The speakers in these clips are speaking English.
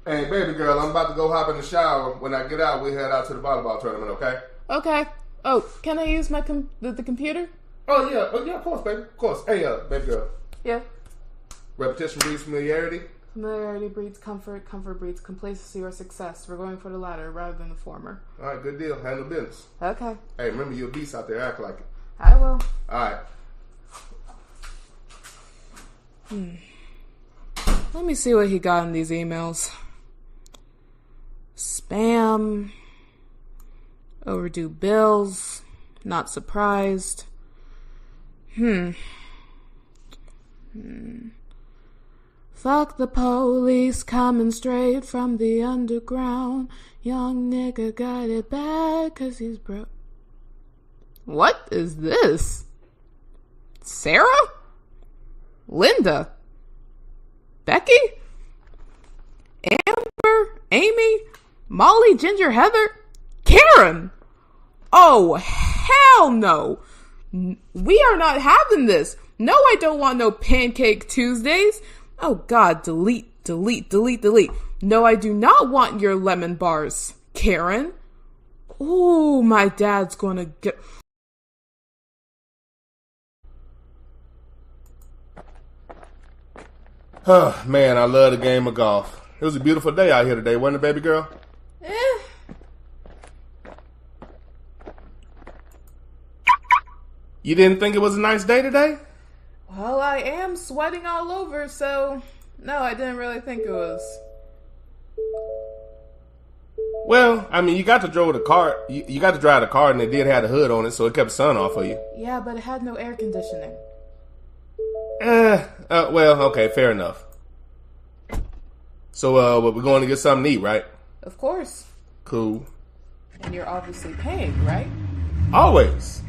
Hey, baby girl, I'm about to go hop in the shower. When I get out, we head out to the volleyball tournament, okay? Okay. Oh, can I use my the computer? Oh, yeah, of course, baby. Of course. Hey, baby girl. Yeah. Repetition breeds familiarity. Familiarity breeds comfort. Comfort breeds complacency or success. We're going for the latter rather than the former. All right, good deal. Handle business. Okay. Hey, remember you're a beast out there. Act like it. I will. All right. Let me see what he got in these emails. Spam. Overdue bills. Not surprised. Fuck the police coming straight from the underground. Young nigga got it bad 'cause he's broke. What is this? Sarah? Linda? Becky? Amber? Amy? Molly? Ginger? Heather? Karen? Oh, hell no. We are not having this. No, I don't want no Pancake Tuesdays. Oh God, delete. No, I do not want your lemon bars, Karen. Oh, my dad's gonna get... Oh, man, I love the game of golf. It was a beautiful day out here today, wasn't it, baby girl? You didn't think it was a nice day today? Well, I am sweating all over, so... No, I didn't really think it was. Well, I mean, you got to drive the car. You got to drive the car, and it did have the hood on it, so it kept the sun off of you. Yeah, but it had no air conditioning. Well, okay, fair enough. So, we're going to get something to eat, right? Of course. Cool. And you're obviously paying, right? Always.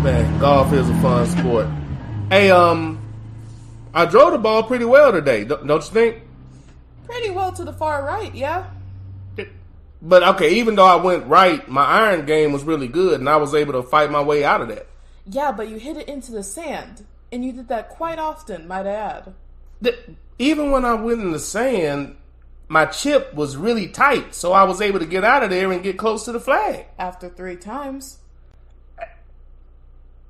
Man, golf is a fun sport. Hey, I drove the ball pretty well today, don't you think? Pretty well to the far right, yeah? But, okay, even though I went right, my iron game was really good, and I was able to fight my way out of that. Yeah, but you hit it into the sand, and you did that quite often, might I add. Even when I went in the sand, my chip was really tight, so I was able to get out of there and get close to the flag. After 3 times.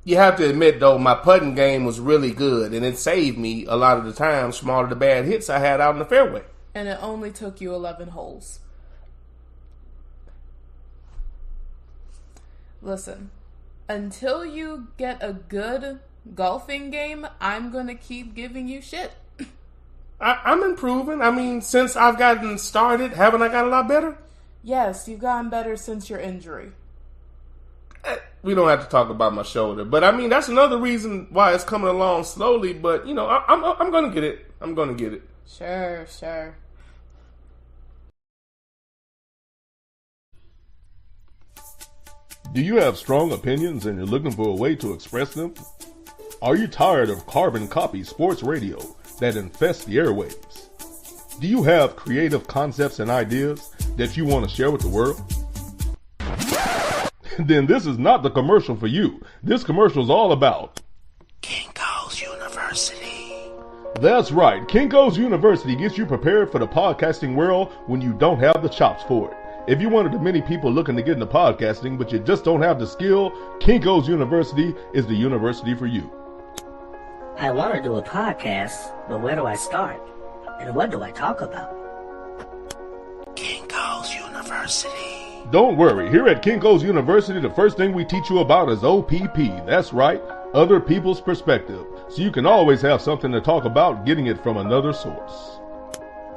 You have to admit, though, my putting game was really good, and it saved me a lot of the times from all of the bad hits I had out in the fairway. And it only took you 11 holes. Listen, until you get a good golfing game, I'm going to keep giving you shit. I'm improving. I mean, since I've gotten started, haven't I got a lot better? Yes, you've gotten better since your injury. We don't have to talk about my shoulder, but I mean, that's another reason why it's coming along slowly, but, you know, I'm going to get it. I'm going to get it. Sure. Do you have strong opinions and you're looking for a way to express them? Are you tired of carbon copy sports radio that infests the airwaves? Do you have creative concepts and ideas that you want to share with the world? Then this is not the commercial for you. This commercial is all about Kinko's University. That's right. Kinko's University gets you prepared for the podcasting world when you don't have the chops for it. If you're one of the many people looking to get into podcasting, but you just don't have the skill, Kinko's University is the university for you. I want to do a podcast, but where do I start? And what do I talk about? Kinko's University. Don't worry, here at Kinko's University, the first thing we teach you about is OPP. That's right, other people's perspective. So you can always have something to talk about, getting it from another source.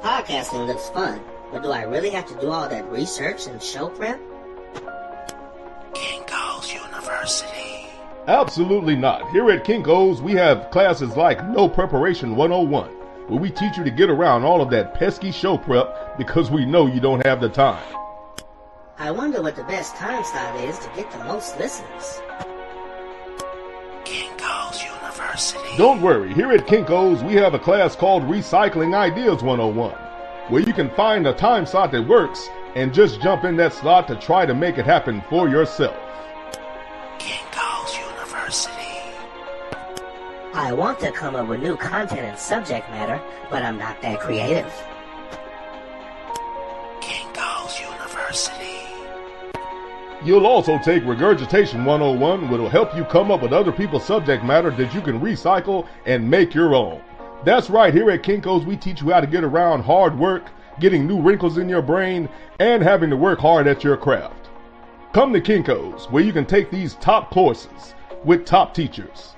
Podcasting looks fun, but do I really have to do all that research and show prep? Kinko's University. Absolutely not. Here at Kinko's, we have classes like No Preparation 101, where we teach you to get around all of that pesky show prep because we know you don't have the time. I wonder what the best time slot is to get the most listeners. Kinko's University. Don't worry, here at Kinko's, we have a class called Recycling Ideas 101, where you can find a time slot that works and just jump in that slot to try to make it happen for yourself. Kinko's University. I want to come up with new content and subject matter, but I'm not that creative. Kinko's University. You'll also take Regurgitation 101, which will help you come up with other people's subject matter that you can recycle and make your own. That's right, here at Kinko's, we teach you how to get around hard work, getting new wrinkles in your brain, and having to work hard at your craft. Come to Kinko's, where you can take these top courses with top teachers.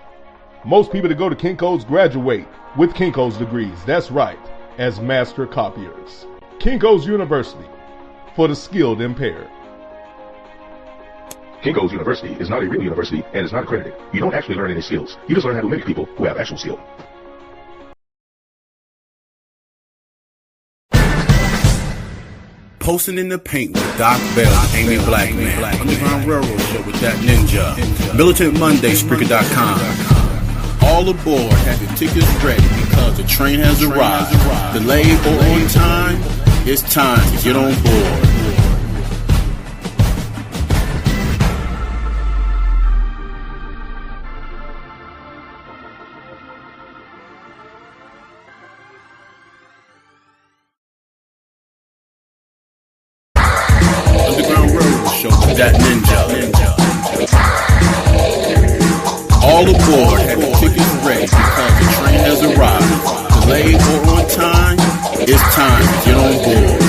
Most people that go to Kinko's graduate with Kinko's degrees, that's right, as master copiers. Kinko's University, for the skilled impaired. Kinko's University is not a real university and is not accredited. You don't actually learn any skills. You just learn how to mimic people who have actual skill. Posting in the Paint with Doc Bell and Amy Blackman. Underground Railroad Show with that ninja. Militant Monday, Spreaker.com. All aboard, have your tickets ready because the train has arrived. Delayed or on time, it's time to get on board. Underground Railroad Show with that ninja. All aboard, have your tickets ready because the train has arrived. Delayed or on time, it's time to get on board.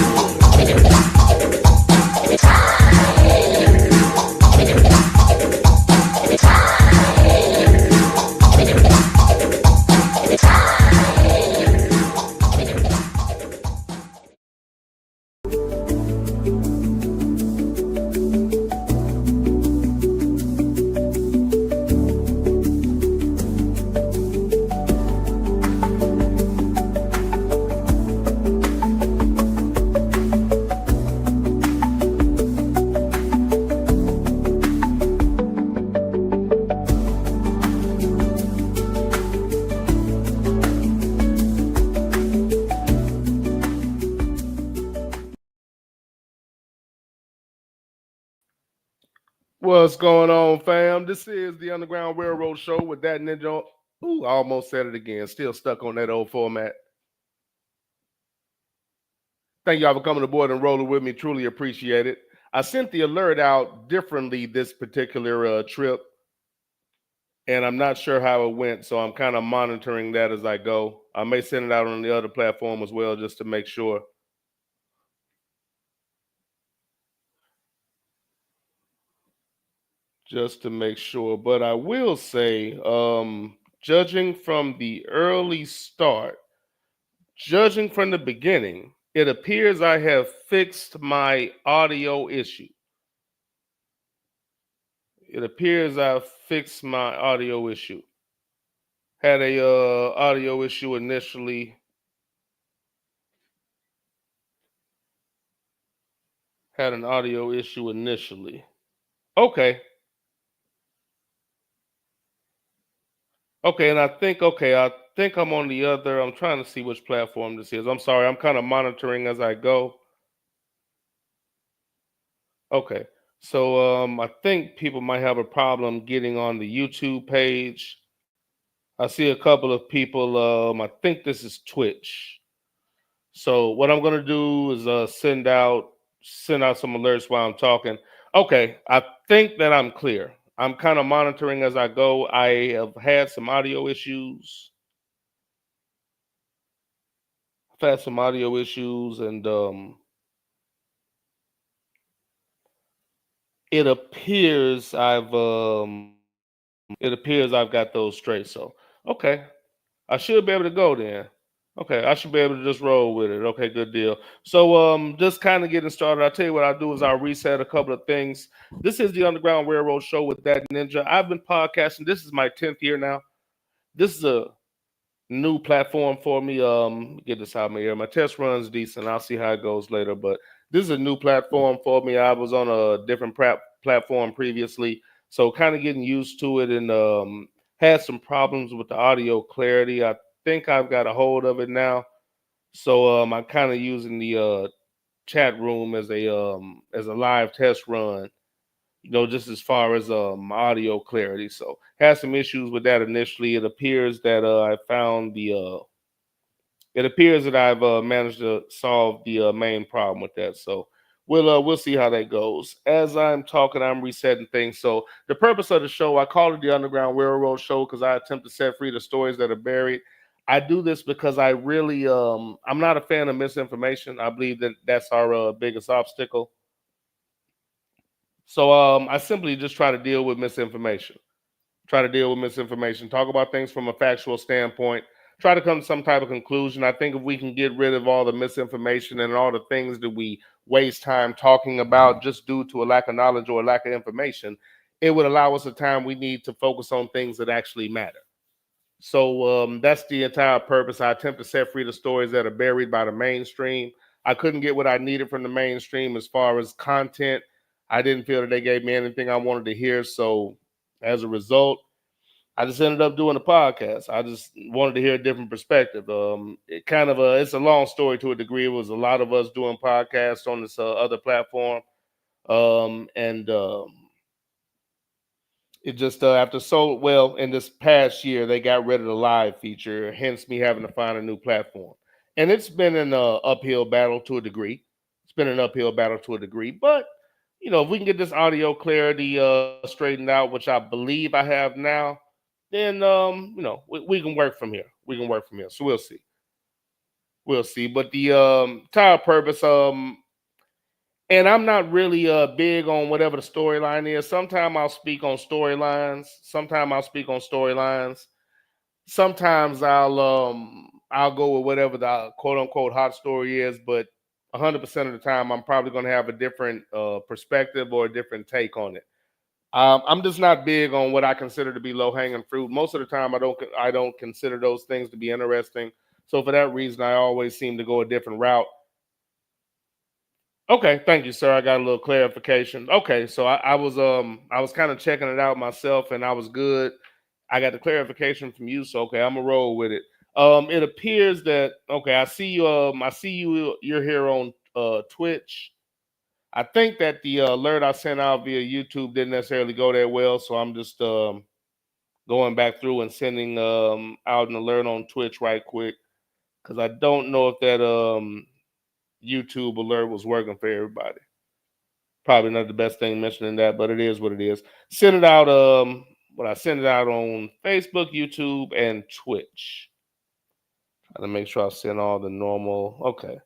What's going on, fam? This is the Underground Railroad Show with that ninja. Ooh, I almost said it again. Still stuck on that old format. Thank y'all for coming aboard and rolling with me. Truly appreciate it. I sent the alert out differently this particular trip, and I'm not sure how it went, so I'm kind of monitoring that as I go. I may send it out on the other platform as well just to make sure. But I will say, judging from the early start, judging from the beginning, it appears I have fixed my audio issue. Had a audio issue initially. Okay. And I think I'm on the other. I'm trying to see which platform this is. I'm sorry. I'm kind of monitoring as I go. Okay. So I think people might have a problem getting on the YouTube page. I see a couple of people. I think this is Twitch. So what I'm gonna do is send out some alerts while I'm talking. Okay, I think that I'm clear. I'm kind of monitoring as I go. I have had some audio issues. And it appears I've got those straight. So okay, I should be able to go then. Okay, I should be able to just roll with it. Okay, good deal. So just kind of getting started. I'll tell you what I'll do is I'll reset a couple of things. This is the Underground Railroad Show with that ninja. I've been podcasting. This is my 10th year now. This is a new platform for me. Get this out of my ear. My test run's decent. I'll see how it goes later. But this is a new platform for me. I was on a different platform previously, so kind of getting used to it and had some problems with the audio clarity. I think I've got a hold of it now. So I'm kind of using the chat room as a live test run. just as far as audio clarity. So had some issues with that initially. It appears that I found the it appears that I've managed to solve the main problem with that. So we'll see how that goes. As I'm talking, I'm resetting things. So the purpose of the show, I call it the Underground Railroad Show because I attempt to set free the stories that are buried. I do this because I really I'm not a fan of misinformation. I believe that that's our biggest obstacle. So I simply just try to deal with misinformation. Try to deal with misinformation. Talk about things from a factual standpoint. Try to come to some type of conclusion. I think if we can get rid of all the misinformation and all the things that we waste time talking about just due to a lack of knowledge or a lack of information, it would allow us the time we need to focus on things that actually matter. So that's the entire purpose. I attempt to set free the stories that are buried by the mainstream. I couldn't get what I needed from the mainstream as far as content. I didn't feel that they gave me anything I wanted to hear. So as a result, I just ended up doing a podcast. I just wanted to hear a different perspective. It kind of it's a long story to a degree. It was a lot of us doing podcasts on this other platform, and it just after so well in this past year they got rid of the live feature, hence me having to find a new platform. And it's been an uphill battle to a degree. It's been an uphill battle to a degree, but if we can get this audio clarity straightened out, which I believe I have now, then we can work from here. We can work from here. So we'll see. We'll see. But the entire purpose, and I'm not really big on whatever the storyline is. Sometimes I'll speak on storylines. Sometimes I'll speak on storylines. Sometimes I'll go with whatever the quote unquote hot story is, but 100% of the time I'm probably going to have a different perspective or a different take on it. I'm just not big on what I consider to be low hanging fruit. Most of the time, I don't consider those things to be interesting. So for that reason, I always seem to go a different route. Okay, thank you, sir. I got a little clarification. Okay, so I was kind of checking it out myself, and I was good. I got the clarification from you, so okay, I'm gonna roll with it. It appears that okay, I see you. I see you. You're here on Twitch. I think that the alert I sent out via YouTube didn't necessarily go that well, so I'm just going back through and sending out an alert on Twitch right quick because I don't know if that YouTube alert was working for everybody. Probably not the best thing mentioning that, but it is what it is. Send it out. I send it out on Facebook, YouTube, and Twitch. Trying to make sure I send all the normal. Okay,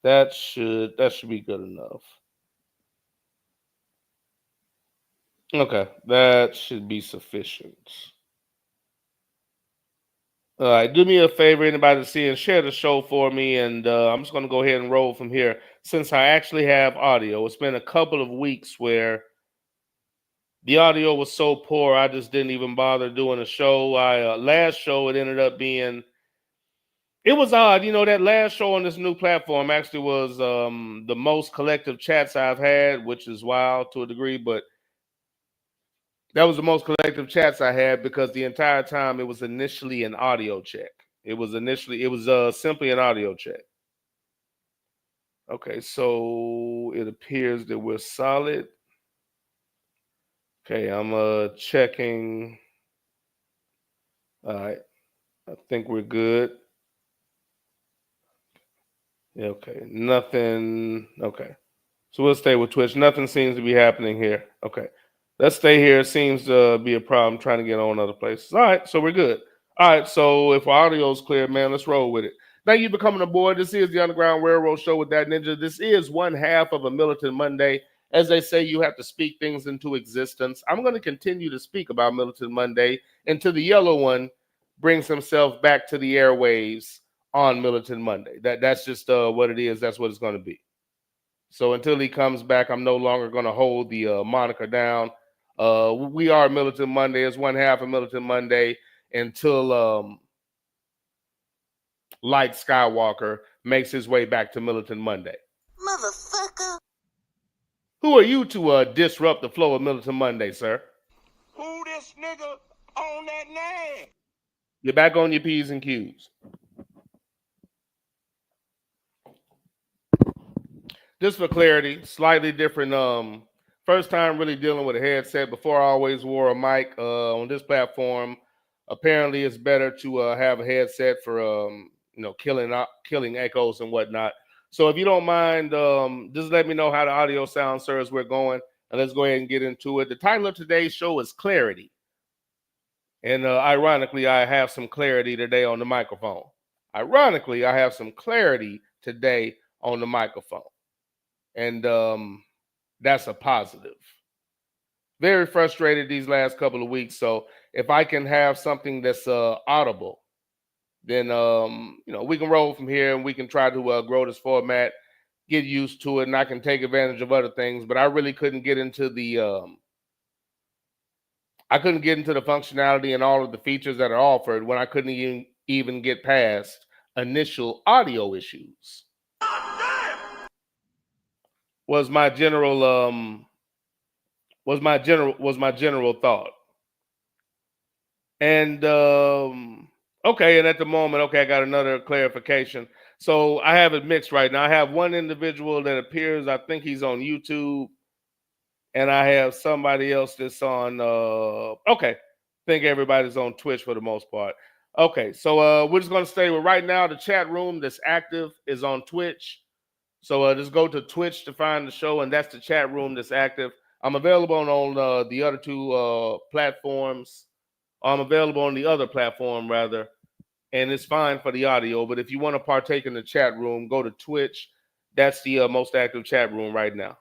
that should be good enough. Okay, that should be sufficient. All right, do me a favor, anybody to see and share the show for me, and I'm just going to go ahead and roll from here since I actually have audio. It's been a couple of weeks where the audio was so poor, I just didn't even bother doing a show. I last show it ended up being it was odd, that last show on this new platform actually was the most collective chats I've had, which is wild to a degree, but that was the most collective chats I had because the entire time it was initially an audio check. It was simply an audio check. Okay, so it appears that we're solid. Okay, I'm checking. All right, I think we're good. Yeah, okay, nothing. Okay, so we'll stay with Twitch. Nothing seems to be happening here. Okay, let's stay here. It seems to be a problem trying to get on other places. All right, so we're good. All right, so if our audio is clear, man, let's roll with it. Thank you for coming aboard. This is the Underground Railroad Show with that ninja. This is one half of a Militant Monday. As they say, you have to speak things into existence. I'm going to continue to speak about Militant Monday until the yellow one brings himself back to the airwaves on Militant Monday. That's just what it is. That's what it's going to be. So until he comes back, I'm no longer going to hold the moniker down. We are Militant Monday. It's one half of Militant Monday until Light Skywalker makes his way back to Militant Monday. Motherfucker. Who are you to disrupt the flow of Militant Monday, sir? Who this nigga on that name? You're back on your P's and Q's. Just for clarity, slightly different First time really dealing with a headset. Before I always wore a mic on this platform. Apparently, it's better to have a headset for killing echoes and whatnot. So if you don't mind, just let me know how the audio sounds, sir, as we're going, and let's go ahead and get into it. The title of today's show is Clarity, and ironically, I have some clarity today on the microphone. Ironically, I have some clarity today on the microphone, and that's a positive. Very frustrated these last couple of weeks. So if I can have something that's audible, then we can roll from here and we can try to grow this format, get used to it, and I can take advantage of other things. But I really couldn't get into the functionality and all of the features that are offered when I couldn't even get past initial audio issues. Was my general thought. And okay, and at the moment, okay, I got another clarification. So I have it mixed right now. I have one individual that appears, I think he's on YouTube, and I have somebody else that's on okay. I think everybody's on Twitch for the most part. Okay, so we're just gonna stay with right now. The chat room that's active is on Twitch. So just go to Twitch to find the show, and that's the chat room that's active. I'm available on the other two platforms. I'm available on the other platform, rather, and it's fine for the audio. But if you want to partake in the chat room, go to Twitch. That's the most active chat room right now.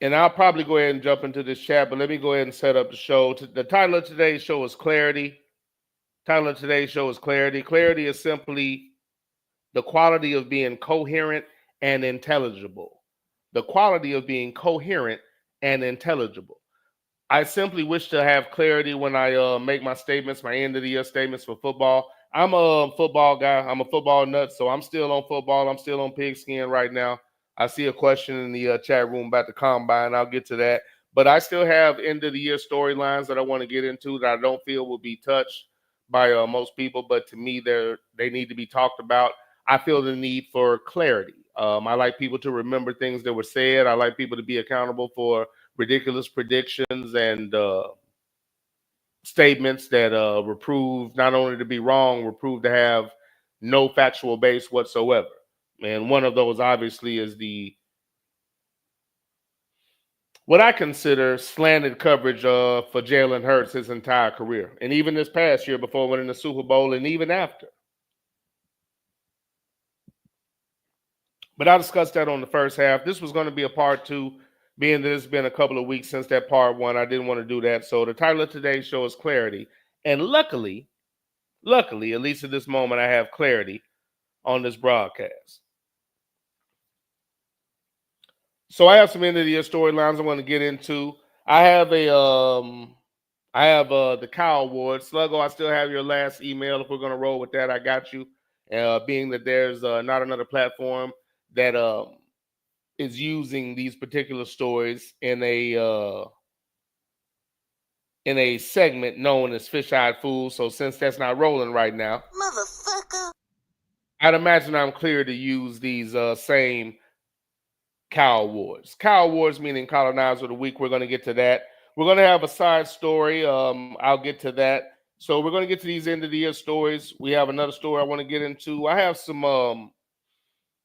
And I'll probably go ahead and jump into this chat, but let me go ahead and set up the show. The title of today's show is Clarity. Title of today's show is Clarity. Clarity is simply the quality of being coherent and intelligible. The quality of being coherent and intelligible. I simply wish to have clarity when I make my statements, my end of the year statements for football. I'm a football guy. I'm a football nut, so I'm still on football. I'm still on pigskin right now. I see a question in the chat room about the combine. I'll get to that. But I still have end of the year storylines that I want to get into that I don't feel will be touched by most people. But to me, they need to be talked about. I feel the need for clarity. I like people to remember things that were said. I like people to be accountable for ridiculous predictions and statements that were proved not only to be wrong, were proved to have no factual base whatsoever. And one of those obviously is what I consider slanted coverage for Jalen Hurts his entire career. And even this past year before winning the Super Bowl and even after. But I discussed that on the first half. This was going to be a part two, being that it's been a couple of weeks since that part one. I didn't want to do that. So the title of today's show is Clarity. And luckily, at least at this moment, I have clarity on this broadcast. So I have some end of the year storylines I want to get into. I have the Cow Award. Sluggo, I still have your last email. If we're going to roll with that, I got you. Being that there's not another platform that is using these particular stories in a segment known as Fish-Eyed Fools. So since that's not rolling right now, motherfucker, I'd imagine I'm clear to use these same Cow Awards. Cow Awards meaning Colonizer of the Week. We're going to get to that. We're going to have a side story. I'll get to that. So we're going to get to these end of the year stories. We have another story I want to get into. I have some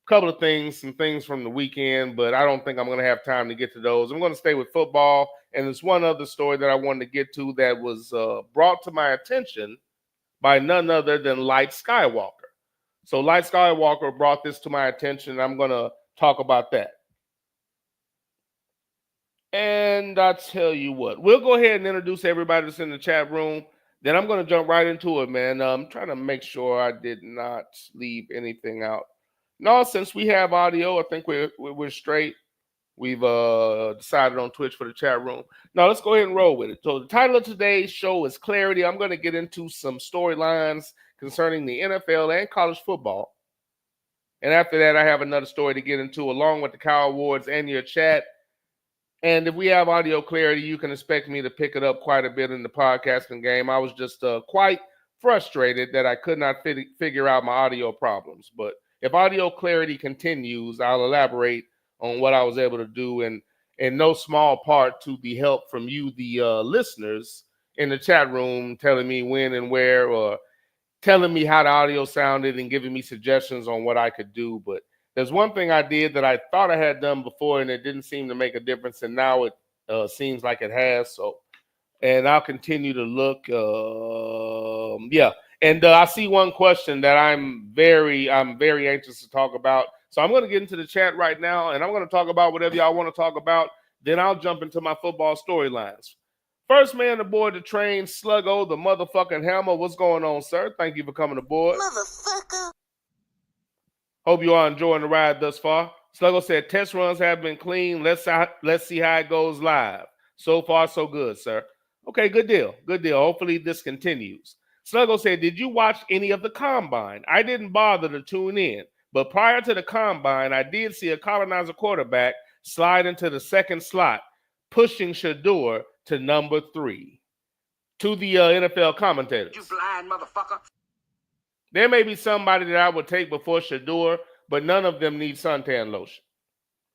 couple of things, some things from the weekend, but I don't think I'm going to have time to get to those. I'm going to stay with football. And there's one other story that I wanted to get to that was brought to my attention by none other than Light Skywalker. So Light Skywalker brought this to my attention. I'm going to talk about that. And I tell you what, we'll go ahead and introduce everybody that's in the chat room. Then I'm going to jump right into it, man. I'm trying to make sure I did not leave anything out. No, since we have audio, I think we're straight. We've decided on Twitch for the chat room. Now, let's go ahead and roll with it. So the title of today's show is Clarity. I'm going to get into some storylines concerning the NFL and college football. And after that, I have another story to get into along with the Cow Awards and your chat. And if we have audio clarity, you can expect me to pick it up quite a bit in the podcasting game. I was just quite frustrated that I could not figure out my audio problems. But if audio clarity continues, I'll elaborate on what I was able to do, and in no small part to the help from you, the listeners in the chat room, telling me when and where, or telling me how the audio sounded and giving me suggestions on what I could do. But there's one thing I did that I thought I had done before, and it didn't seem to make a difference, and now it seems like it has. So, and I'll continue to look. Yeah, and I see one question that I'm very anxious to talk about. So I'm going to get into the chat right now, and I'm going to talk about whatever y'all want to talk about. Then I'll jump into my football storylines. First man aboard the train, Sluggo, the motherfucking Hammer. What's going on, sir? Thank you for coming aboard. Motherfucker. Hope you are enjoying the ride thus far. Sluggo said test runs have been clean. Let's see how it goes live. So far, so good, sir. Okay, good deal. Good deal. Hopefully this continues. Sluggo said, did you watch any of the combine? I didn't bother to tune in, but prior to the combine, I did see a colonizer quarterback slide into the second slot, pushing Shador to number 3. To the NFL commentators. You blind motherfucker. There may be somebody that I would take before Shador, but none of them need suntan lotion.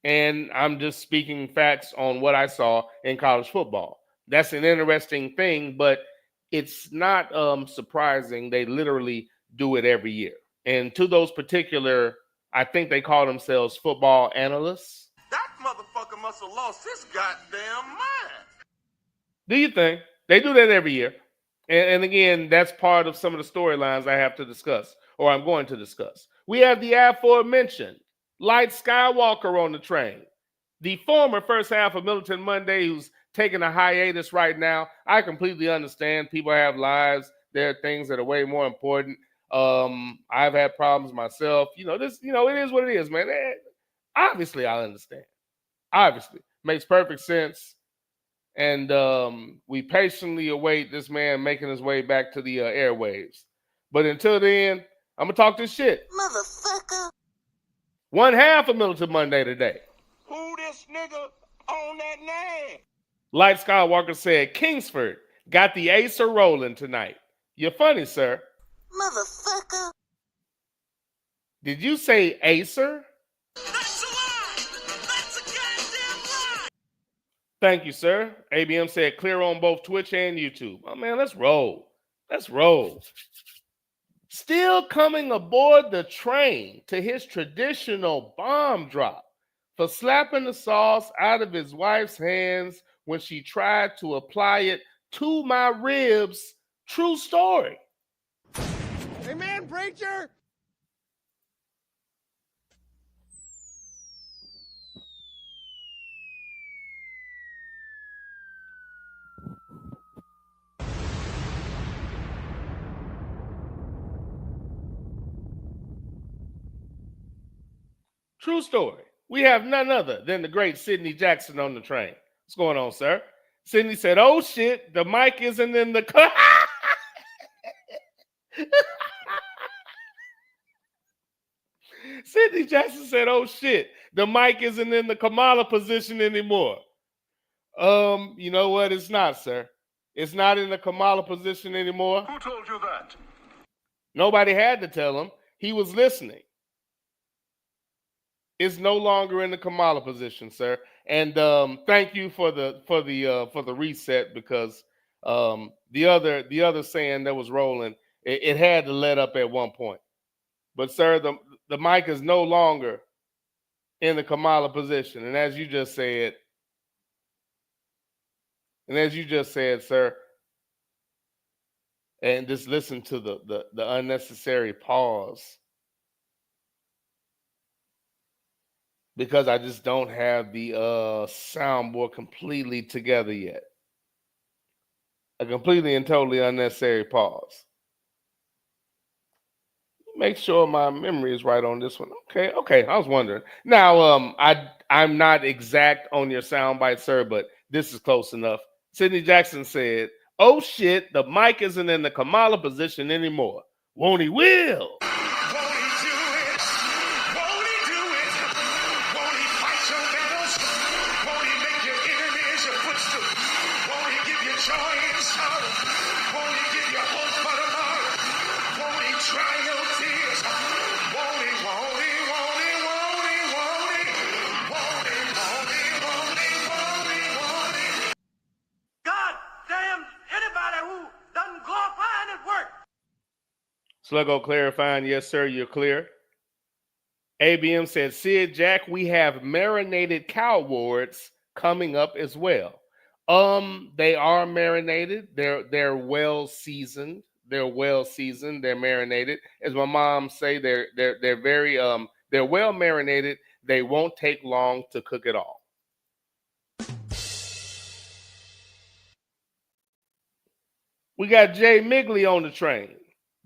And I'm just speaking facts on what I saw in college football. That's an interesting thing, but it's not surprising. They literally do it every year. And to those particular, I think they call themselves football analysts. That motherfucker must have lost his goddamn mind. Do you think? They do that every year. And again, that's part of some of the storylines I have to discuss, or I'm going to discuss. We have the aforementioned Light Skywalker on the train. The former first half of Militant Monday, who's taking a hiatus right now. I completely understand. People have lives. There are things that are way more important. I've had problems myself. It is what it is, man. Obviously, I understand. Obviously. Makes perfect sense. And we patiently await this man making his way back to the airwaves. But until then, I'm going to talk this shit. Motherfucker. One half of Militant Monday today. Who this nigga on that name? Light Skywalker said, Kingsford got the Acer rolling tonight. You're funny, sir. Motherfucker. Did you say Acer? That's a lie. That's a goddamn lie. Thank you, sir. ABM said clear on both Twitch and YouTube. Oh, man, let's roll. Let's roll. Still coming aboard the train to his traditional bomb drop for slapping the sauce out of his wife's hands when she tried to apply it to my ribs. True story. Amen, preacher. True story. We have none other than the great Sidney Jackson on the train. What's going on, sir? Sidney said, oh, shit, the mic isn't in the car. Sidney Jackson said, oh, shit, the mic isn't in the Kamala position anymore. You know what? It's not, sir. It's not in the Kamala position anymore. Who told you that? Nobody had to tell him. He was listening. It's no longer in the Kamala position, sir. And thank you for the reset, because the other saying that was rolling, it had to let up at one point. But sir, the mic is no longer in the Kamala position, and as you just said, sir, and just listen to the unnecessary pause. Because I just don't have the soundboard completely together yet. A completely and totally unnecessary pause. Make sure my memory is right on this one. Okay. I was wondering. Now, I'm not exact on your soundbite, sir, but this is close enough. Sidney Jackson said, oh shit, the mic isn't in the Kamala position anymore. Won't he will? Sluggo clarifying, yes, sir, you're clear. ABM said, Sid, Jack, we have marinated cow wards coming up as well. They are marinated. They're well seasoned. They're well seasoned. They're marinated. As my mom say, they're very they're well marinated. They won't take long to cook at all. We got Jay Migley on the train.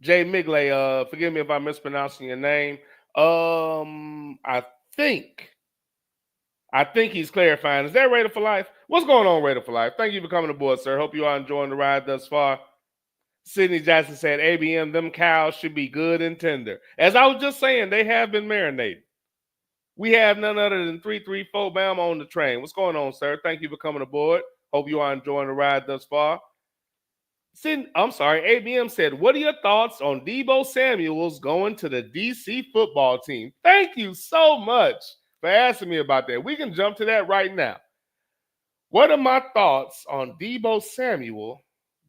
Jay Migley, forgive me if I'm mispronouncing your name. I think he's clarifying. Is that Raider for Life? What's going on, Raider for Life? Thank you for coming aboard, sir. Hope you are enjoying the ride thus far. Sydney Jackson said, ABM, them cows should be good and tender. As I was just saying, they have been marinated. We have none other than 334 Bama on the train. What's going on, sir? Thank you for coming aboard. Hope you are enjoying the ride thus far. ABM said, what are your thoughts on Deebo Samuels going to the DC football team? Thank you so much for asking me about that. We can jump to that right now. What are my thoughts on Deebo Samuel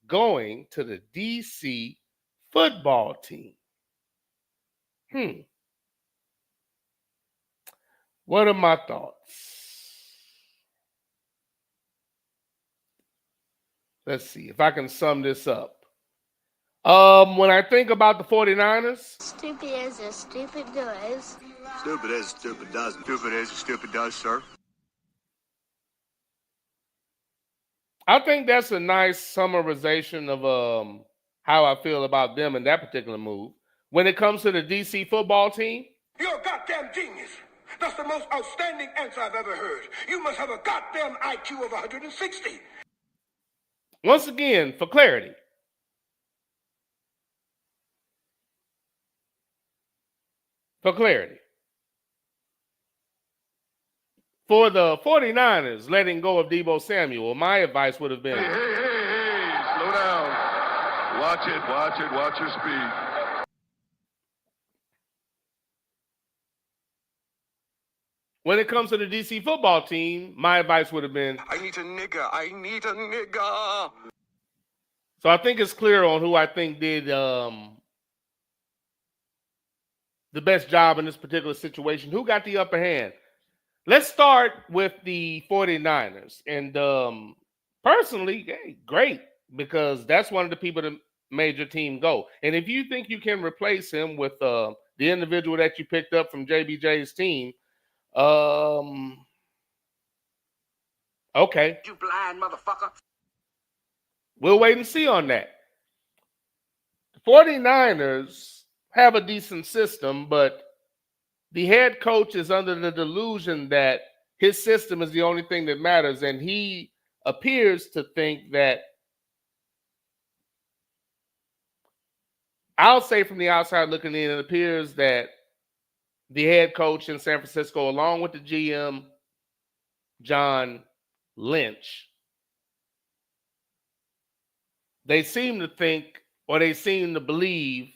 going to the DC football team? What are my thoughts? Let's see if I can sum this up. When I think about the 49ers. Stupid as a stupid does. Stupid as stupid does. Stupid as stupid does, sir. I think that's a nice summarization of how I feel about them in that particular move. When it comes to the DC football team. You're a goddamn genius. That's the most outstanding answer I've ever heard. You must have a goddamn IQ of 160. Once again, for clarity. For the 49ers letting go of Deebo Samuel, my advice would have been... Hey, slow down. Watch your speed. When it comes to the DC football team, my advice would have been... I need a nigga. So I think it's clear on who I think did the best job in this particular situation. Who got the upper hand? Let's start with the 49ers. And personally, hey, great, because that's one of the people that made your team go. And if you think you can replace him with the individual that you picked up from JBJ's team, okay. You blind motherfucker. We'll wait and see on that. The 49ers have a decent system, but the head coach is under the delusion that his system is the only thing that matters, and he appears to think that, I'll say from the outside looking in, it appears that the head coach in San Francisco, along with the GM, John Lynch, they seem to think, or they seem to believe,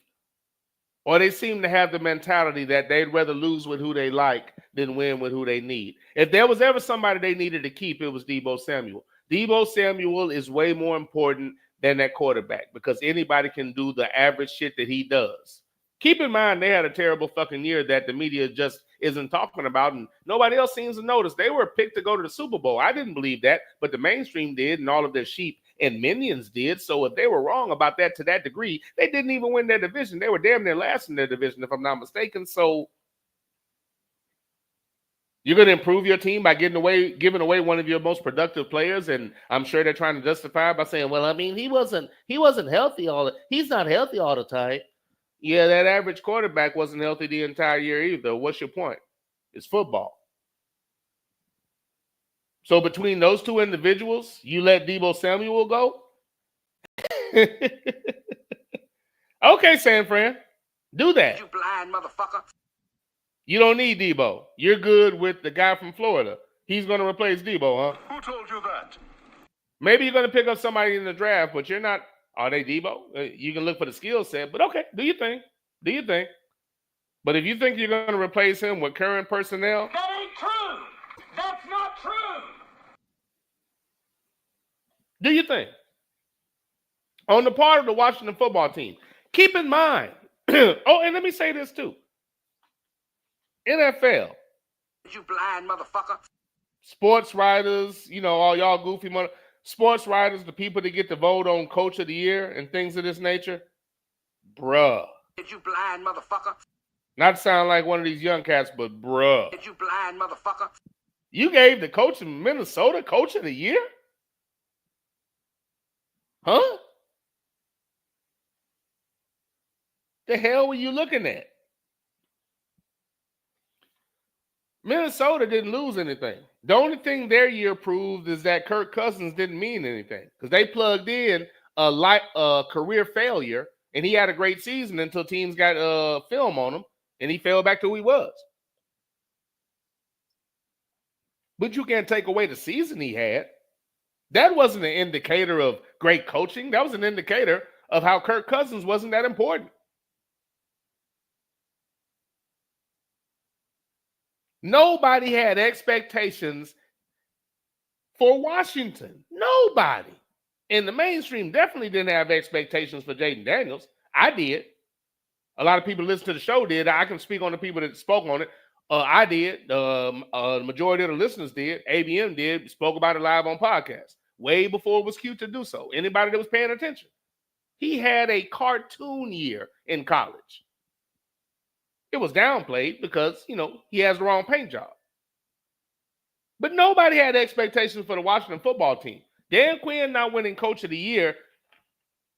or they seem to have the mentality that they'd rather lose with who they like than win with who they need. If there was ever somebody they needed to keep, it was Deebo Samuel. Deebo Samuel is way more important than that quarterback because anybody can do the average shit that he does. Keep in mind, they had a terrible fucking year that the media just isn't talking about, and nobody else seems to notice. They were picked to go to the Super Bowl. I didn't believe that, but the mainstream did, and all of their sheep and minions did. So if they were wrong about that to that degree, they didn't even win their division. They were damn near last in their division, if I'm not mistaken. So you're going to improve your team by giving away one of your most productive players, and I'm sure they're trying to justify it by saying, well, I mean, he wasn't healthy he's not healthy all the time. Yeah, that average quarterback wasn't healthy the entire year either. What's your point? It's football. So between those two individuals, you let Deebo Samuel go? Okay, San Fran. Do that. You blind motherfucker. You don't need Deebo. You're good with the guy from Florida. He's going to replace Deebo, huh? Who told you that? Maybe you're going to pick up somebody in the draft, but you're not. Are they Deebo? You can look for the skill set, but okay, do your thing. Do your thing. But if you think you're going to replace him with current personnel. That ain't true. That's not true. Do your thing. On the part of the Washington football team, keep in mind, Oh, and let me say this too. NFL. You blind motherfucker. Sports writers, all y'all goofy sports writers, the people that get to vote on coach of the year and things of this nature. Bruh. You blind motherfucker. Not to sound like one of these young cats, but bruh. You blind motherfucker. You gave the coach of Minnesota coach of the year? Huh? The hell were you looking at? Minnesota didn't lose anything. The only thing their year proved is that Kirk Cousins didn't mean anything because they plugged in a career failure, and he had a great season until teams got film on him, and he fell back to who he was. But you can't take away the season he had. That wasn't an indicator of great coaching. That was an indicator of how Kirk Cousins wasn't that important. Nobody had expectations for Washington. Nobody. And the mainstream definitely didn't have expectations for Jaden Daniels. I did. A lot of people listen to the show did. I can speak on the people that spoke on it. I did. The majority of the listeners did. ABM did. Spoke about it live on podcast. Way before it was cute to do so. Anybody that was paying attention. He had a cartoon year in college. It was downplayed because, he has the wrong paint job. But nobody had expectations for the Washington football team. Dan Quinn not winning coach of the year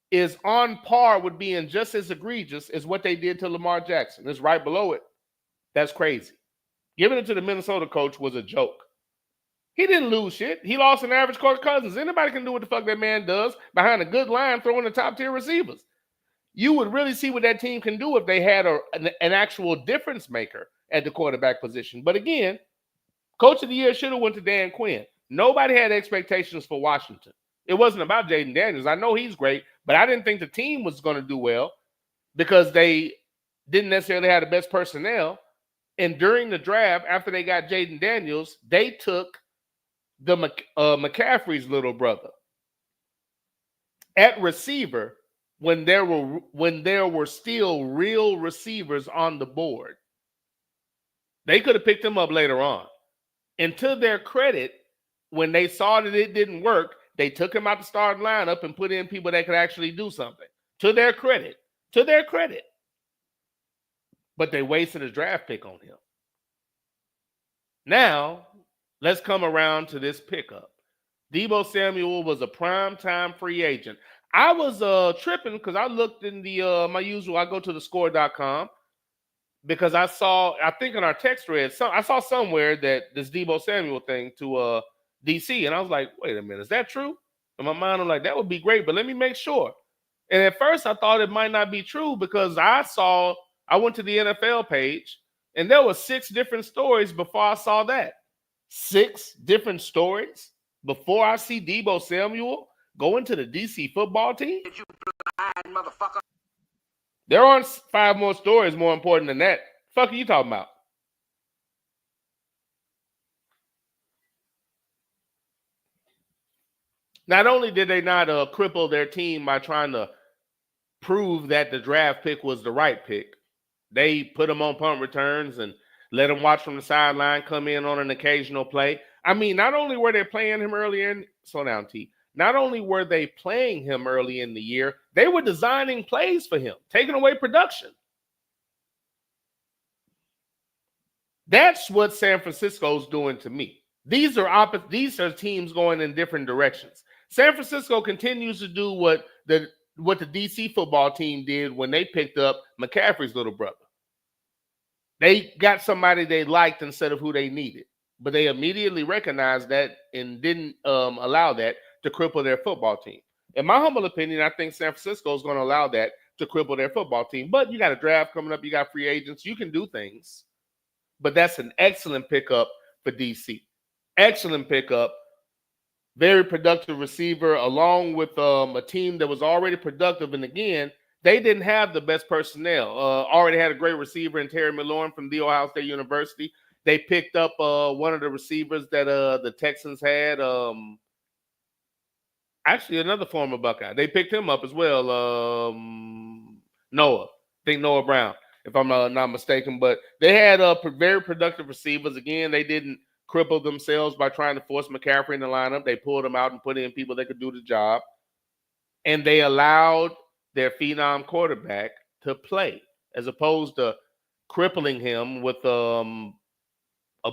is on par with being just as egregious as what they did to Lamar Jackson. It's right below it. That's crazy. Giving it to the Minnesota coach was a joke. He didn't lose shit. He lost an average Kirk Cousins. Anybody can do what the fuck that man does behind a good line throwing the top-tier receivers. You would really see what that team can do if they had an actual difference maker at the quarterback position. But again, coach of the year should have went to Dan Quinn. Nobody had expectations for Washington. It wasn't about Jaden Daniels. I know he's great, but I didn't think the team was going to do well because they didn't necessarily have the best personnel. And during the draft, after they got Jaden Daniels, they took the McCaffrey's little brother at receiver when there were still real receivers on the board. They could have picked him up later on. And to their credit, when they saw that it didn't work, they took him out the starting lineup and put in people that could actually do something. To their credit. But they wasted a draft pick on him. Now, let's come around to this pickup. Deebo Samuel was a primetime free agent. I was tripping because I looked in the my usual, I go to the score.com because I think in our text thread, I saw somewhere that this Deebo Samuel thing to DC, and I was like, wait a minute, is that true? In my mind, I'm like, that would be great, but let me make sure. And at first, I thought it might not be true because I went to the NFL page, and there were 6 different stories before I saw that. 6 different stories before I see Deebo Samuel going to the DC football team? You blind motherfucker. There aren't 5 more stories more important than that. The fuck are you talking about? Not only did they not cripple their team by trying to prove that the draft pick was the right pick, they put them on punt returns and let them watch from the sideline, come in on an occasional play. I mean, not only were they playing him earlier in slow down, T. Not only were they playing him early in the year, they were designing plays for him, taking away production. That's what San Francisco's doing to me. These are teams going in different directions. San Francisco continues to do what the DC football team did when they picked up McCaffrey's little brother. They got somebody they liked instead of who they needed, but they immediately recognized that and didn't allow that to cripple their football team. In my humble opinion, I think San Francisco is going to allow that to cripple their football team. But you got a draft coming up. You got free agents. You can do things. But that's an excellent pickup for DC. Excellent pickup. Very productive receiver along with a team that was already productive. And again, they didn't have the best personnel. Already had a great receiver in Terry McLaurin from The Ohio State University. They picked up one of the receivers that the Texans had. Actually, another former Buckeye. They picked him up as well. Noah. think Noah Brown, if I'm not mistaken. But they had very productive receivers. Again, they didn't cripple themselves by trying to force McCaffrey in the lineup. They pulled him out and put in people that could do the job. And they allowed their phenom quarterback to play as opposed to crippling him with a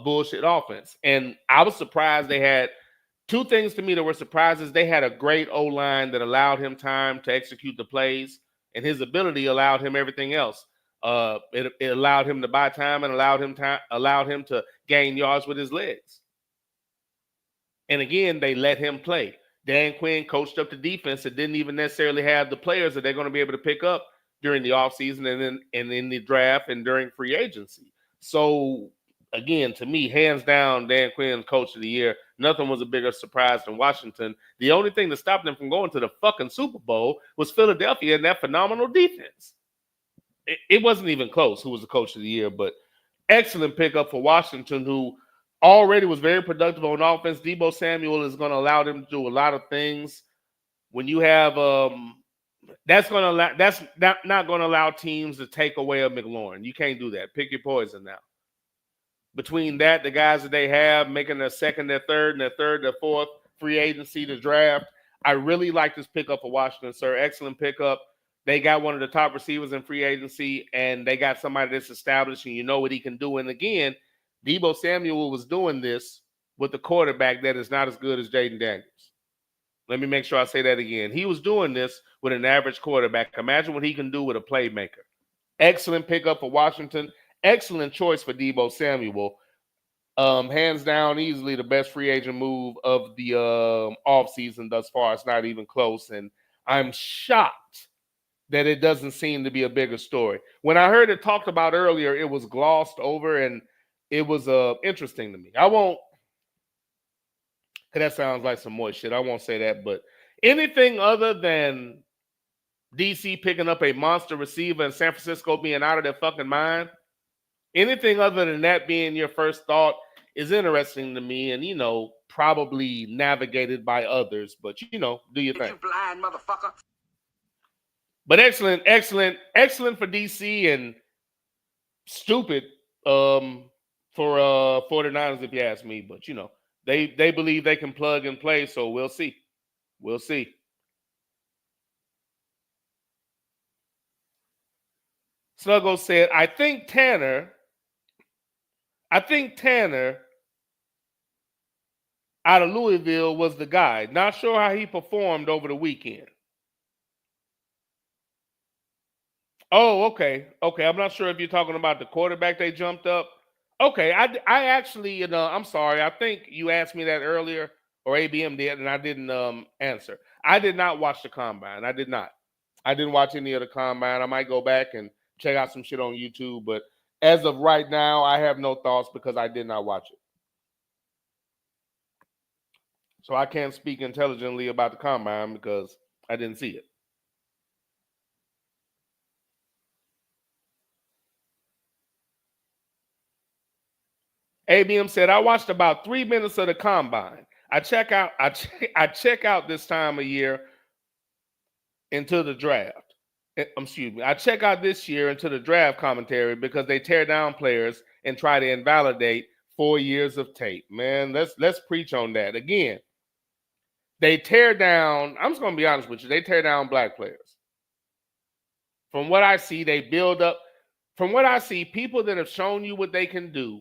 bullshit offense. And I was surprised they had two things to me that were surprises. They had a great O-line that allowed him time to execute the plays, and his ability allowed him everything else. It allowed him to buy time and allowed him to gain yards with his legs. And again, they let him play. Dan Quinn coached up the defense that didn't even necessarily have the players that they're going to be able to pick up during the offseason and in the draft and during free agency. So, again, to me, hands down, Dan Quinn, coach of the year. Nothing was a bigger surprise than Washington. The only thing that stopped them from going to the fucking Super Bowl was Philadelphia and that phenomenal defense. It wasn't even close who was the coach of the year, but excellent pickup for Washington, who already was very productive on offense. Deebo Samuel is going to allow them to do a lot of things. When you have that's not going to allow teams to take away a McLaurin. You can't do that. Pick your poison now. Between that, the guys that they have making their second, their third, their fourth free agency to draft, I really like this pickup for Washington, sir. Excellent pickup. They got one of the top receivers in free agency, and they got somebody that's established, and you know what he can do. And again, Deebo Samuel was doing this with a quarterback that is not as good as Jaden Daniels. Let me make sure I say that again. He was doing this with an average quarterback. Imagine what he can do with a playmaker. Excellent pickup for Washington. Excellent choice for Deebo Samuel. Hands down, easily the best free agent move of the offseason thus far. It's not even close. And I'm shocked that it doesn't seem to be a bigger story. When I heard it talked about earlier, it was glossed over, and it was interesting to me. I won't, because that sounds like some more shit. I won't say that, but anything other than DC picking up a monster receiver and San Francisco being out of their fucking mind, anything other than that being your first thought is interesting to me, and, probably navigated by others, but, do your thing. You blind motherfucker. But excellent for DC, and stupid for 49ers, if you ask me. But, they believe they can plug and play, so we'll see. We'll see. Snuggle said, I think Tanner out of Louisville was the guy. Not sure how he performed over the weekend. Oh, okay. I'm not sure if you're talking about the quarterback they jumped up. Okay, I actually, I'm sorry. I think you asked me that earlier, or ABM did, and I didn't answer. I did not watch the combine. I did not. I didn't watch any of the combine. I might go back and check out some shit on YouTube, but as of right now, I have no thoughts because I did not watch it. So I can't speak intelligently about the combine because I didn't see it. ABM said, I watched about 3 minutes of the combine. I check out this time of year into the draft. Excuse me. I check out this year into the draft commentary because they tear down players and try to invalidate 4 years of tape. Man, let's preach on that. Again, they tear down, I'm just going to be honest with you, they tear down black players. From what I see, they build up. From what I see, people that have shown you what they can do,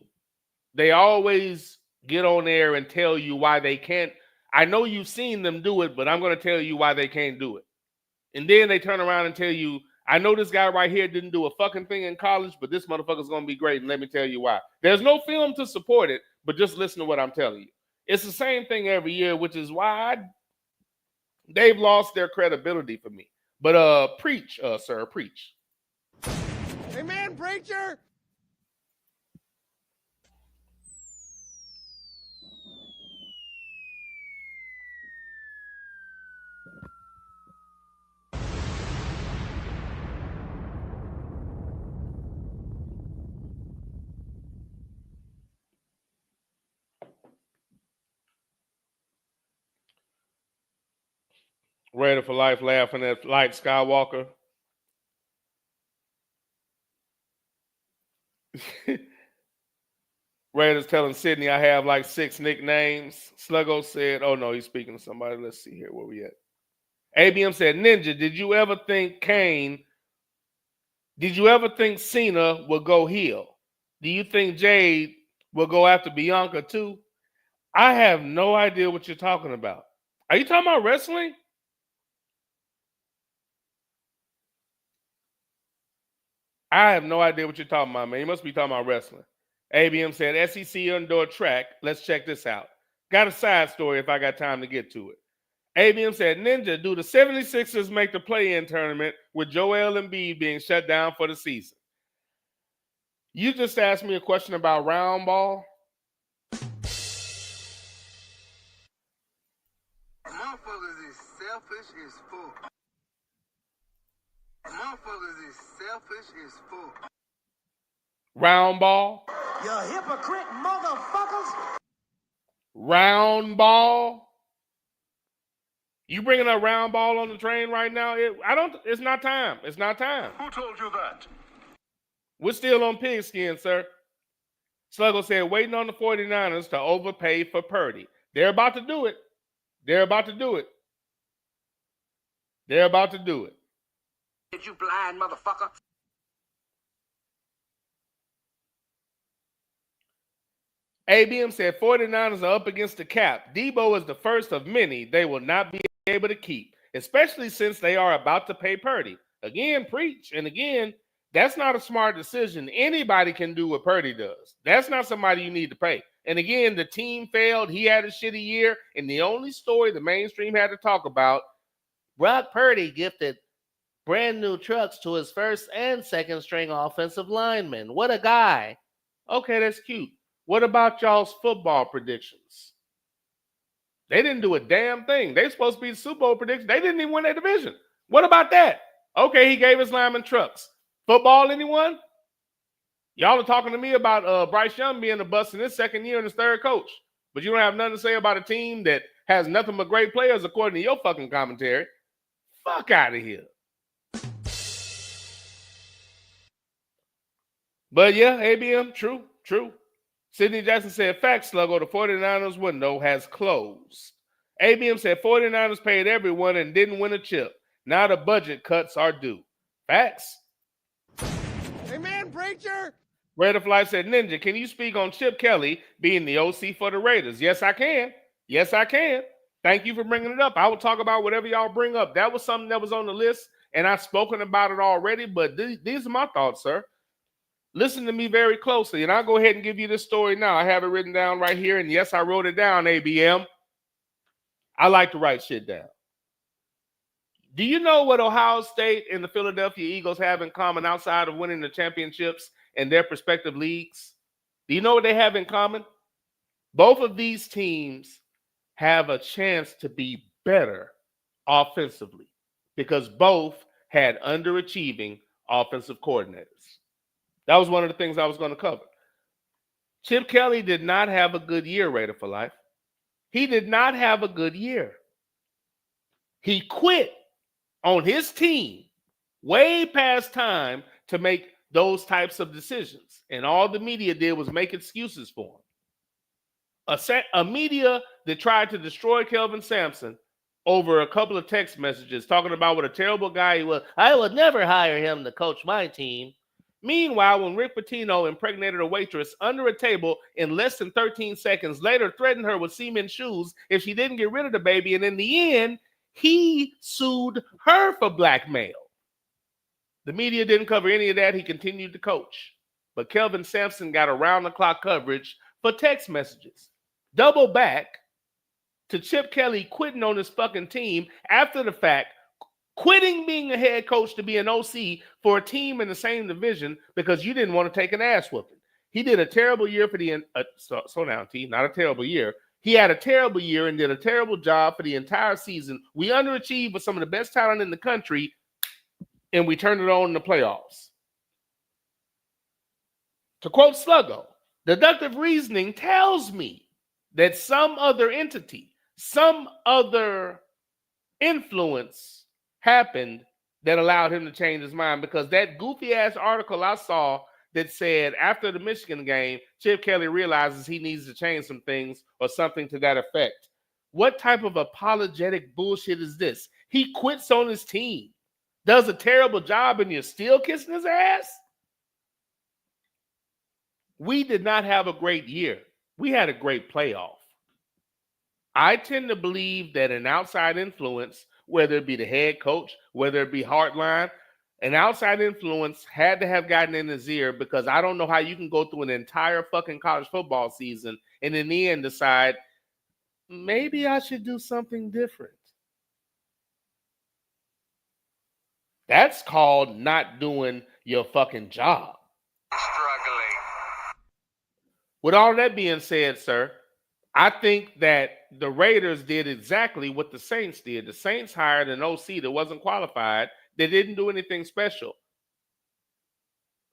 they always get on there and tell you why they can't. I know you've seen them do it, but I'm going to tell you why they can't do it. And then they turn around and tell you, I know this guy right here didn't do a fucking thing in college, but this motherfucker's going to be great, and let me tell you why. There's no film to support it, but just listen to what I'm telling you. It's the same thing every year, which is why they've lost their credibility for me. But preach, sir, preach. Amen, preacher. Ready for life, laughing at Light Skywalker. Raiders telling Sydney I have like 6 nicknames. Sluggo said, oh no, he's speaking to somebody. Let's see here where we at. ABM said, Ninja, did you ever think Cena would go heel? Do you think Jade will go after Bianca too? I have no idea what you're talking about. Are you talking about wrestling? I have no idea what you're talking about, man. You must be talking about wrestling. ABM said, SEC indoor track. Let's check this out. Got a side story if I got time to get to it. ABM said, Ninja, do the 76ers make the play-in tournament with Joel Embiid being shut down for the season? You just asked me a question about round ball. Motherfuckers is selfish as fuck. Motherfuckers is selfish as fuck. Round ball. You hypocrite motherfuckers. Round ball. You bringing a round ball on the train right now? It's not time. It's not time. Who told you that? We're still on pigskin, sir. Sluggo said, waiting on the 49ers to overpay for Purdy. They're about to do it. They're about to do it. They're about to do it. Did you blind motherfucker? ABM said 49ers are up against the cap. Debo is the first of many they will not be able to keep, especially since they are about to pay Purdy. Again, preach. And again, that's not a smart decision. Anybody can do what Purdy does. That's not somebody you need to pay. And again, the team failed. He had a shitty year. And the only story the mainstream had to talk about, Brock Purdy gifted brand new trucks to his first and second string offensive linemen. What a guy. Okay, that's cute. What about y'all's football predictions? They didn't do a damn thing. They supposed to be the Super Bowl predictions. They didn't even win their division. What about that? Okay, he gave his linemen trucks. Football, anyone? Y'all are talking to me about Bryce Young being a bust in his second year and his third coach. But you don't have nothing to say about a team that has nothing but great players according to your fucking commentary. Fuck out of here. But yeah, ABM, true. Sidney Jackson said, facts, Sluggo, the 49ers window has closed. ABM said 49ers paid everyone and didn't win a chip. Now the budget cuts are due. Facts. Amen, preacher. Raider Fly said, Ninja, can you speak on Chip Kelly being the OC for the Raiders? Yes, I can. Yes, I can. Thank you for bringing it up. I will talk about whatever y'all bring up. That was something that was on the list, and I've spoken about it already, but these are my thoughts, sir. Listen to me very closely, and I'll go ahead and give you this story now. I have it written down right here, and yes, I wrote it down, ABM. I like to write shit down. Do you know what Ohio State and the Philadelphia Eagles have in common outside of winning the championships in their respective leagues? Do you know what they have in common? Both of these teams have a chance to be better offensively because both had underachieving offensive coordinators. That was one of the things I was going to cover. Chip Kelly did not have a good year, Raider for Life. He did not have a good year. He quit on his team way past time to make those types of decisions. And all the media did was make excuses for him. A media that tried to destroy Kelvin Sampson over a couple of text messages talking about what a terrible guy he was. I would never hire him to coach my team. Meanwhile, when Rick Pitino impregnated a waitress under a table in less than 13 seconds, later threatened her with cement shoes if she didn't get rid of the baby, and in the end, he sued her for blackmail. The media didn't cover any of that. He continued to coach. But Kelvin Sampson got around-the-clock coverage for text messages. Double back to Chip Kelly quitting on his fucking team after the fact, quitting being a head coach to be an OC for a team in the same division because you didn't want to take an ass whooping. He did a terrible year for the slow down, T, not a terrible year. He had a terrible year and did a terrible job for the entire season. We underachieved with some of the best talent in the country, and we turned it on in the playoffs. To quote Sluggo, deductive reasoning tells me that some other entity, some other influence happened that allowed him to change his mind, because that goofy ass article I saw that said after the Michigan game, Chip Kelly realizes he needs to change some things or something to that effect. What type of apologetic bullshit is this? He quits on his team, does a terrible job, and you're still kissing his ass? We did not have a great year. We had a great playoff. I tend to believe that an outside influence, whether it be the head coach, whether it be Hartline, an outside influence had to have gotten in his ear, because I don't know how you can go through an entire fucking college football season and in the end decide, maybe I should do something different. That's called not doing your fucking job. With all that being said, sir, I think that the Raiders did exactly what the Saints did. The Saints hired an OC that wasn't qualified. They didn't do anything special.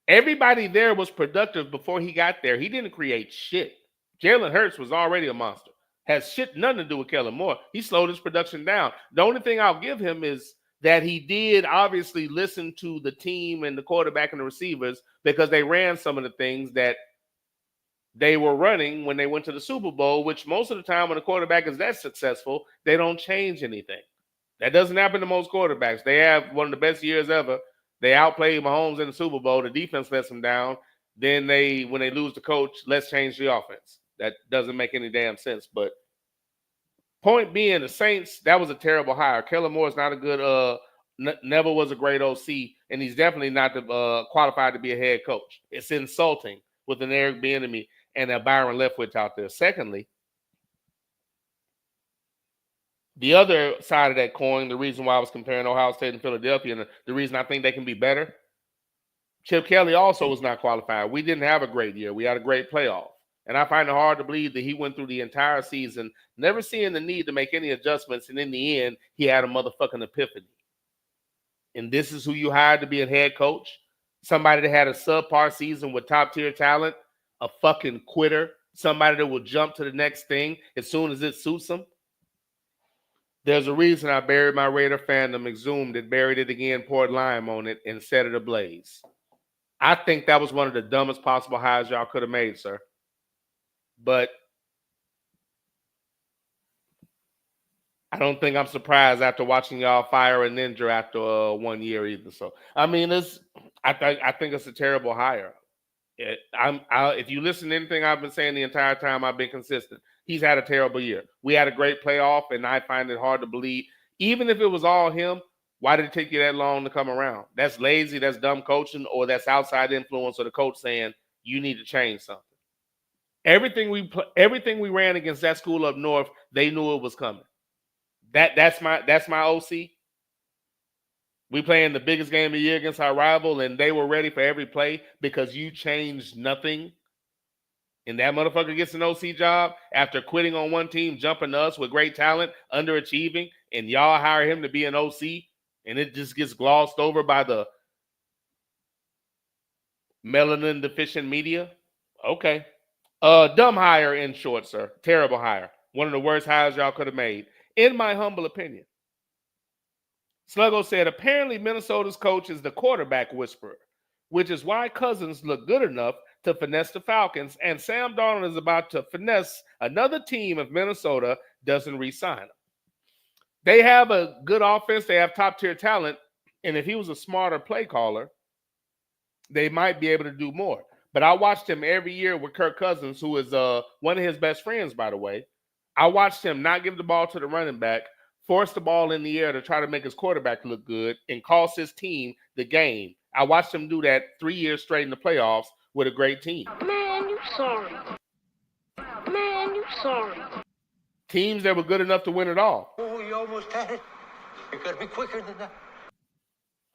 Everybody there was productive before he got there. He didn't create shit. Jalen Hurts was already a monster. Has shit nothing to do with Kellen Moore. He slowed his production down. The only thing I'll give him is that he did obviously listen to the team and the quarterback and the receivers, because they ran some of the things that they were running when they went to the Super Bowl, which most of the time when a quarterback is that successful, they don't change anything. That doesn't happen to most quarterbacks. They have one of the best years ever. They outplayed Mahomes in the Super Bowl. The defense lets them down. Then when they lose the coach, let's change the offense. That doesn't make any damn sense. But point being, the Saints, that was a terrible hire. Kellen Moore is not a good, never was a great OC, and he's definitely not qualified to be a head coach. It's insulting with an Eric Bieniemy and a Byron Leftwich out there. Secondly, the other side of that coin, the reason why I was comparing Ohio State and Philadelphia, and the reason I think they can be better, Chip Kelly also was not qualified. We didn't have a great year. We had a great playoff. And I find it hard to believe that he went through the entire season never seeing the need to make any adjustments, and in the end, he had a motherfucking epiphany. And this is who you hired to be a head coach? Somebody that had a subpar season with top-tier talent, a fucking quitter, somebody that will jump to the next thing as soon as it suits them. There's a reason I buried my Raider fandom, exhumed it, buried it again, poured lime on it, and set it ablaze. I think that was one of the dumbest possible hires y'all could have made, sir. But I don't think I'm surprised after watching y'all fire a ninja after 1 year either. So, I mean, I think it's a terrible hire. If you listen to anything I've been saying the entire time, I've been consistent. He's had a terrible year. We had a great playoff, and I find it hard to believe. Even if it was all him, why did it take you that long to come around? That's lazy, that's dumb coaching, or that's outside influence of the coach saying, you need to change something. Everything we ran against that school up north, they knew it was coming. That's my OC. We playing the biggest game of the year against our rival, and they were ready for every play because you changed nothing. And that motherfucker gets an OC job after quitting on one team, jumping to us with great talent, underachieving, and y'all hire him to be an OC, and it just gets glossed over by the melanin deficient media. Okay. Dumb hire in short, sir. Terrible hire. One of the worst hires y'all could have made, in my humble opinion. Sluggo said, apparently Minnesota's coach is the quarterback whisperer, which is why Cousins looked good enough to finesse the Falcons, and Sam Darnold is about to finesse another team if Minnesota doesn't re-sign him. They have a good offense. They have top-tier talent, and if he was a smarter play caller, they might be able to do more. But I watched him every year with Kirk Cousins, who is one of his best friends, by the way. I watched him not give the ball to the running back, force the ball in the air to try to make his quarterback look good, and cost his team the game. I watched him do that 3 years straight in the playoffs with a great team. Man, you sorry. Man, you sorry. Teams that were good enough to win it all. Oh, you almost had it. You gotta be quicker than that.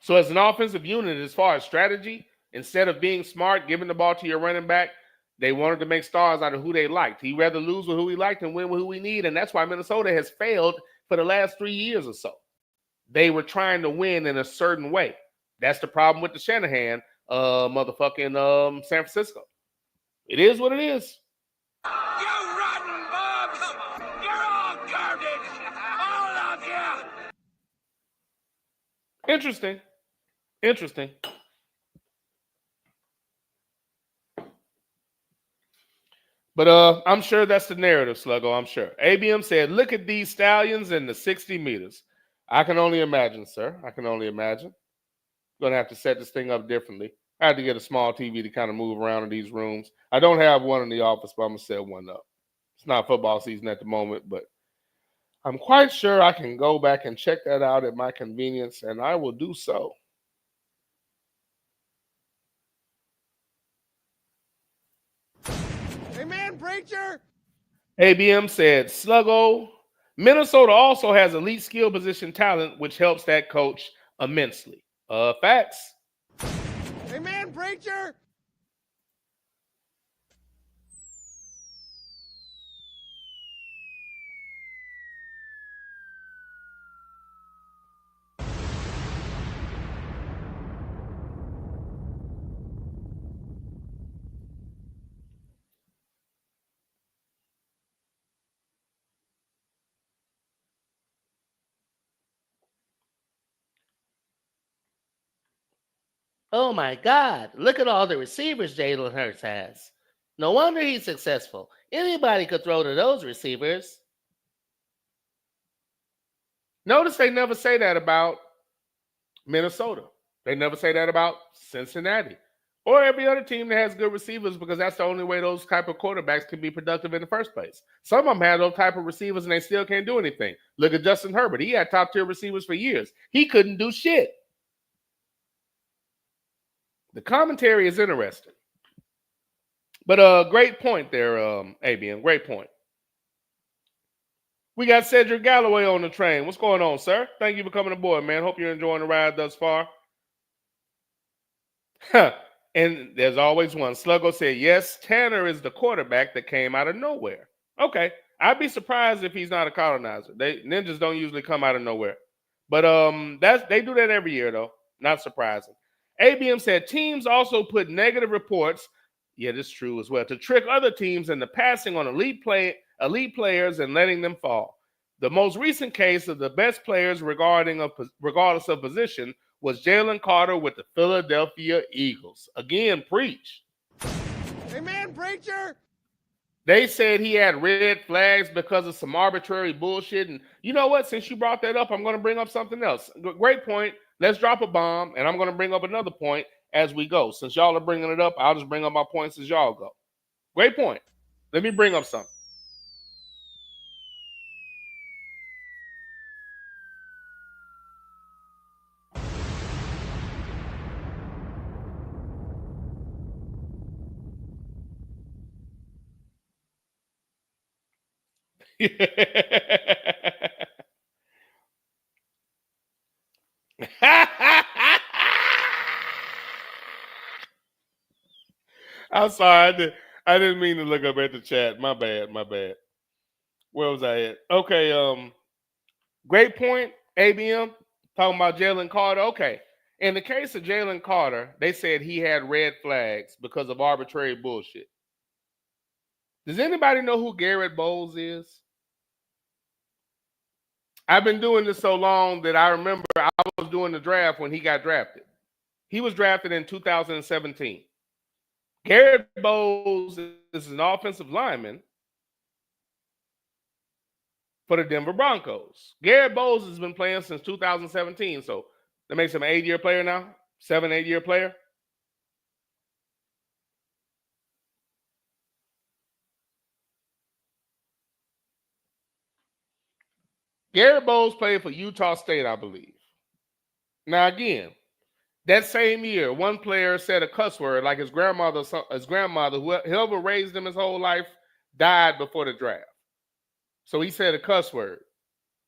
So as an offensive unit, as far as strategy, instead of being smart, giving the ball to your running back, they wanted to make stars out of who they liked. He'd rather lose with who he liked and win with who we need, and that's why Minnesota has failed for the last 3 years or so. They were trying to win in a certain way. That's the problem with the Shanahan motherfucking San Francisco. It is what it is. You rotten bums! You're all garbage! All of you! Interesting. But I'm sure that's the narrative, Sluggo. I'm sure. ABM said, look at these stallions in the 60 meters. I can only imagine, sir. I can only imagine. Going to have to set this thing up differently. I had to get a small TV to kind of move around in these rooms. I don't have one in the office, but I'm going to set one up. It's not football season at the moment, but I'm quite sure I can go back and check that out at my convenience, and I will do so. Amen, preacher. ABM said, Sluggo, Minnesota also has elite skill position talent, which helps that coach immensely. Facts. Amen, preacher. Oh my God, look at all the receivers Jalen Hurts has. No wonder he's successful. Anybody could throw to those receivers. Notice they never say that about Minnesota. They never say that about Cincinnati or every other team that has good receivers, because that's the only way those type of quarterbacks can be productive in the first place. Some of them have those type of receivers and they still can't do anything. Look at Justin Herbert. He had top tier receivers for years. He couldn't do shit. The commentary is interesting. But great point there, ABM. Great point. We got Cedric Galloway on the train. What's going on, sir? Thank you for coming aboard, man. Hope you're enjoying the ride thus far. And there's always one. Sluggo said, yes, Tanner is the quarterback that came out of nowhere. Okay. I'd be surprised if he's not a colonizer. Ninjas don't usually come out of nowhere. But they do that every year, though. Not surprising. ABM said teams also put negative reports. Yeah, this is true as well. To trick other teams into passing on elite players and letting them fall. The most recent case of the best players regardless of position was Jalen Carter with the Philadelphia Eagles. Again, preach. Amen, preacher. They said he had red flags because of some arbitrary bullshit. And you know what? Since you brought that up, I'm going to bring up something else. Great point. Let's drop a bomb, and I'm going to bring up another point as we go. Since y'all are bringing it up, I'll just bring up my points as y'all go. Great point. Let me bring up something. I'm sorry. I didn't mean to look up at the chat. My bad. Where was I at? Okay. Great point, ABM. Talking about Jalen Carter. Okay. In the case of Jalen Carter, they said he had red flags because of arbitrary bullshit. Does anybody know who Garrett Bowles is? I've been doing this so long that I remember I was doing the draft when he got drafted. He was drafted in 2017. Garrett Bowles is an offensive lineman for the Denver Broncos. Garrett Bowles has been playing since 2017, so that makes him an 8-year player now, 8-year player. Garrett Bowles played for Utah State, I believe. Now, again, that same year, one player said a cuss word like his grandmother, whoever raised him his whole life, died before the draft. So he said a cuss word.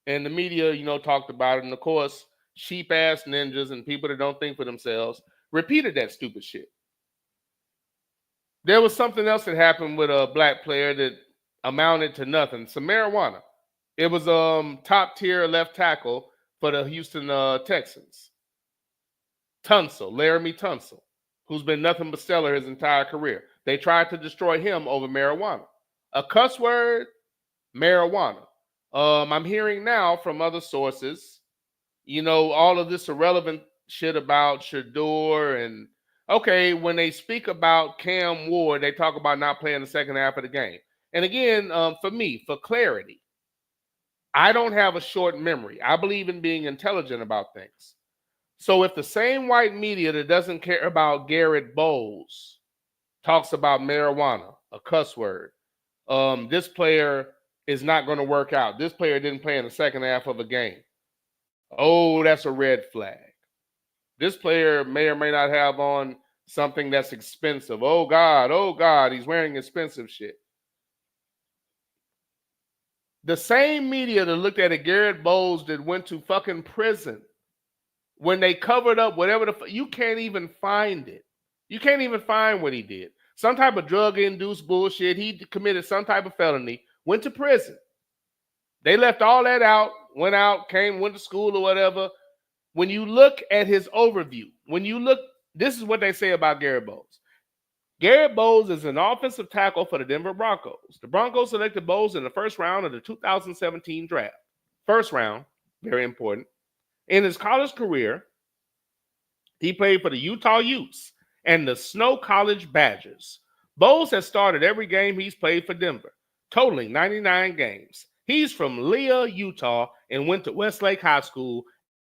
And the media, talked about it. And of course, sheep-ass ninjas and people that don't think for themselves repeated that stupid shit. There was something else that happened with a black player that amounted to nothing. Some marijuana. It was top-tier left tackle for the Houston Texans. Laramie Tunsil, who's been nothing but stellar his entire career. They tried to destroy him over marijuana. A cuss word, marijuana. I'm hearing now from other sources, all of this irrelevant shit about Shador and okay, when they speak about Cam Ward, they talk about not playing the second half of the game. And again, for me, for clarity, I don't have a short memory. I believe in being intelligent about things. So if the same white media that doesn't care about Garrett Bowles talks about marijuana, a cuss word, this player is not going to work out. This player didn't play in the second half of a game. Oh, that's a red flag. This player may or may not have on something that's expensive. Oh, God, he's wearing expensive shit. The same media that looked at a Garrett Bowles that went to fucking prison, when they covered up whatever you can't even find it. You can't even find what he did. Some type of drug-induced bullshit. He committed some type of felony, went to prison. They left all that out, went to school or whatever. When you look at his overview, this is what they say about Garrett Bowles. Garrett Bowles is an offensive tackle for the Denver Broncos. The Broncos selected Bowles in the first round of the 2017 draft. First round, very important. In his college career, he played for the Utah Utes and the Snow College Badgers. Bowles has started every game he's played for Denver, totaling 99 games. He's from Leah, Utah, and went to Westlake High School.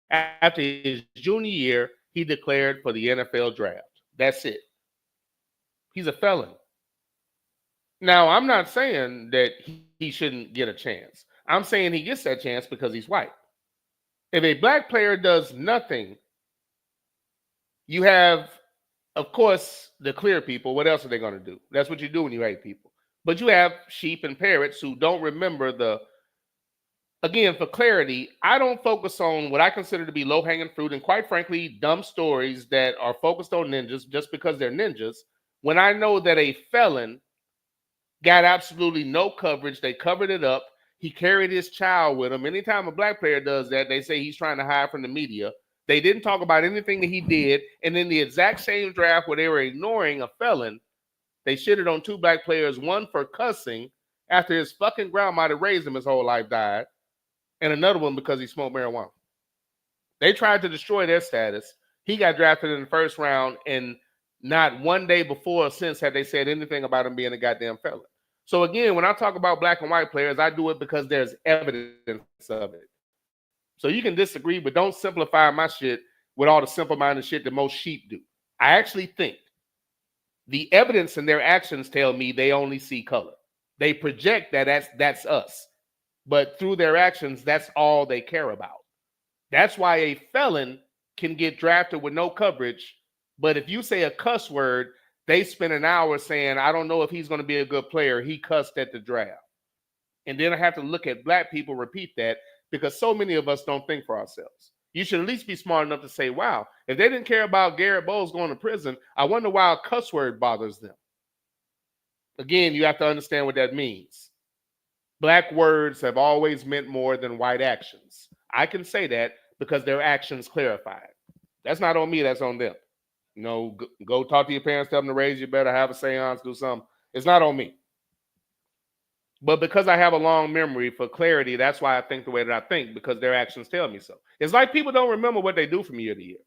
After his junior year, he declared for the NFL draft. That's it. He's a felon. Now, I'm not saying that he shouldn't get a chance. I'm saying he gets that chance because he's white. If a black player does nothing, you have, of course, the clear people. What else are they going to do? That's what you do when you hate people. But you have sheep and parrots who don't remember again, for clarity, I don't focus on what I consider to be low-hanging fruit and, quite frankly, dumb stories that are focused on ninjas just because they're ninjas, when I know that a felon got absolutely no coverage. They covered it up. He carried his child with him. Anytime a black player does that, they say he's trying to hide from the media. They didn't talk about anything that he did. And in the exact same draft where they were ignoring a felon, they shitted on two black players, one for cussing after his fucking grandma that raised him his whole life died, and another one because he smoked marijuana. They tried to destroy their status. He got drafted in the first round, and not one day before or since had they said anything about him being a goddamn felon. So again, when I talk about black and white players, I do it because there's evidence of it. So you can disagree, but don't simplify my shit with all the simple-minded shit that most sheep do. I actually think the evidence in their actions tell me they only see color. They project that's us. But through their actions, that's all they care about. That's why a felon can get drafted with no coverage. But if you say a cuss word, they spend an hour saying, I don't know if he's going to be a good player. He cussed at the draft. And then I have to look at black people repeat that because so many of us don't think for ourselves. You should at least be smart enough to say, wow, if they didn't care about Garrett Bowles going to prison, I wonder why a cuss word bothers them. Again, you have to understand what that means. Black words have always meant more than white actions. I can say that because their actions clarify it. That's not on me, that's on them. You know, go talk to your parents, tell them to raise you better, have a seance, do something. It's not on me. But because I have a long memory for clarity, that's why I think the way that I think, because their actions tell me so. It's like people don't remember what they do from year to year.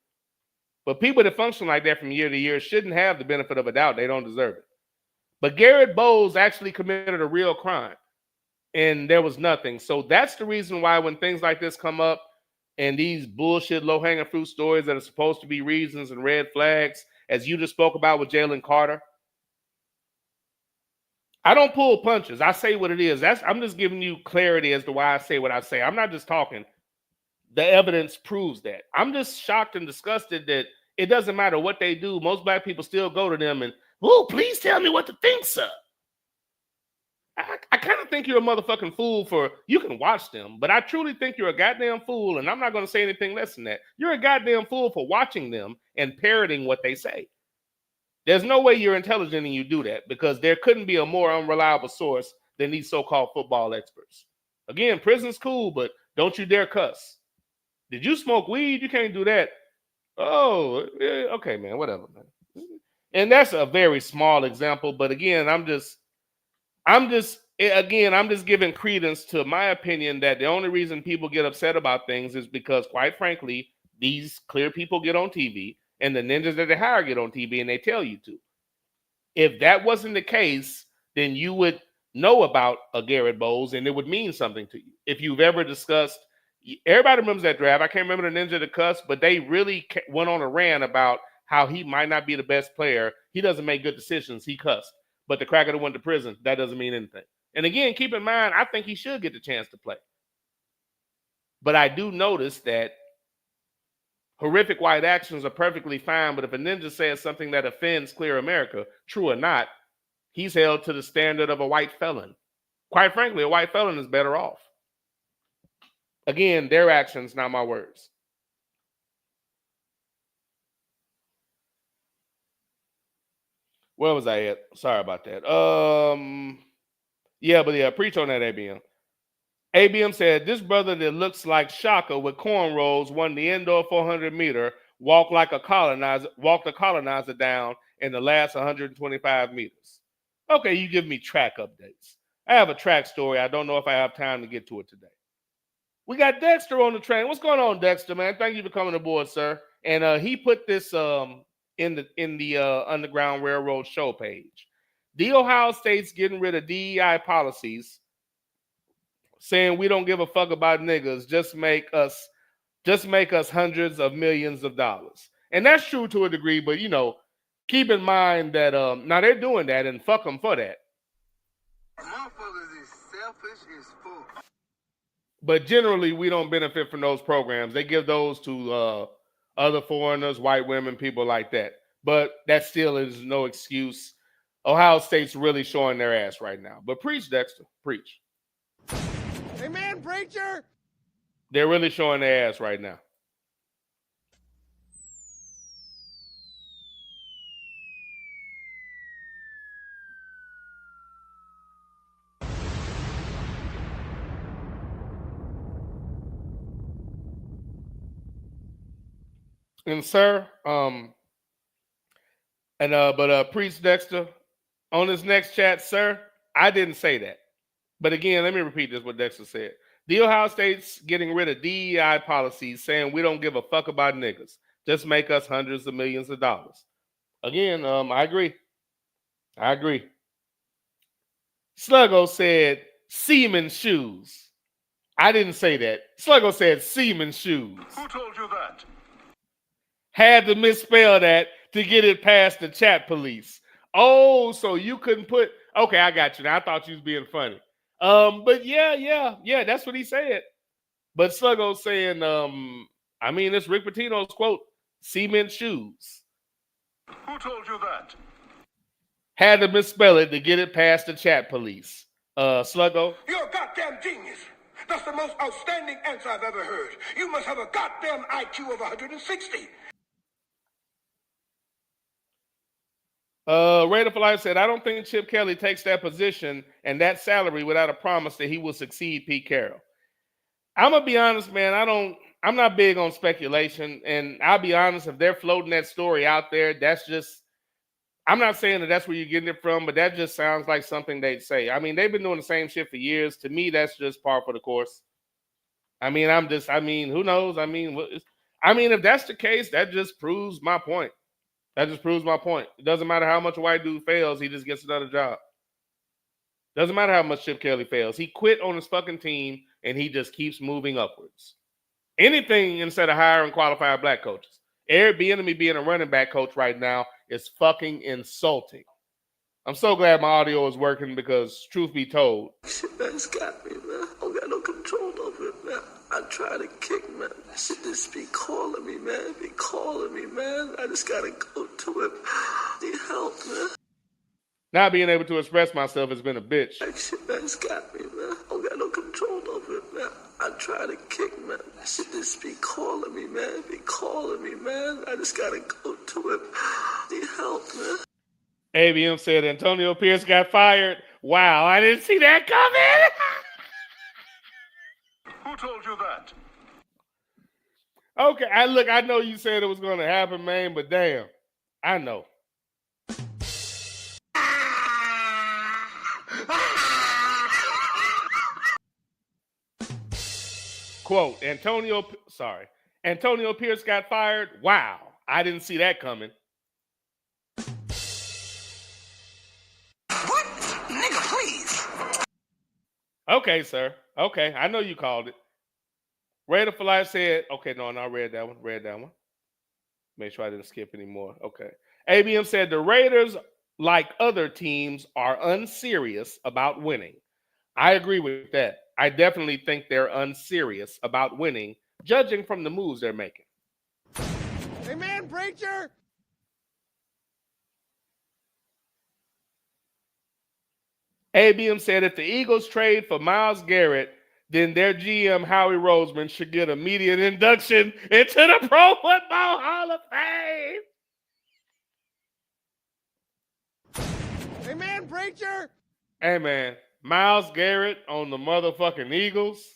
But people that function like that from year to year shouldn't have the benefit of a doubt. They don't deserve it. But Garrett Bowles actually committed a real crime, and there was nothing. So that's the reason why when things like this come up, and these bullshit low-hanging fruit stories that are supposed to be reasons and red flags, as you just spoke about with Jalen Carter, I don't pull punches. I say what it is. I'm just giving you clarity as to why I say what I say. I'm not just talking. The evidence proves that. I'm just shocked and disgusted that it doesn't matter what they do. Most black people still go to them and, oh, please tell me what to think, sir. I kind of think you're a motherfucking fool for, you can watch them, but I truly think you're a goddamn fool, and I'm not going to say anything less than that. You're a goddamn fool for watching them and parroting what they say. There's no way you're intelligent and you do that, because there couldn't be a more unreliable source than these so-called football experts. Again, prison's cool, but don't you dare cuss. Did you smoke weed? You can't do that. Oh, okay, man, whatever, man. And that's a very small example, but again, I'm just giving credence to my opinion that the only reason people get upset about things is because, quite frankly, these clear people get on TV and the ninjas that they hire get on TV and they tell you to. If that wasn't the case, then you would know about a Garrett Bowles and it would mean something to you. If you've ever discussed, everybody remembers that draft. I can't remember the ninja that cussed, but they really went on a rant about how he might not be the best player. He doesn't make good decisions. He cussed. But the cracker that went to prison, that doesn't mean anything. And again, keep in mind, I think he should get the chance to play. But I do notice that horrific white actions are perfectly fine, but if a ninja says something that offends clear America, true or not, he's held to the standard of a white felon. Quite frankly, a white felon is better off. Again, their actions, not my words. Where was I at? Sorry about that. Preach on that, ABM. ABM said, this brother that looks like Shaka with cornrows won the indoor 400-meter, walked a colonizer down in the last 125 meters. Okay, you give me track updates. I have a track story. I don't know if I have time to get to it today. We got Dexter on the train. What's going on, Dexter, man? Thank you for coming aboard, sir. And he put this in the Underground Railroad show page. The Ohio State's getting rid of DEI policies, saying we don't give a fuck about niggas, just make us hundreds of millions of dollars. And that's true to a degree, but keep in mind that now they're doing that and fuck them for that. Motherfuckers is selfish as fuck. But generally, we don't benefit from those programs. They give those to other foreigners, white women, people like that. But that still is no excuse. Ohio State's really showing their ass right now. But preach, Dexter, preach. Amen, preacher. They're really showing their ass right now. And sir, preach, Dexter, on this next chat, sir, I didn't say that. But again, let me repeat this, what Dexter said. The Ohio State's getting rid of DEI policies, saying we don't give a fuck about niggas. Just make us hundreds of millions of dollars. Again, I agree. Sluggo said Seaman shoes. I didn't say that. Sluggo said Seaman shoes. Who told you that? Had to misspell that to get it past the chat police. Oh, so you couldn't put... Okay, I got you now. I thought you was being funny. But yeah, that's what he said. But Sluggo's saying, it's Rick Pitino's quote, cement shoes. Who told you that? Had to misspell it to get it past the chat police. Sluggo. You're a goddamn genius. That's the most outstanding answer I've ever heard. You must have a goddamn IQ of 160. Raider for Life said, I don't think Chip Kelly takes that position and that salary without a promise that he will succeed Pete Carroll. I'm going to be honest, man. I'm not big on speculation. And I'll be honest, if they're floating that story out there, that's just, I'm not saying that that's where you're getting it from, but that just sounds like something they'd say. I mean, they've been doing the same shit for years. To me, that's just par for the course. Who knows? If that's the case, that just proves my point. It doesn't matter how much a white dude fails, he just gets another job. Doesn't matter how much Chip Kelly fails. He quit on his fucking team, and he just keeps moving upwards. Anything instead of hiring qualified black coaches. Eric Bieniemy being a running back coach right now is fucking insulting. I'm so glad my audio is working because, truth be told... That's got me, man. I don't got no control over it, man. I try to kick, man. Shit just be calling me, man. I just gotta go to it. Need help, man. Not being able to express myself has been a bitch. Shit, that's got me, man. I don't got no control over it, man. I try to kick, man. Shit just be calling me, man. I just gotta go to it. Need help, man. ABM said Antonio Pierce got fired. Wow, I didn't see that coming. Who told you that? Okay, I know you said it was going to happen, man, but damn, I know. Quote, Antonio Pierce got fired. Wow, I didn't see that coming. What? Nigga, please. Okay, sir. Okay, I know you called it. Raider for Life said, okay, no, I read that one. Make sure I didn't skip any more. Okay. ABM said the Raiders, like other teams, are unserious about winning. I agree with that. I definitely think they're unserious about winning, judging from the moves they're making. Amen, preacher. ABM said if the Eagles trade for Myles Garrett, then their GM, Howie Roseman, should get immediate induction into the Pro Football Hall of Fame. Amen, preacher. Hey, man, Myles Garrett on the motherfucking Eagles.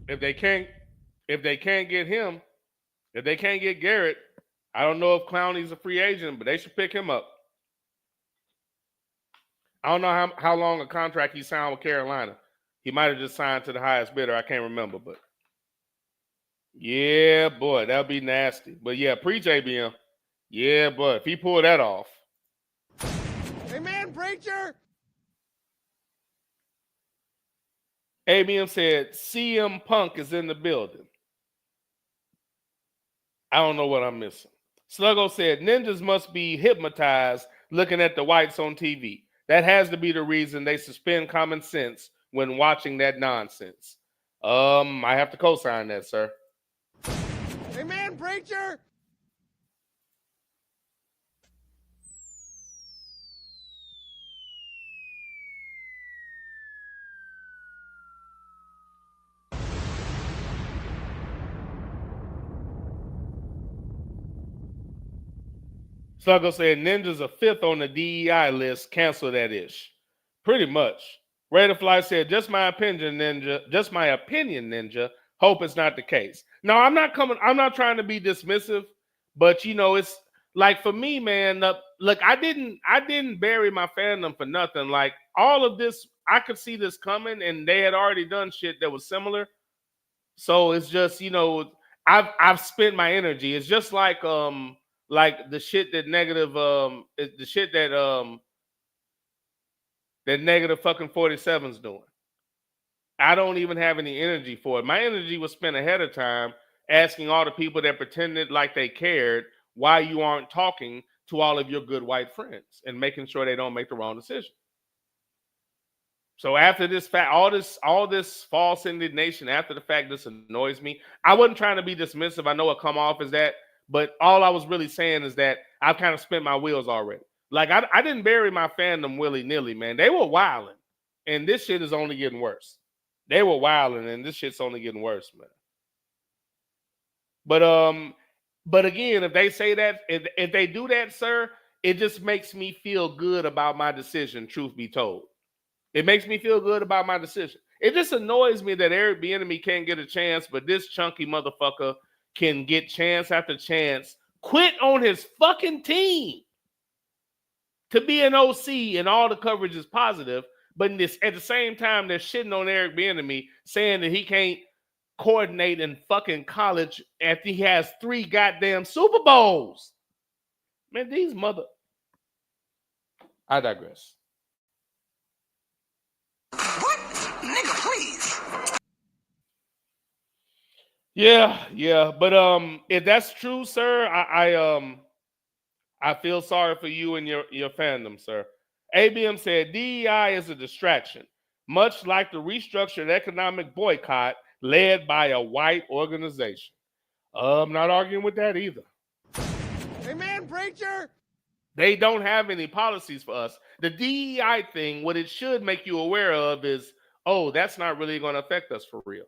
If they can't get him, if they can't get Garrett, I don't know if Clowney's a free agent, but they should pick him up. I don't know how long a contract he signed with Carolina. He might have just signed to the highest bidder. I can't remember, but yeah, boy, that'd be nasty. But yeah, preach ABM. Yeah, but if he pulled that off. Amen, preacher. ABM said CM Punk is in the building. I don't know what I'm missing. Sluggo said ninjas must be hypnotized looking at the whites on TV. That has to be the reason they suspend common sense when watching that nonsense. I have to co-sign that, sir. Amen, preacher. Sluggo said ninjas are fifth on the DEI list. Cancel that ish. Pretty much. Raiderfly said, just my opinion, Ninja. Hope it's not the case. No, I'm not trying to be dismissive, but it's like for me, man, look, I didn't bury my fandom for nothing. Like all of this, I could see this coming, and they had already done shit that was similar. So it's just, I've spent my energy. It's just like the shit that that negative fucking 47's doing. I don't even have any energy for it. My energy was spent ahead of time asking all the people that pretended like they cared why you aren't talking to all of your good white friends and making sure they don't make the wrong decision. So after this fact, all this false indignation after the fact, this annoys me. I wasn't trying to be dismissive. I know it come off as that, but all I was really saying is that I've kind of spent my wheels already. Like I didn't bury my fandom willy-nilly, man. They were wilding, and this shit is only getting worse. They were wilding, and this shit's only getting worse, man. But again, if they say that, if they do that, sir, it just makes me feel good about my decision, truth be told. It makes me feel good about my decision. It just annoys me that Eric Bieniemy can't get a chance, but this chunky motherfucker can get chance after chance, quit on his fucking team to be an OC, and all the coverage is positive. But at the same time, they're shitting on Eric Bieniemy, saying that he can't coordinate in fucking college after he has 3 goddamn Super Bowls. Man, I digress. What? Nigga, please. Yeah. But if that's true, sir, I feel sorry for you and your fandom, sir. ABM said DEI is a distraction, much like the restructured economic boycott led by a white organization. I'm not arguing with that either. Amen, preacher. They don't have any policies for us. The DEI thing, what it should make you aware of is, oh, that's not really going to affect us for real.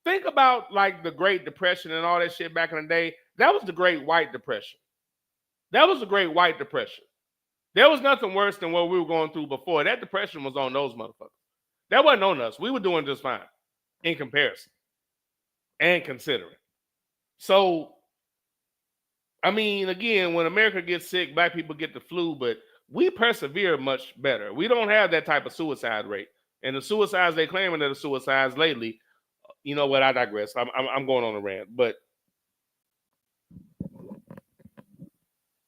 Think about like the Great Depression and all that shit back in the day. That was the Great White Depression. There was nothing worse than what we were going through before. That depression was on those motherfuckers. That wasn't on us. We were doing just fine in comparison and considering. So I mean, again, when America gets sick, black people get the flu, but we persevere much better. We don't have that type of suicide rate. And the suicides they claiming that the suicides lately, you know what? I digress. I'm going on a rant, but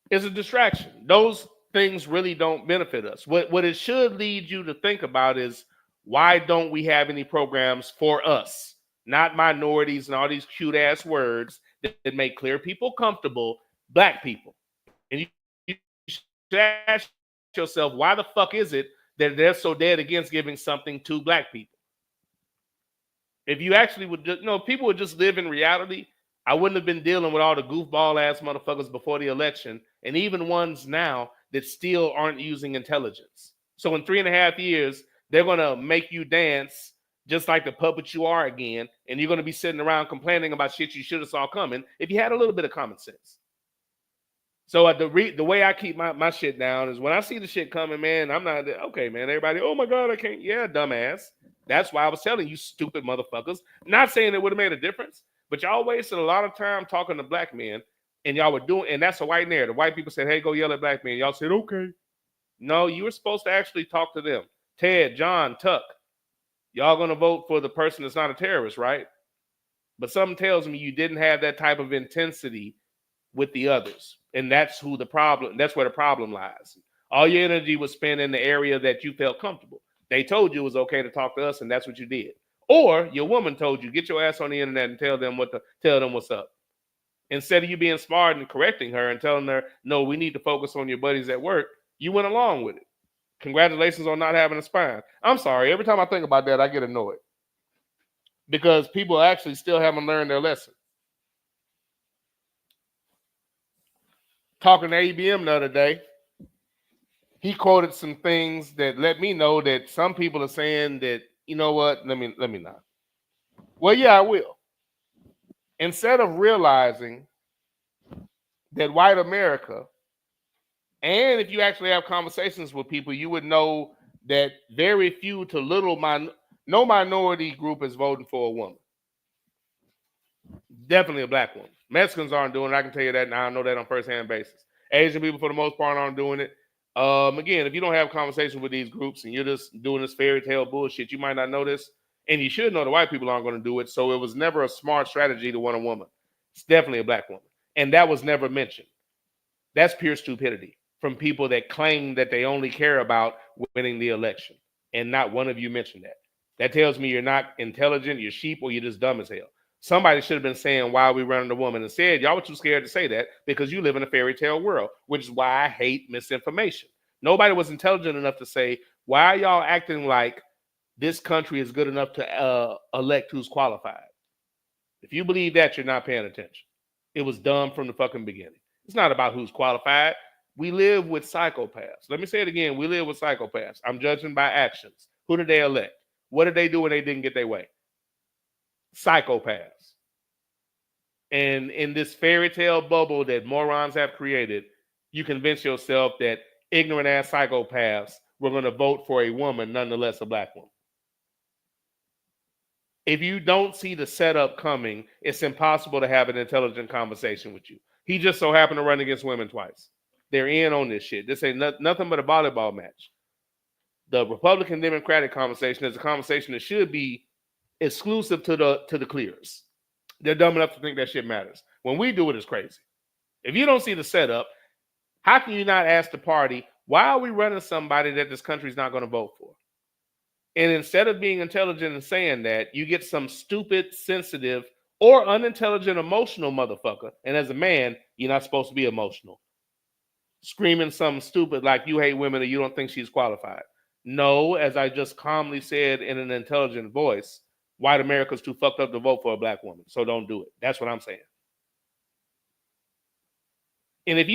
it's a distraction. Those things really don't benefit us. What it should lead you to think about is why don't we have any programs for us, not minorities and all these cute ass words that make clear people comfortable, black people. And you should ask yourself, why the fuck is it that they're so dead against giving something to black people? If you actually would, people would just live in reality, I wouldn't have been dealing with all the goofball ass motherfuckers before the election, and even ones now that still aren't using intelligence. So in 3.5 years, they're gonna make you dance just like the puppet you are again, and you're gonna be sitting around complaining about shit you should have saw coming if you had a little bit of common sense. So the way I keep my shit down is when I see the shit coming, man, I'm not okay, man. Everybody, oh my god, I can't. Yeah, dumbass. That's why I was telling you, stupid motherfuckers. Not saying it would have made a difference, but y'all wasted a lot of time talking to black men, and y'all were doing, and that's a white narrative. White people said, hey, go yell at black men. Y'all said, okay. No, you were supposed to actually talk to them. Ted, John, Tuck, y'all gonna vote for the person that's not a terrorist, right? But something tells me you didn't have that type of intensity with the others. And that's where the problem lies. All your energy was spent in the area that you felt comfortable. They told you it was okay to talk to us, and that's what you did. Or your woman told you, get your ass on the internet and tell them what's up. Instead of you being smart and correcting her and telling her, no, we need to focus on your buddies at work, you went along with it. Congratulations on not having a spine. I'm sorry, every time I think about that, I get annoyed. Because people actually still haven't learned their lesson. Talking to ABM the other day, he quoted some things that let me know that some people are saying that, you know what, let me not. Well, yeah, I will. Instead of realizing that white America, and if you actually have conversations with people, you would know that very few to little, no minority group is voting for a woman. Definitely a black woman. Mexicans aren't doing it. I can tell you that now. I know that on first-hand basis. Asian people, for the most part, aren't doing it. Again, if you don't have conversations with these groups and you're just doing this fairy tale bullshit, you might not know this. And you should know the white people aren't going to do it. So it was never a smart strategy to want a woman. It's definitely a black woman. And that was never mentioned. That's pure stupidity from people that claim that they only care about winning the election. And not one of you mentioned that. That tells me you're not intelligent, you're sheep, or you're just dumb as hell. Somebody should have been saying why we running the woman. Instead, y'all were too scared to say that because you live in a fairy tale world, which is why I hate misinformation. Nobody was intelligent enough to say, why are y'all acting like this country is good enough to elect who's qualified? If you believe that, you're not paying attention. It was dumb from the fucking beginning. It's not about who's qualified. We live with psychopaths. Let me say it again. We live with psychopaths. I'm judging by actions. Who did they elect? What did they do when they didn't get their way? Psychopaths. And in this fairy tale bubble that morons have created, you convince yourself that ignorant ass psychopaths were going to vote for a woman, nonetheless a black woman. If you don't see the setup coming, it's impossible to have an intelligent conversation with you. He just so happened to run against women twice. They're in on this shit. This ain't nothing but a volleyball match. The Republican Democratic conversation is a conversation that should be exclusive to the clears. They're dumb enough to think that shit matters. When we do it, it's crazy. If you don't see the setup, how can you not ask the party, why are we running somebody that this country's not going to vote for? And instead of being intelligent and saying that, you get some stupid, sensitive, or unintelligent, emotional motherfucker. And as a man, you're not supposed to be emotional. Screaming something stupid like you hate women or you don't think she's qualified. No, as I just calmly said in an intelligent voice, white America's too fucked up to vote for a black woman. So don't do it. That's what I'm saying. And if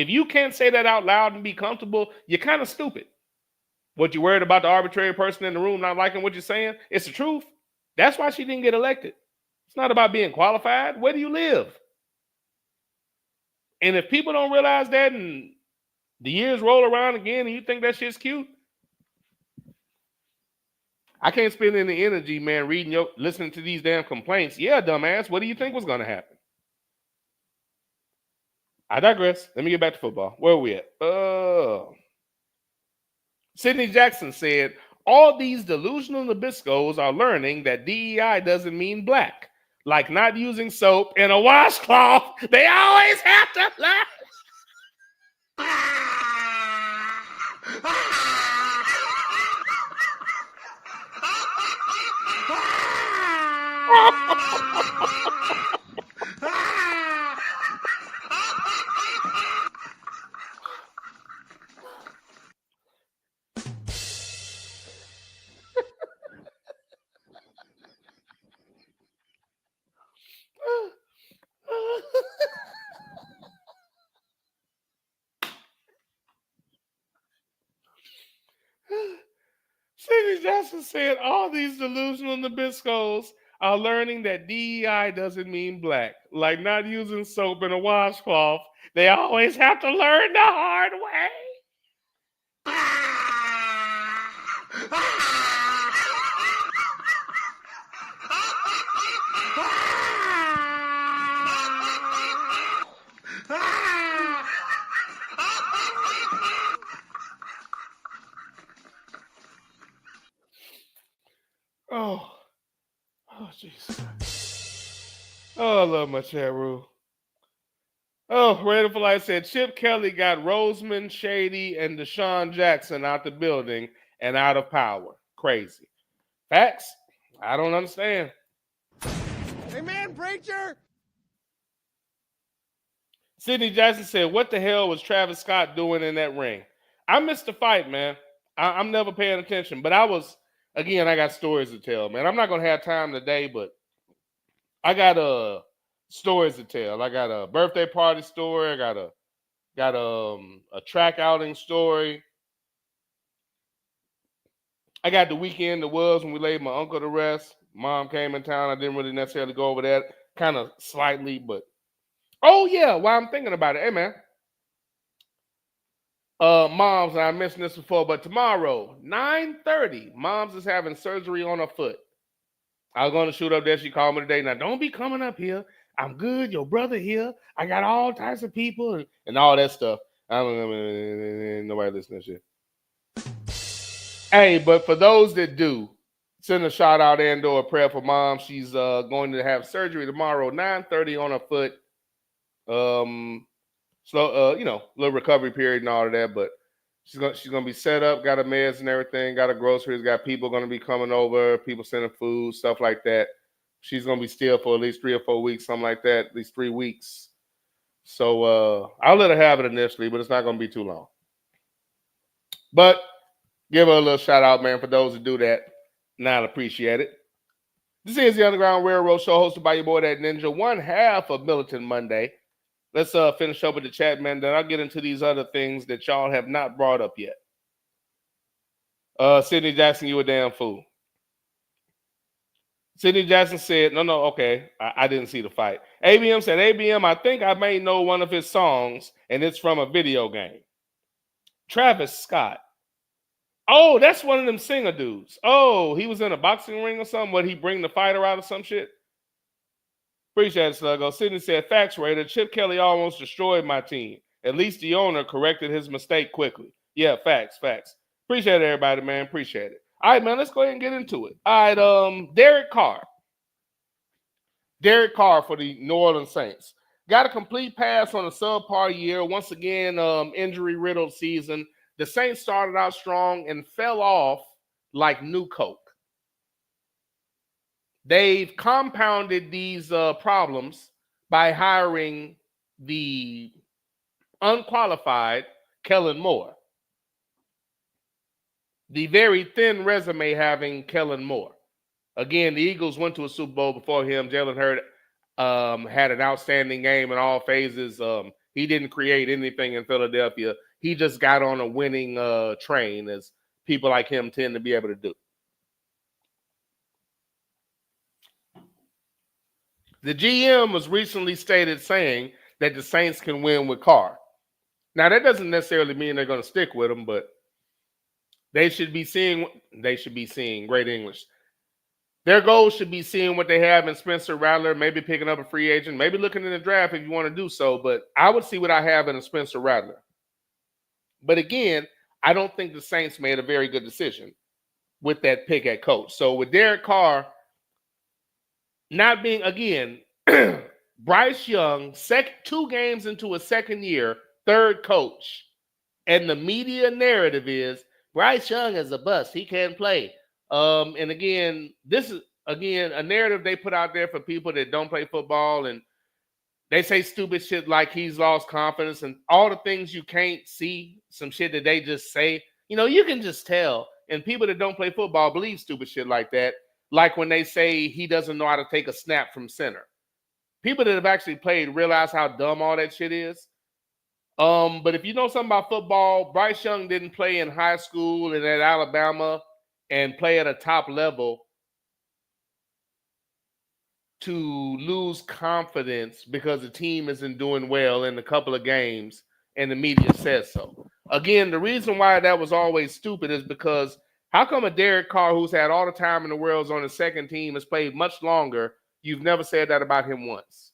you can't say that out loud and be comfortable, you're kind of stupid. What, you worried about the arbitrary person in the room not liking what you're saying? It's the truth. That's why she didn't get elected. It's not about being qualified. Where do you live? And if people don't realize that and the years roll around again and you think that shit's cute, I can't spend any energy, man, listening to these damn complaints. Yeah, dumbass, what do you think was going to happen? I digress. Let me get back to football. Where are we at? Sidney Jackson said, all these delusional Nabiscos are learning that DEI doesn't mean black. Like not using soap and a washcloth. They always have to learn. Sidney Jackson said all these delusional Nabiscos are learning that DEI doesn't mean black. Like not using soap and a washcloth. They always have to learn the hard way. Oh, jeez. Oh, I love my chat room. Oh, Randall for Life said Chip Kelly got Roseman, Shady, and Deshaun Jackson out the building and out of power. Crazy. Facts? I don't understand. Amen, preacher. Sidney Jackson said, what the hell was Travis Scott doing in that ring? I missed the fight, man. I'm never paying attention. But I got stories to tell, man. I'm not going to have time today, but I got stories to tell. I got a birthday party story. I got a track outing story. I got the weekend that was when we laid my uncle to rest. Mom came in town. I didn't really necessarily go over that, kind of slightly, but oh yeah, while I'm thinking about it, hey man. Moms, I mentioned this before, but tomorrow, 9:30, Moms is having surgery on her foot. I was going to shoot up there. She called me today. Now, don't be coming up here. I'm good. Your brother here. I got all types of people and all that stuff. I don't know. Nobody listening to shit. Hey, but for those that do, send a shout out and or a prayer for Mom. She's going to have surgery tomorrow, 9:30 on her foot. Slow, little recovery period and all of that, but she's gonna be set up, got her meds and everything, got her groceries, got people gonna be coming over, people sending food, stuff like that. She's gonna be still for at least 3 or 4 weeks, something like that, at least 3 weeks. So I'll let her have it initially, but it's not gonna be too long. But give her a little shout out, man, for those who do that. Not appreciate it. This is the Underground Railroad Show hosted by your boy that Ninja, one half of Militant Monday. Let's finish up with the chat, man. Then I'll get into these other things that y'all have not brought up yet. Sidney Jackson, you a damn fool. Sidney Jackson said, no, okay. I didn't see the fight. ABM said, ABM, I think I may know one of his songs, and it's from a video game. Travis Scott. Oh, that's one of them singer dudes. Oh, he was in a boxing ring or something. Would he bring the fighter out or some shit? Appreciate it, Sluggo. Sidney said, facts, Raider. Chip Kelly almost destroyed my team. At least the owner corrected his mistake quickly. Yeah, facts. Appreciate it, everybody, man. Appreciate it. All right, man, let's go ahead and get into it. All right, Derek Carr. Derek Carr for the New Orleans Saints. Got a complete pass on a subpar year. Once again, injury-riddled season. The Saints started out strong and fell off like new Coke. They've compounded these problems by hiring the unqualified Kellen Moore. The very thin resume having Kellen Moore. Again, the Eagles went to a Super Bowl before him. Jalen Hurts had an outstanding game in all phases. He didn't create anything in Philadelphia. He just got on a winning train, as people like him tend to be able to do. The GM was recently stated saying that the Saints can win with Carr. Now, that doesn't necessarily mean they're going to stick with him, but they should be seeing great English. Their goal should be seeing what they have in Spencer Rattler, maybe picking up a free agent, maybe looking in the draft if you want to do so. But I would see what I have in a Spencer Rattler. But again, I don't think the Saints made a very good decision with that pick at coach. So with Derek Carr not being, again, Bryce Young, 2 games into a second year, third coach, and the media narrative is Bryce Young is a bust. He can't play. And again, this is a narrative they put out there for people that don't play football, and they say stupid shit like he's lost confidence and all the things you can't see, some shit that they just say. You know, you can just tell. And people that don't play football believe stupid shit like that. Like when they say he doesn't know how to take a snap from center. People that have actually played realize how dumb all that shit is. But if you know something about football, Bryce Young didn't play in high school and at Alabama and play at a top level to lose confidence because the team isn't doing well in a couple of games and the media says so. Again, the reason why that was always stupid is because how come a Derek Carr who's had all the time in the world is on his second team, has played much longer, you've never said that about him once.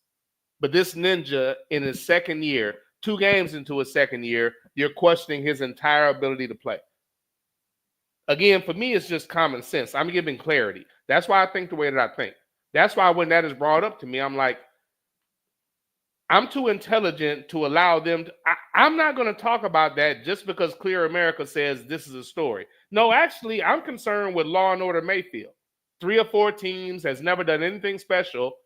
But this ninja in his second year, 2 games into his second year, you're questioning his entire ability to play. Again, for me, it's just common sense. I'm giving clarity. That's why I think the way that I think. That's why when that is brought up to me, I'm like, I'm too intelligent to allow them to. I'm not going to talk about that just because Clear America says this is a story. No, actually, I'm concerned with Law and Order Mayfield. 3 or 4 teams, has never done anything special,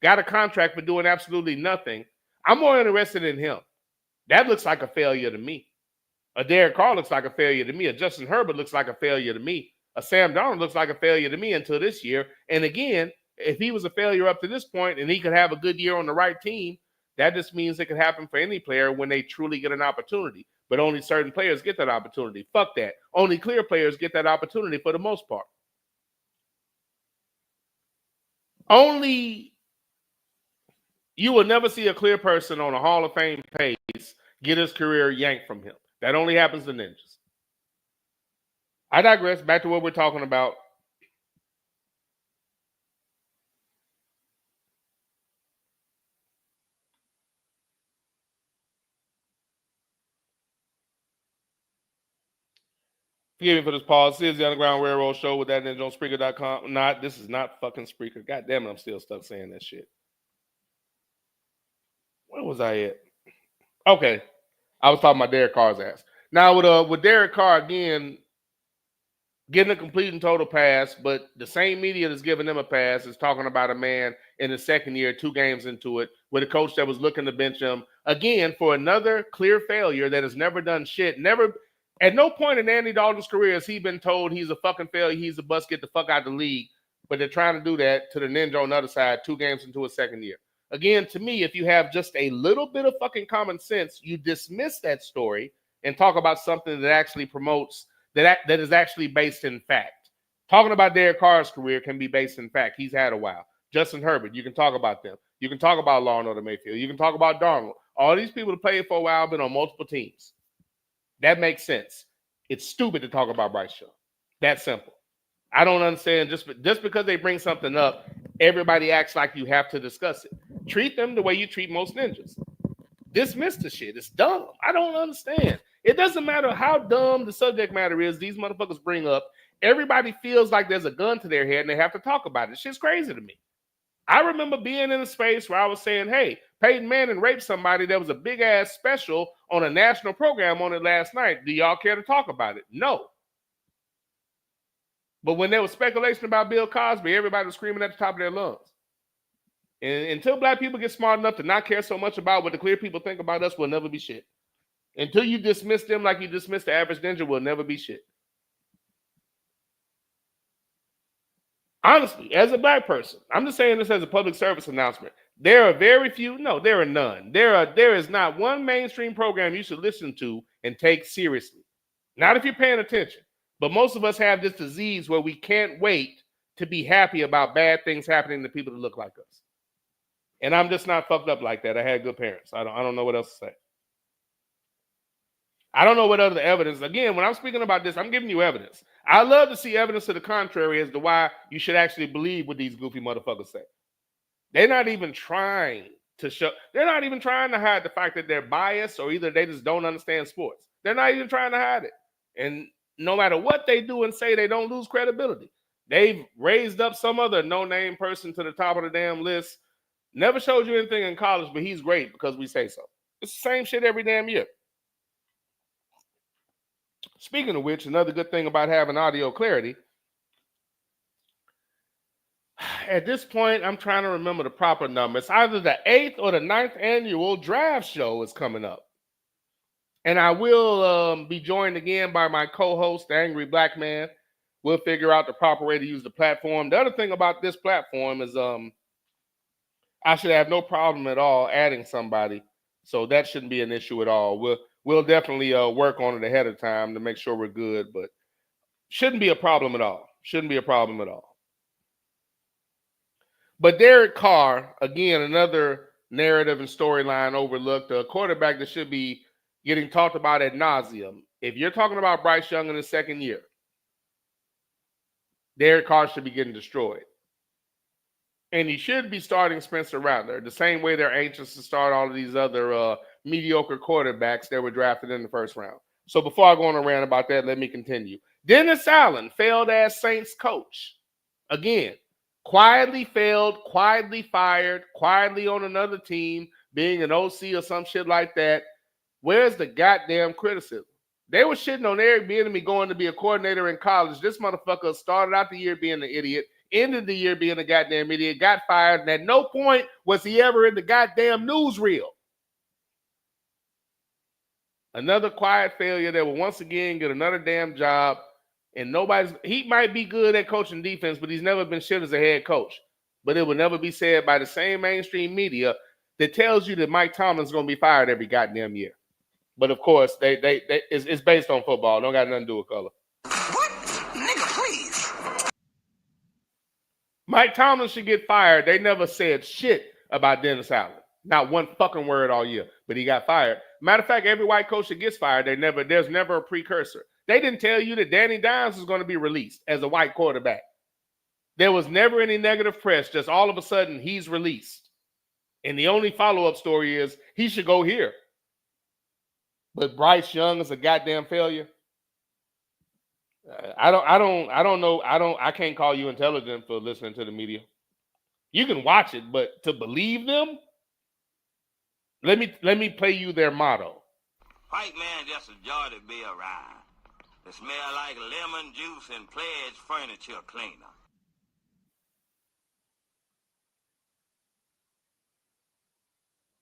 got a contract for doing absolutely nothing. I'm more interested in him. That looks like a failure to me. A Derek Carr looks like a failure to me. A Justin Herbert looks like a failure to me. A Sam Darnold looks like a failure to me until this year. And again, if he was a failure up to this point and he could have a good year on the right team, that just means it could happen for any player when they truly get an opportunity. But only certain players get that opportunity. Fuck that. Only clear players get that opportunity for the most part. You will never see a clear person on a Hall of Fame pace get his career yanked from him. That only happens to ninjas. I digress. Back to what we're talking about. Forgive me for this pause. This is the Underground Railroad Show with that ninja on Spreaker.com. This is not fucking Spreaker. God damn it, I'm still stuck saying that shit. Where was I at? Okay. I was talking about Derek Carr's ass. Now with Derek Carr again, getting a complete and total pass, but the same media that's giving them a pass is talking about a man in his second year, 2 games into it, with a coach that was looking to bench him again for another clear failure that has never done shit. At no point in Andy Dalton's career has he been told he's a fucking failure, he's a bust, get the fuck out of the league. But they're trying to do that to the ninja on the other side, 2 games into his second year. Again, to me, if you have just a little bit of fucking common sense, you dismiss that story and talk about something that actually promotes that is actually based in fact. Talking about Derek Carr's career can be based in fact. He's had a while. Justin Herbert, you can talk about them. You can talk about Law and Order Mayfield. You can talk about Darnold. All these people that played for a while have been on multiple teams. That makes sense. It's stupid to talk about Bryce Young. That simple. I don't understand. Just because they bring something up, everybody acts like you have to discuss it. Treat them the way you treat most ninjas. Dismiss the shit. It's dumb. I don't understand. It doesn't matter how dumb the subject matter is. These motherfuckers bring up. Everybody feels like there's a gun to their head and they have to talk about it. Shit's crazy to me. I remember being in a space where I was saying, hey, Peyton Manning raped somebody. There was a big ass special on a national program on it last night. Do y'all care to talk about it? No. But when there was speculation about Bill Cosby, everybody was screaming at the top of their lungs. And until black people get smart enough to not care so much about what the clear people think about us, we'll never be shit. Until you dismiss them like you dismiss the average ninja, we'll never be shit. Honestly, as a black person, I'm just saying this as a public service announcement. There are very few, no, there are none. There is not one mainstream program you should listen to and take seriously. Not if you're paying attention. But most of us have this disease where we can't wait to be happy about bad things happening to people that look like us. And I'm just not fucked up like that. I had good parents. I don't know what else to say. I don't know what other evidence. Again, when I'm speaking about this, I'm giving you evidence. I love to see evidence to the contrary as to why you should actually believe what these goofy motherfuckers say. They're not even trying to show. They're not even trying to hide the fact that they're biased, or either they just don't understand sports. They're not even trying to hide it. And no matter what they do and say, they don't lose credibility. They've raised up some other no-name person to the top of the damn list. Never showed you anything in college, but he's great because we say so. It's the same shit every damn year. Speaking of which, another good thing about having audio clarity, at this point, I'm trying to remember the proper number. It's either the 8th or the 9th annual draft show is coming up. And I will be joined again by my co-host, the Angry Black Man. We'll figure out the proper way to use the platform. The other thing about this platform is I should have no problem at all adding somebody. So that shouldn't be an issue at all. We'll definitely work on it ahead of time to make sure we're good, but shouldn't be a problem at all. Shouldn't be a problem at all. But Derek Carr, again, another narrative and storyline overlooked, a quarterback that should be getting talked about ad nauseum. If you're talking about Bryce Young in his second year, Derek Carr should be getting destroyed. And he should be starting Spencer Rattler, the same way they're anxious to start all of these other mediocre quarterbacks that were drafted in the first round. So before I go on a rant about that, let me continue. Dennis Allen, failed-ass Saints coach. Again, quietly failed, quietly fired, quietly on another team, being an OC or some shit like that. Where's the goddamn criticism? They were shitting on Eric Bieniemy going to be a coordinator in college. This motherfucker started out the year being an idiot, ended the year being a goddamn idiot, got fired, and at no point was he ever in the goddamn newsreel. Another quiet failure that will once again get another damn job, and he might be good at coaching defense, but he's never been shit as a head coach. But it will never be said by the same mainstream media that tells you that Mike Tomlin's going to be fired every goddamn year. But of course, it's based on football. Don't got nothing to do with color. What? Nigga, please. Mike Tomlin should get fired. They never said shit about Dennis Allen. Not one fucking word all year. But he got fired. Matter of fact, every white coach that gets fired, there's never a precursor. They didn't tell you that Danny Dimes was going to be released as a white quarterback. There was never any negative press. Just all of a sudden, he's released. And the only follow-up story is he should go here. But Bryce Young is a goddamn failure. I don't know. I can't call you intelligent for listening to the media. You can watch it, but to believe them, let me play you their motto. White man just a joy to be around. They smell like lemon juice and pledge furniture cleaner.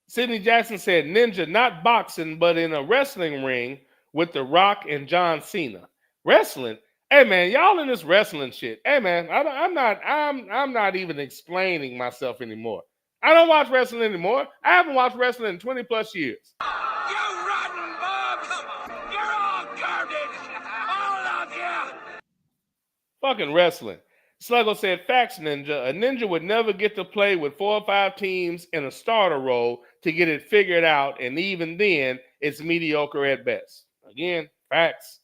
Sidney Jackson said, Ninja, not boxing, but in a wrestling ring with The Rock and John Cena. Wrestling? Hey, man, y'all in this wrestling shit. Hey, man, I'm not even explaining myself anymore. I don't watch wrestling anymore. I haven't watched wrestling in 20 plus years. You rotten bubs! You're all garbage! All of you! Fucking wrestling. Sluggo said, facts, Ninja. A ninja would never get to play with 4 or 5 teams in a starter role to get it figured out, and even then, it's mediocre at best. Again, facts.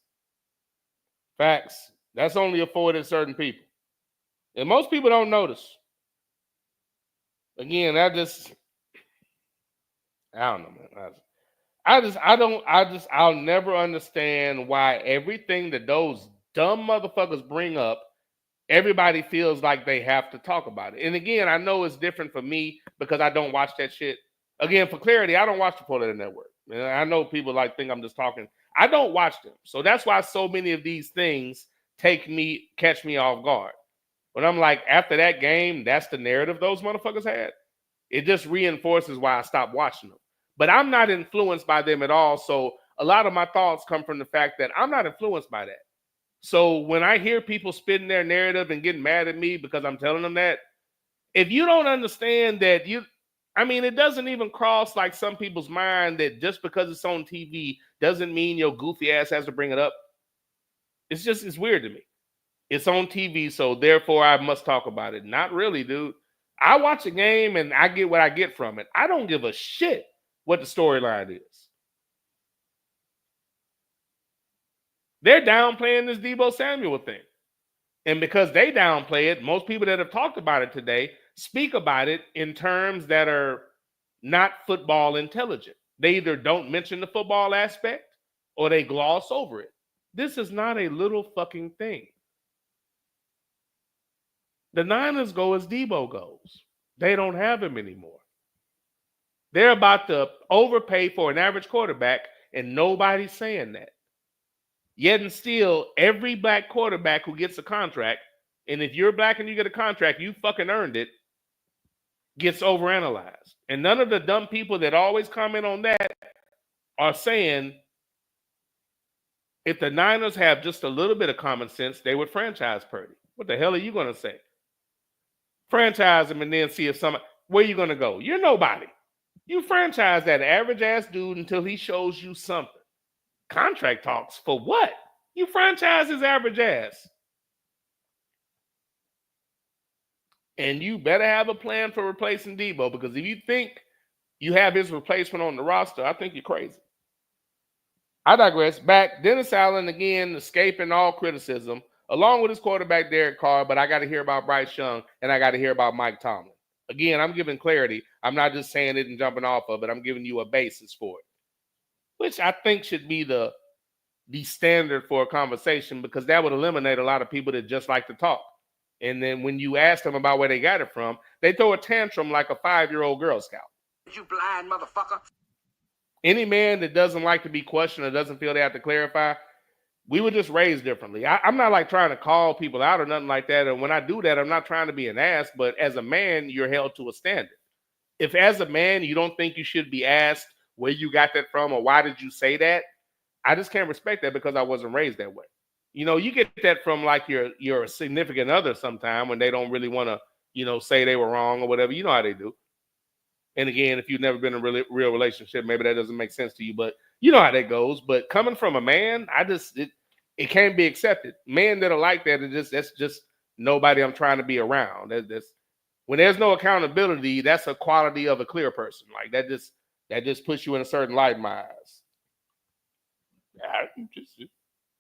Facts. That's only afforded certain people. And most people don't notice. Again, I don't know, man. I'll never understand why everything that those dumb motherfuckers bring up, everybody feels like they have to talk about it. And again, I know it's different for me because I don't watch that shit. Again, for clarity, I don't watch the Political Network. And I know people think I'm just talking. I don't watch them. So that's why so many of these things catch me off guard. When I'm like, after that game, that's the narrative those motherfuckers had. It just reinforces why I stopped watching them. But I'm not influenced by them at all. So a lot of my thoughts come from the fact that I'm not influenced by that. So when I hear people spitting their narrative and getting mad at me because I'm telling them that, if you don't understand that it doesn't even cross like some people's mind that just because it's on TV doesn't mean your goofy ass has to bring it up. It's weird to me. It's on TV, so therefore I must talk about it. Not really, dude. I watch a game and I get what I get from it. I don't give a shit what the storyline is. They're downplaying this Deebo Samuel thing. And because they downplay it, most people that have talked about it today speak about it in terms that are not football intelligent. They either don't mention the football aspect or they gloss over it. This is not a little fucking thing. The Niners go as Deebo goes. They don't have him anymore. They're about to overpay for an average quarterback, and nobody's saying that. Yet and still, every black quarterback who gets a contract, and if you're black and you get a contract, you fucking earned it, gets overanalyzed. And none of the dumb people that always comment on that are saying if the Niners have just a little bit of common sense, they would franchise Purdy. What the hell are you going to say? Franchise him and then see if where you going to go? You're nobody. You franchise that average ass dude until he shows you something. Contract talks for what? You franchise his average ass. And you better have a plan for replacing Deebo, because if you think you have his replacement on the roster, I think you're crazy. I digress. Back, Dennis Allen again escaping all criticism, along with his quarterback Derek Carr, but I got to hear about Bryce Young, and I got to hear about Mike Tomlin. Again, I'm giving clarity. I'm not just saying it and jumping off of it. I'm giving you a basis for it, which I think should be the standard for a conversation, because that would eliminate a lot of people that just like to talk. And then when you ask them about where they got it from, they throw a tantrum like a 5-year-old Girl Scout. You blind motherfucker. Any man that doesn't like to be questioned or doesn't feel they have to clarify, we were just raised differently. I'm not like trying to call people out or nothing like that. And when I do that, I'm not trying to be an ass, but as a man, you're held to a standard. If as a man, you don't think you should be asked where you got that from or why did you say that, I just can't respect that, because I wasn't raised that way. You know, you get that from like your significant other sometime when they don't really want to, you know, say they were wrong or whatever. You know how they do. And again, if you've never been in a real relationship, maybe that doesn't make sense to you, but you know how that goes. But coming from a man, it can't be accepted. Men that are like that, that's just nobody I'm trying to be around. That's when there's no accountability, that's a quality of a clear person. Like that just puts you in a certain light in my eyes.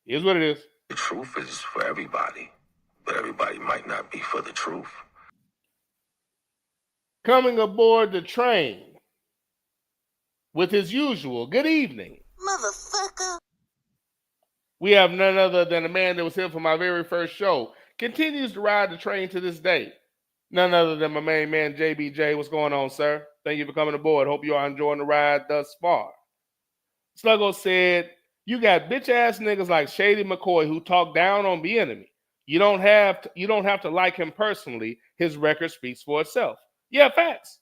Here's what it is. The truth is for everybody, but everybody might not be for the truth. Coming aboard the train with his usual good evening, motherfucker. We have none other than a man that was here for my very first show. Continues to ride the train to this day. None other than my main man, JBJ. What's going on, sir? Thank you for coming aboard. Hope you are enjoying the ride thus far. Sluggo said, you got bitch-ass niggas like Shady McCoy who talk down on the enemy. You don't have to like him personally. His record speaks for itself. Yeah, facts.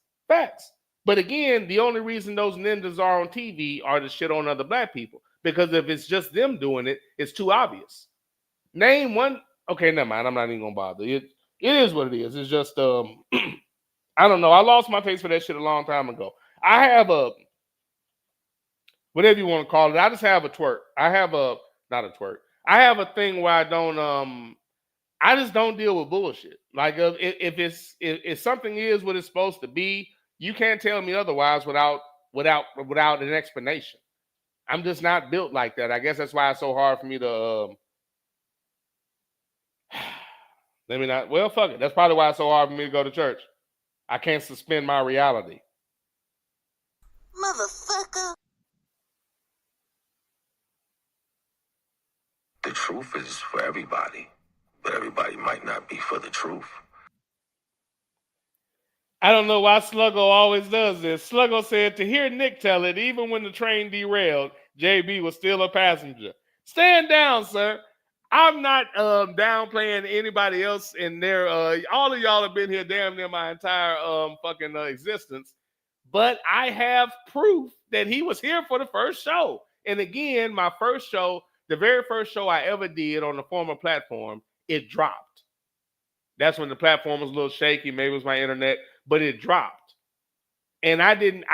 But again, the only reason those ninjas are on TV are to shit on other black people. Because if it's just them doing it, it's too obvious. Name one. Okay, never mind. I'm not even gonna bother. It is what it is. It's just I don't know. I lost my taste for that shit a long time ago. I have a whatever you want to call it. I just have a twerk. I have a not a twerk. I have a thing where I just don't deal with bullshit. Like if something is what it's supposed to be, you can't tell me otherwise without an explanation. I'm just not built like that. I guess that's why it's so hard for me to let me not. Well, fuck it. That's probably why it's so hard for me to go to church. I can't suspend my reality. Motherfucker. The truth is for everybody, but everybody might not be for the truth. I don't know why Sluggo always does this. Sluggo said to hear Nick tell it, even when the train derailed, JB was still a passenger. Stand down, sir. I'm not downplaying anybody else in there. All of y'all have been here damn near my entire fucking existence. But I have proof that he was here for the first show. And again, my first show, the very first show I ever did on the former platform, it dropped. That's when the platform was a little shaky. Maybe it was my internet, but it dropped. And I didn't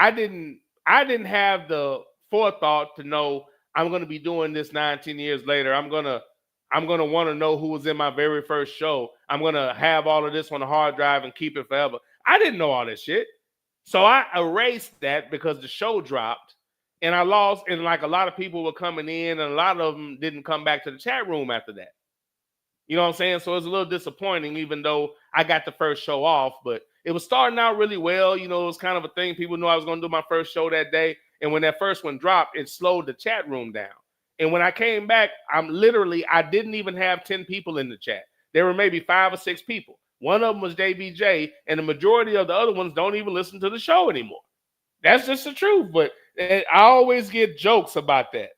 have the forethought to know I'm going to be doing this 19 years later. I'm going to want to know who was in my very first show. I'm going to have all of this on a hard drive and keep it forever. I didn't know all this shit. So I erased that because the show dropped. And I lost, and like a lot of people were coming in, and a lot of them didn't come back to the chat room after that. You know what I'm saying? So it's a little disappointing, even though I got the first show off, but it was starting out really well. You know, it was kind of a thing. People knew I was going to do my first show that day. And when that first one dropped, it slowed the chat room down. And when I came back, I didn't even have 10 people in the chat. There were maybe 5 or 6 people. One of them was JBJ, and the majority of the other ones don't even listen to the show anymore. That's just the truth. But I always get jokes about that.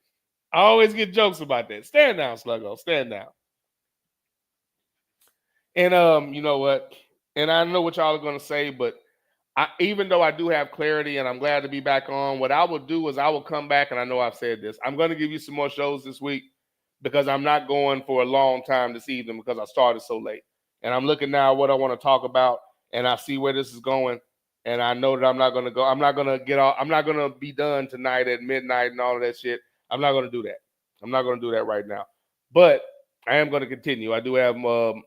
Stand down, Sluggo. Stand down. And you know what? And I know what y'all are going to say, but even though I do have clarity and I'm glad to be back on, what I will do is I will come back, and I know I've said this. I'm going to give you some more shows this week because I'm not going for a long time this evening because I started so late. And I'm looking now at what I want to talk about, and I see where this is going. And I know that I'm not going to go. I'm not going to get off. I'm not going to be done tonight at midnight and all of that shit. I'm not going to do that. I'm not going to do that right now. But I am going to continue. I do have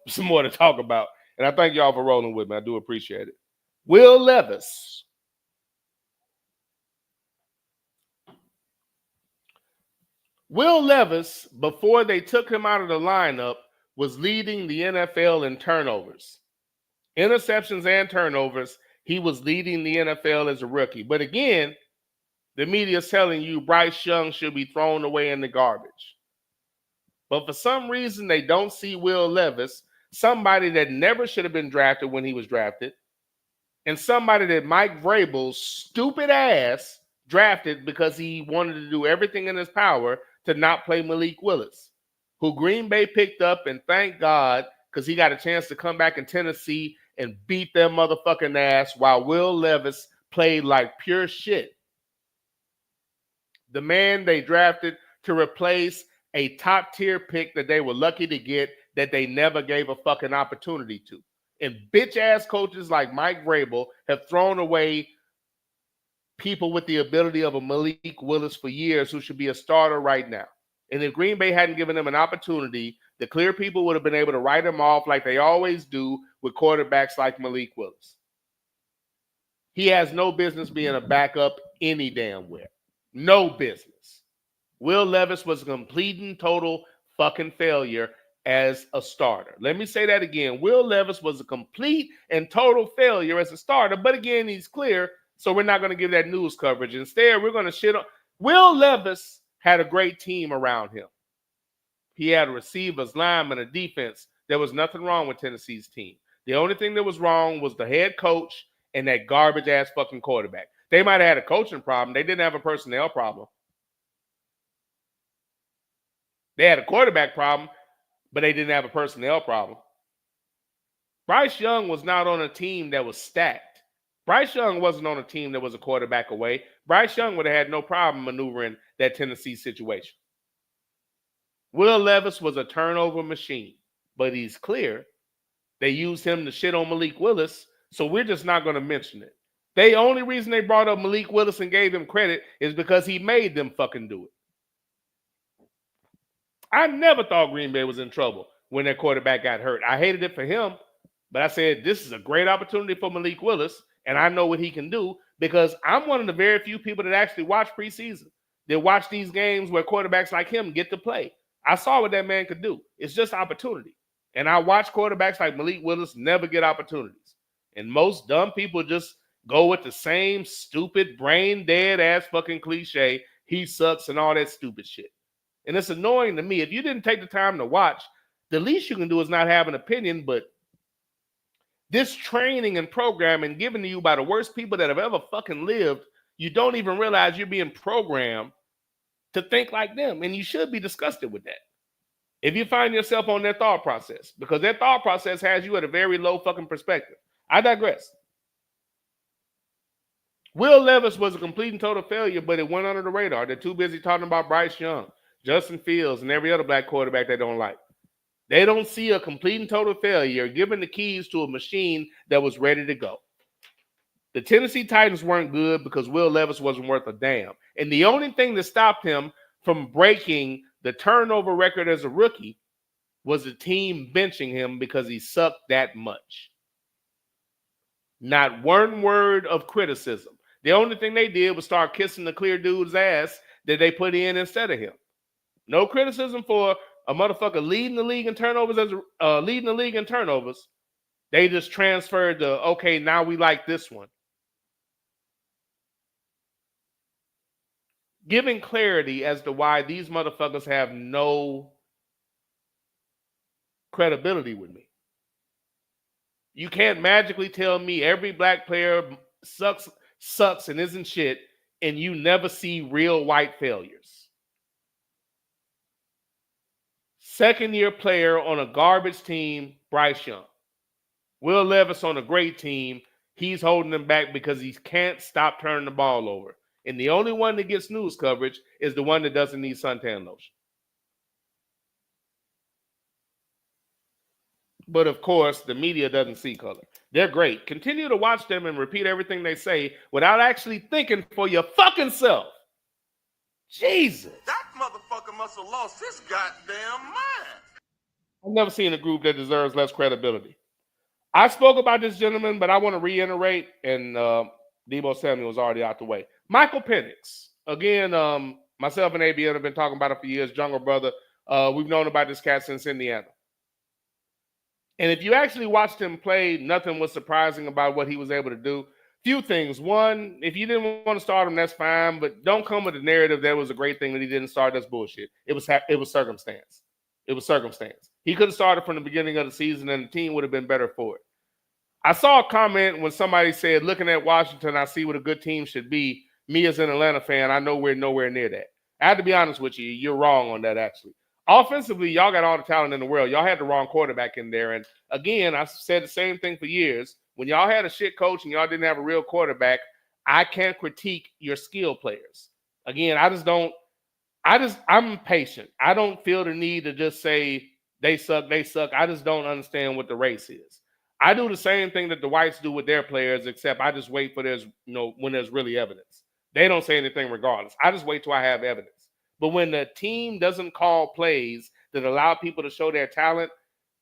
some more to talk about. And I thank y'all for rolling with me. I do appreciate it. Will Levis. Will Levis, before they took him out of the lineup, was leading the NFL in turnovers. Interceptions and turnovers. He was leading the NFL as a rookie. But again, the media is telling you Bryce Young should be thrown away in the garbage. But for some reason, they don't see Will Levis, somebody that never should have been drafted when he was drafted, and somebody that Mike Vrabel's stupid ass drafted because he wanted to do everything in his power to not play Malik Willis, who Green Bay picked up, and thank God, because he got a chance to come back in Tennessee and beat their motherfucking ass while Will Levis played like pure shit. The man they drafted to replace a top-tier pick that they were lucky to get that they never gave a fucking opportunity to. And bitch-ass coaches like Mike Vrabel have thrown away people with the ability of a Malik Willis for years who should be a starter right now. And if Green Bay hadn't given them an opportunity, the clear people would have been able to write him off like they always do with quarterbacks like Malik Willis. He has no business being a backup any damn where. No business. Will Levis was a complete and total fucking failure as a starter. Let me say that again. Will Levis was a complete and total failure as a starter. But again, he's clear, so we're not going to give that news coverage. Instead, we're going to shit on. Will Levis had a great team around him. He had receivers, linemen, a defense. There was nothing wrong with Tennessee's team. The only thing that was wrong was the head coach and that garbage-ass fucking quarterback. They might have had a coaching problem. They didn't have a personnel problem. They had a quarterback problem, but they didn't have a personnel problem. Bryce Young was not on a team that was stacked. Bryce Young wasn't on a team that was a quarterback away. Bryce Young would have had no problem maneuvering that Tennessee situation. Will Levis was a turnover machine, but he's clear. They used him to shit on Malik Willis, so we're just not going to mention it. The only reason they brought up Malik Willis and gave him credit is because he made them fucking do it. I never thought Green Bay was in trouble when their quarterback got hurt. I hated it for him, but I said, this is a great opportunity for Malik Willis, and I know what he can do because I'm one of the very few people that actually watch preseason. They watch these games where quarterbacks like him get to play. I saw what that man could do. It's just opportunity. And I watch quarterbacks like Malik Willis never get opportunities. And most dumb people just go with the same stupid, brain-dead ass fucking cliche, he sucks and all that stupid shit. And it's annoying to me. If you didn't take the time to watch, the least you can do is not have an opinion, but this training and programming given to you by the worst people that have ever fucking lived, you don't even realize you're being programmed to think like them, and you should be disgusted with that. If you find yourself on their thought process, because their thought process has you at a very low fucking perspective. I digress. Will Levis was a complete and total failure, but it went under the radar. They're too busy talking about Bryce Young, Justin Fields, and every other black quarterback they don't like. They don't see a complete and total failure given the keys to a machine that was ready to go. The Tennessee Titans weren't good because Will Levis wasn't worth a damn. And the only thing that stopped him from breaking the turnover record as a rookie was the team benching him because he sucked that much. Not one word of criticism. The only thing they did was start kissing the clear dude's ass that they put in instead of him. No criticism for a motherfucker leading the league in turnovers They just transferred the, okay, now we like this one. Giving clarity as to why these motherfuckers have no credibility with me. You can't magically tell me every black player sucks and isn't shit, and you never see real white failures. Second-year player on a garbage team, Bryce Young. Will Levis on a great team, he's holding them back because he can't stop turning the ball over. And the only one that gets news coverage is the one that doesn't need suntan lotion. But of course, the media doesn't see color. They're great. Continue to watch them and repeat everything they say without actually thinking for your fucking self. Jesus. That motherfucker must have lost his goddamn mind. I've never seen a group that deserves less credibility. I spoke about this gentleman, but I want to reiterate, and Debo Samuel was already out the way. Michael Penix. Again, myself and ABN have been talking about it for years. Jungle Brother. We've known about this cat since Indiana. And if you actually watched him play, nothing was surprising about what he was able to do. Few things. One, if you didn't want to start him, that's fine, but don't come with the narrative that was a great thing that he didn't start. That's bullshit. It was circumstance. It was circumstance. He could have started from the beginning of the season, and the team would have been better for it. I saw a comment when somebody said, looking at Washington, I see what a good team should be. Me as an Atlanta fan, I know we're nowhere near that. I have to be honest with you. You're wrong on that, actually. Offensively, y'all got all the talent in the world. Y'all had the wrong quarterback in there. And again, I've said the same thing for years. When y'all had a shit coach and y'all didn't have a real quarterback, I can't critique your skill players. Again, I'm patient. I don't feel the need to just say they suck. I just don't understand what the race is. I do the same thing that the whites do with their players, except I just wait for when there's really evidence. They don't say anything regardless. I just wait till I have evidence. But when the team doesn't call plays that allow people to show their talent,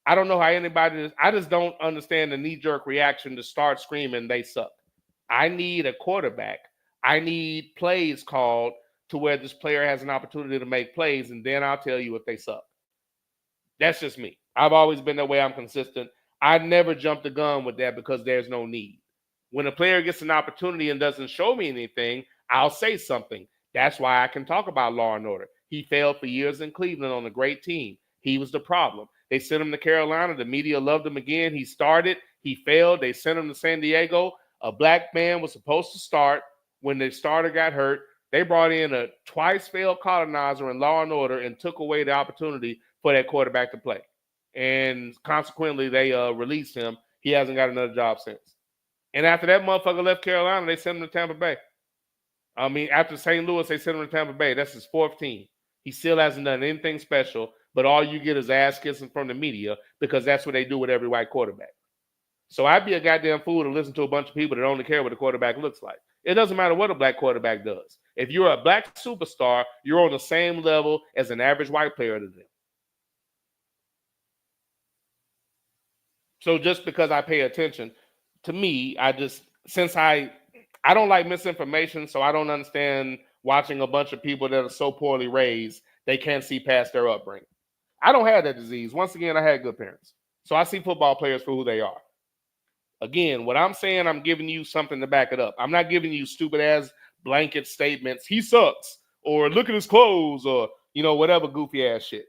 I don't know how anybody – I just don't understand the knee-jerk reaction to start screaming they suck. I need a quarterback. I need plays called to where this player has an opportunity to make plays, and then I'll tell you if they suck. That's just me. I've always been that way. I'm consistent. I never jump the gun with that because there's no need. When a player gets an opportunity and doesn't show me anything, I'll say something. That's why I can talk about Law and Order. He failed for years in Cleveland on a great team. He was the problem. They sent him to Carolina. The media loved him again. He started. He failed. They sent him to San Diego. A black man was supposed to start. When the starter got hurt, they brought in a twice-failed colonizer in Law and Order and took away the opportunity for that quarterback to play. And consequently, they released him. He hasn't got another job since. And after that motherfucker left Carolina, they sent him to Tampa Bay. I mean, after St. Louis, they sent him to Tampa Bay. That's his fourth team. He still hasn't done anything special, but all you get is ass kissing from the media because that's what they do with every white quarterback. So I'd be a goddamn fool to listen to a bunch of people that only care what the quarterback looks like. It doesn't matter what a black quarterback does. If you're a black superstar, you're on the same level as an average white player to them. So just because I pay attention, to me, I don't like misinformation, so I don't understand watching a bunch of people that are so poorly raised, they can't see past their upbringing. I don't have that disease. Once again, I had good parents. So I see football players for who they are. Again, what I'm saying, I'm giving you something to back it up. I'm not giving you stupid-ass blanket statements, he sucks, or look at his clothes, or, whatever goofy-ass shit.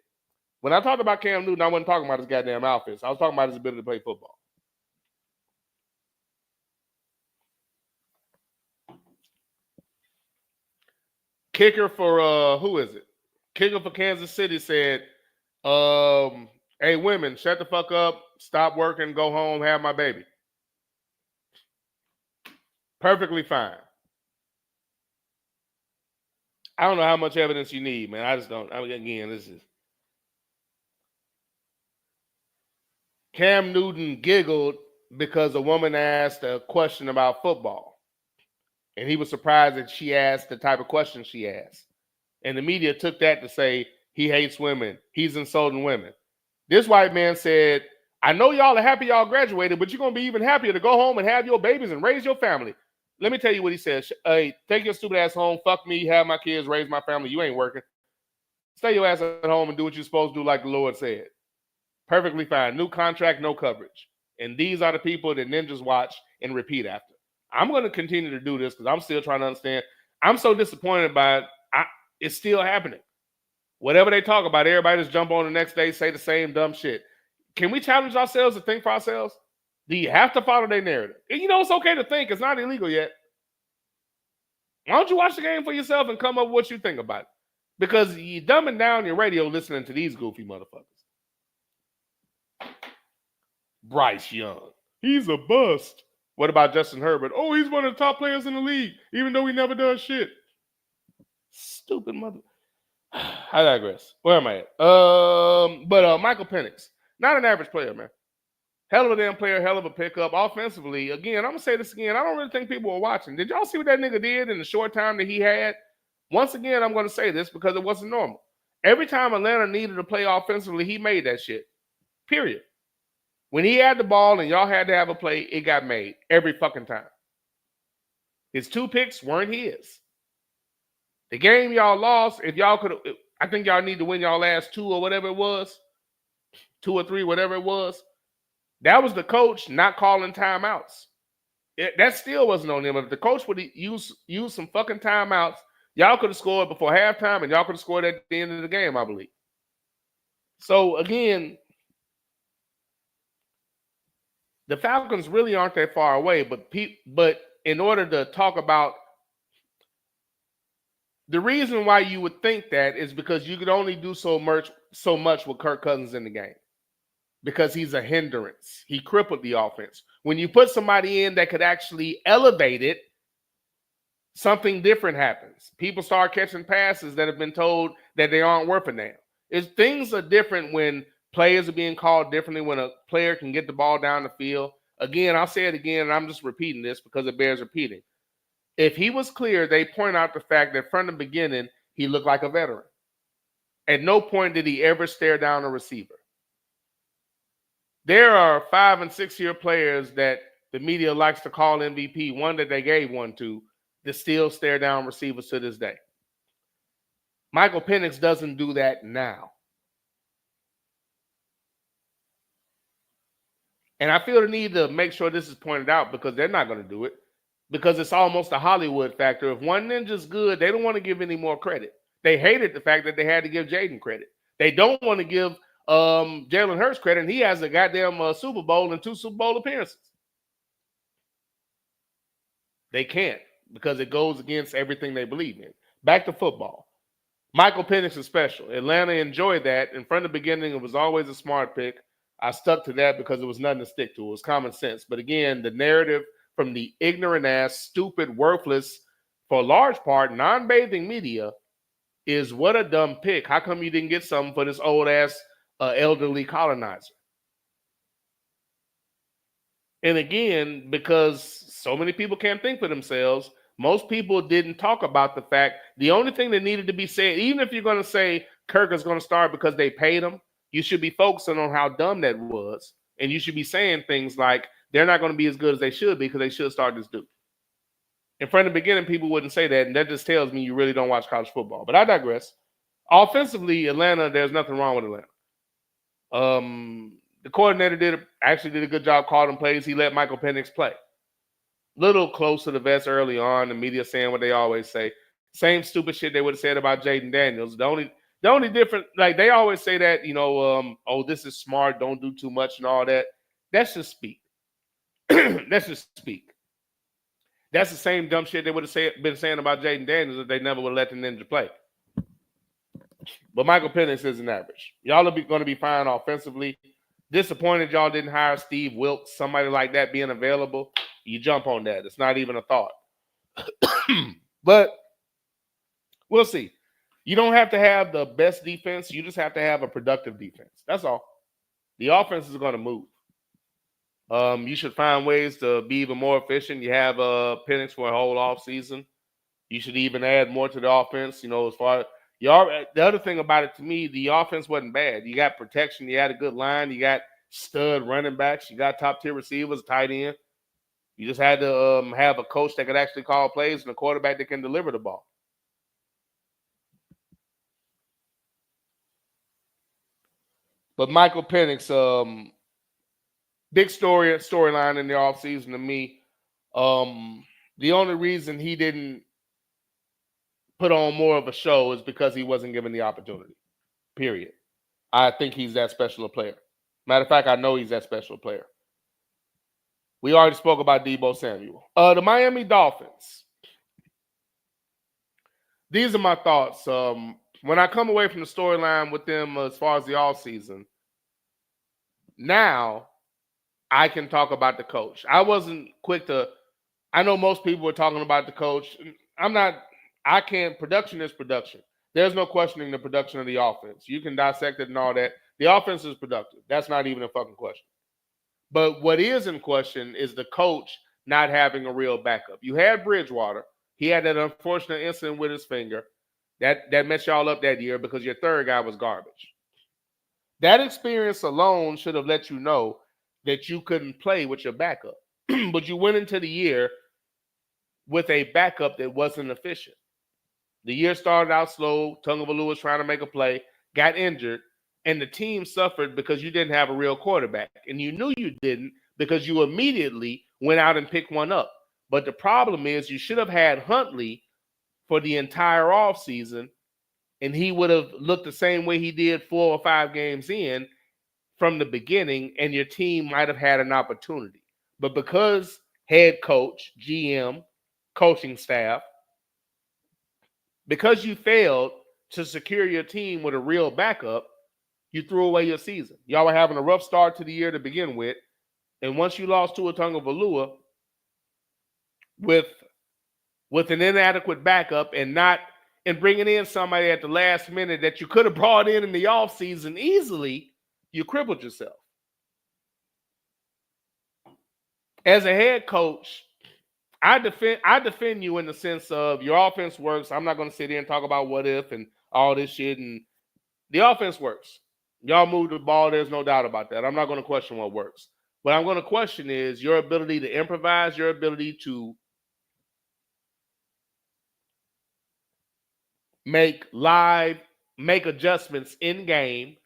When I talked about Cam Newton, I wasn't talking about his goddamn outfits. I was talking about his ability to play football. Kicker for who is it? Kicker for Kansas City said, hey, women, shut the fuck up, stop working, go home, have my baby. Perfectly fine. I don't know how much evidence you need, man. I just don't. Again, this is. Cam Newton giggled because a woman asked a question about football. And he was surprised that she asked the type of question she asked. And the media took that to say he hates women. He's insulting women. This white man said, I know y'all are happy y'all graduated, but you're going to be even happier to go home and have your babies and raise your family. let me tell you what he said. Hey, take your stupid ass home. Fuck me. Have my kids. Raise my family. You ain't working. Stay your ass at home and do what you're supposed to do, like the Lord said. Perfectly fine. New contract, no coverage. And these are the people that ninjas watch and repeat after. I'm going to continue to do this because I'm still trying to understand. I'm so disappointed by it. It's still happening. Whatever they talk about, everybody just jump on the next day, say the same dumb shit. Can we challenge ourselves to think for ourselves? Do you have to follow their narrative? And you know, it's okay to think. It's not illegal yet. Why don't you watch the game for yourself and come up with what you think about it? Because you're dumbing down your radio listening to these goofy motherfuckers. Bryce Young. He's a bust. What about Justin Herbert? Oh, he's one of the top players in the league, even though he never does shit. Stupid mother. I digress. Where am I at? But Michael Penix, not an average player, man. Hell of a damn player, hell of a pickup. Offensively, again, I'm going to say this again. I don't really think people were watching. Did y'all see what that nigga did in the short time that he had? Once again, I'm going to say this because it wasn't normal. Every time Atlanta needed to play offensively, he made that shit. Period. When he had the ball and y'all had to have a play, it got made every fucking time. His 2 picks weren't his. The game y'all lost, if y'all could, I think y'all need to win y'all last 2 or whatever it was, 2 or 3, whatever it was. That was the coach not calling timeouts. That still wasn't on him. If the coach would use some fucking timeouts, y'all could have scored before halftime and y'all could have scored at the end of the game, I believe. So, again, the Falcons really aren't that far away, but in order to talk about the reason why you would think that is because you could only do so much with Kirk Cousins in the game because he's a hindrance. He crippled the offense. When you put somebody in that could actually elevate it, something different happens. People start catching passes that have been told that they aren't worth a damn. Things are different when players are being called differently, when a player can get the ball down the field. Again, I'll say it again, and I'm just repeating this because it bears repeating. If he was clear, they point out the fact that from the beginning, he looked like a veteran. At no point did he ever stare down a receiver. There are 5- and 6-year players that the media likes to call MVP, one that they gave one to, that still stare down receivers to this day. Michael Penix doesn't do that now. And I feel the need to make sure this is pointed out because they're not going to do it. Because it's almost a Hollywood factor. If one ninja's good, they don't want to give any more credit. They hated the fact that they had to give Jaden credit. They don't want to give Jalen Hurts credit, and he has a goddamn Super Bowl and 2 Super Bowl appearances. They can't because it goes against everything they believe in. Back to football. Michael Penix is special. Atlanta enjoyed that, and from the beginning, it was always a smart pick. I stuck to that because it was nothing to stick to. It was common sense. But again, the narrative from the ignorant ass, stupid, worthless, for a large part, non-bathing media is what a dumb pick. How come you didn't get something for this old ass elderly colonizer? And again, because so many people can't think for themselves, most people didn't talk about the fact the only thing that needed to be said, even if you're going to say Kirk is going to start because they paid him, you should be focusing on how dumb that was. And you should be saying things like, they're not going to be as good as they should be because they should start this dude. And from the beginning, people wouldn't say that, and that just tells me you really don't watch college football. But I digress. Offensively, Atlanta, there's nothing wrong with Atlanta. The coordinator actually did a good job calling plays. He let Michael Penix play. Little close to the vest early on. The media saying what they always say. Same stupid shit they would have said about Jaden Daniels. The only difference, like they always say that, oh, this is smart, don't do too much and all that. That's just speak. That's just speak. That's the same dumb shit they would have been saying about Jaden Daniels if they never would have let the ninja play. But Michael Penix isn't average. Y'all are going to be fine offensively. Disappointed y'all didn't hire Steve Wilkes, somebody like that being available. You jump on that. It's not even a thought. But we'll see. You don't have to have the best defense. You just have to have a productive defense. That's all. The offense is going to move. You should find ways to be even more efficient. You have Penix for a whole off season. You should even add more to the offense. As far the other thing about it to me, the offense wasn't bad. You got protection. You had a good line. You got stud running backs. You got top tier receivers, tight end. You just had to have a coach that could actually call plays and a quarterback that can deliver the ball. But Michael Penix, big storyline in the offseason to me. The only reason he didn't put on more of a show is because he wasn't given the opportunity. Period. I think he's that special a player. Matter of fact, I know he's that special player. We already spoke about Deebo Samuel. The Miami Dolphins. These are my thoughts. When I come away from the storyline with them as far as the offseason, now I can talk about the coach. I wasn't quick to, I know most people were talking about the coach. Production is production. There's no questioning the production of the offense. You can dissect it and all that. The offense is productive. That's not even a fucking question. But what is in question is the coach not having a real backup. You had Bridgewater. He had that unfortunate incident with his finger. That messed y'all up that year because your third guy was garbage. That experience alone should have let you know that you couldn't play with your backup. But you went into the year with a backup that wasn't efficient. The year started out slow. Tagovailoa was trying to make a play, got injured, and the team suffered because you didn't have a real quarterback. And you knew you didn't because you immediately went out and picked one up. But the problem is you should have had Huntley for the entire offseason, and he would have looked the same way he did 4 or 5 games in from the beginning, and your team might have had an opportunity. But because head coach, GM, coaching staff, because you failed to secure your team with a real backup, you threw away your season. Y'all were having a rough start to the year to begin with, and once you lost Tua Tagovailoa with an inadequate backup and bringing in somebody at the last minute that you could have brought in the offseason easily, you crippled yourself. As a head coach, I defend you in the sense of your offense works. I'm not going to sit here and talk about what if and all this shit. And the offense works. Y'all move the ball. There's no doubt about that. I'm not going to question what works. What I'm going to question is your ability to improvise, your ability to make adjustments in game,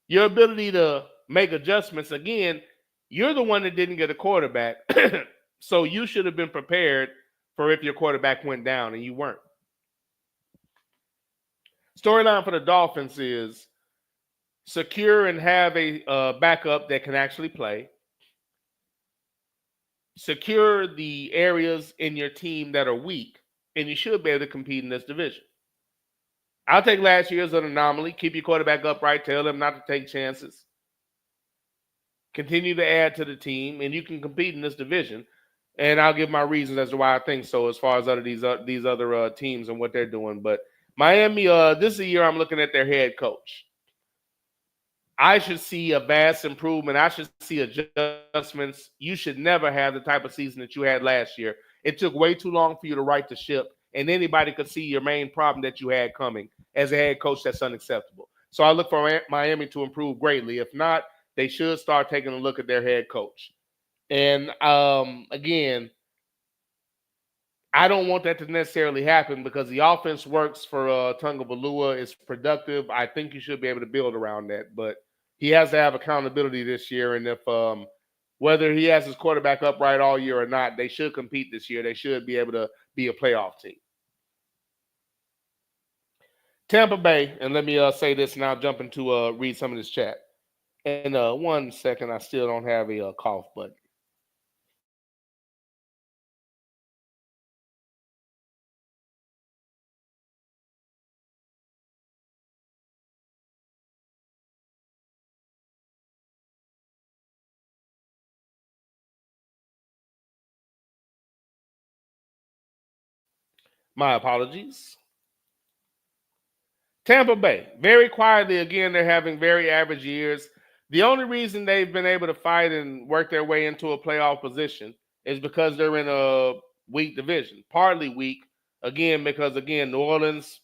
your ability to make adjustments. Again, you're the one that didn't get a quarterback. So you should have been prepared for if your quarterback went down, and you weren't. Storyline for the Dolphins is secure and have a backup that can actually play. Secure the areas in your team that are weak, and you should be able to compete in this division. I'll take last year as an anomaly. Keep your quarterback upright. Tell them not to take chances. Continue to add to the team, and you can compete in this division. And I'll give my reasons as to why I think so as far as these other teams and what they're doing. But Miami, this is a year I'm looking at their head coach. I should see a vast improvement. I should see adjustments. You should never have the type of season that you had last year. It took way too long for you to right the ship, and anybody could see your main problem that you had coming. As a head coach, that's unacceptable. So I look for Miami to improve greatly. If not, they should start taking a look at their head coach. And again, I don't want that to necessarily happen because the offense works for Tagovailoa. It's productive. I think you should be able to build around that. But he has to have accountability this year. And if whether he has his quarterback upright all year or not, they should compete this year. They should be able to be a playoff team. Tampa Bay, and let me say this and I'll jump into read some of this chat. And 1 second, I still don't have a cough button. My apologies. Tampa Bay, very quietly, again, they're having very average years. The only reason they've been able to fight and work their way into a playoff position is because they're in a weak division. Partly weak, again, because, New Orleans,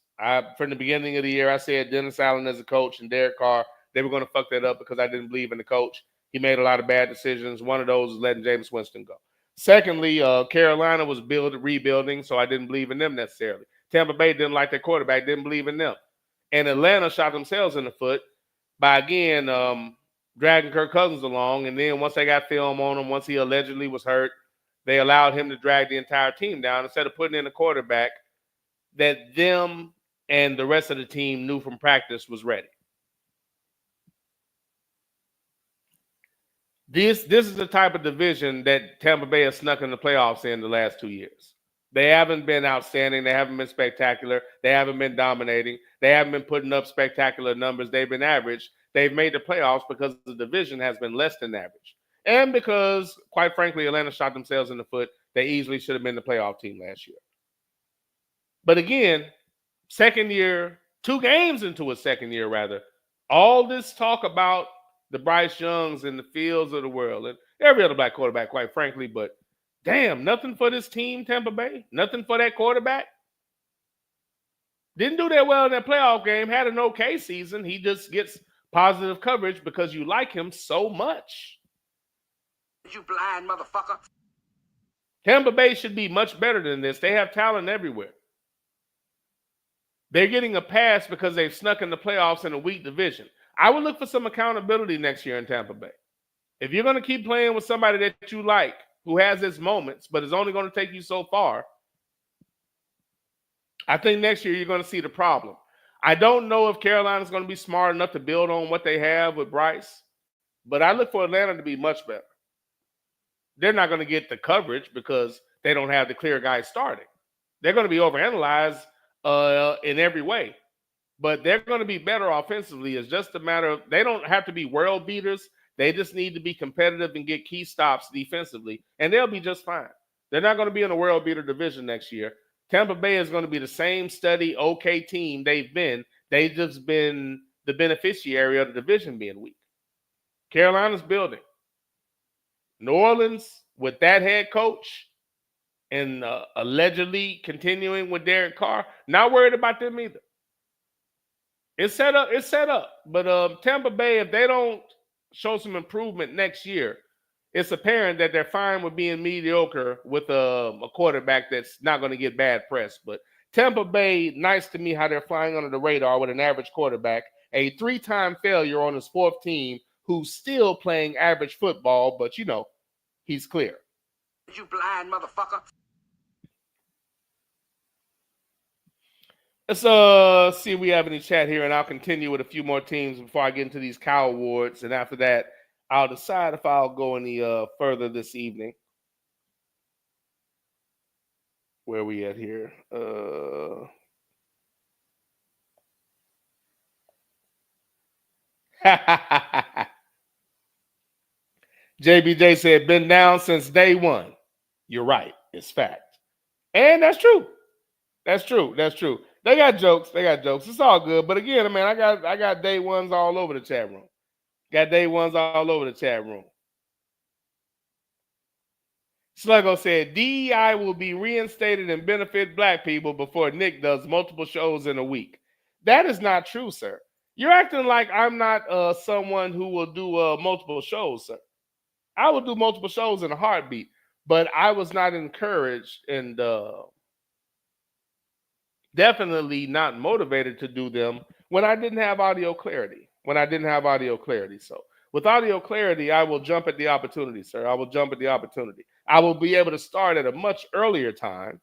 from the beginning of the year, I said Dennis Allen as a coach and Derek Carr, they were going to fuck that up because I didn't believe in the coach. He made a lot of bad decisions. One of those was letting Jameis Winston go. Secondly, Carolina was rebuilding, so I didn't believe in them necessarily. Tampa Bay didn't like their quarterback, didn't believe in them. And Atlanta shot themselves in the foot by, again, dragging Kirk Cousins along. And then once they got film on him, once he allegedly was hurt, they allowed him to drag the entire team down instead of putting in a quarterback that them and the rest of the team knew from practice was ready. This is the type of division that Tampa Bay has snuck in the playoffs in the last 2 years. They haven't been outstanding. They haven't been spectacular. They haven't been dominating. They haven't been putting up spectacular numbers. They've been average. They've made the playoffs because the division has been less than average. And because, quite frankly, Atlanta shot themselves in the foot. They easily should have been the playoff team last year. But again, second year, 2 games into a second year, rather, all this talk about the Bryce Youngs and the Fields of the world and every other black quarterback, quite frankly, but damn, nothing for this team, Tampa Bay. Nothing for that quarterback. Didn't do that well in that playoff game. Had an okay season. He just gets positive coverage because you like him so much. You blind motherfucker. Tampa Bay should be much better than this. They have talent everywhere. They're getting a pass because they've snuck in the playoffs in a weak division. I would look for some accountability next year in Tampa Bay. If you're going to keep playing with somebody that you like, who has his moments, but is only going to take you so far, I think next year you're going to see the problem. I don't know if Carolina's going to be smart enough to build on what they have with Bryce, but I look for Atlanta to be much better. They're not going to get the coverage because they don't have the clear guy starting. They're going to be overanalyzed in every way, but they're going to be better offensively. It's just a matter of they don't have to be world beaters. They just need to be competitive and get key stops defensively, and they'll be just fine. They're not going to be in a world beater division next year. Tampa Bay is going to be the same steady, okay team they've been. They've just been the beneficiary of the division being weak. Carolina's building. New Orleans, with that head coach and allegedly continuing with Derek Carr, not worried about them either. It's set up. But Tampa Bay, if they don't show some improvement next year, it's apparent that they're fine with being mediocre with a quarterback that's not going to get bad press. But Tampa Bay, nice to me how they're flying under the radar with an average quarterback, a 3-time failure on his 4th team who's still playing average football, but, you know, he's clear. You blind motherfucker. Let's see if we have any chat here, and I'll continue with a few more teams before I get into these Cow Awards. And after that, I'll decide if I'll go any further this evening. Where are we at here? JBJ said, been down since day one. You're right. It's fact. And that's true. That's true. They got jokes. It's all good. But again, man, I got day ones all over the chat room. Sluggo said, DEI will be reinstated and benefit black people before Nick does multiple shows in a week. That is not true, sir. You're acting like I'm not someone who will do multiple shows, sir. I will do multiple shows in a heartbeat, but I was not encouraged and definitely not motivated to do them when I didn't have audio clarity. So with audio clarity, I will jump at the opportunity, sir. I will be able to start at a much earlier time,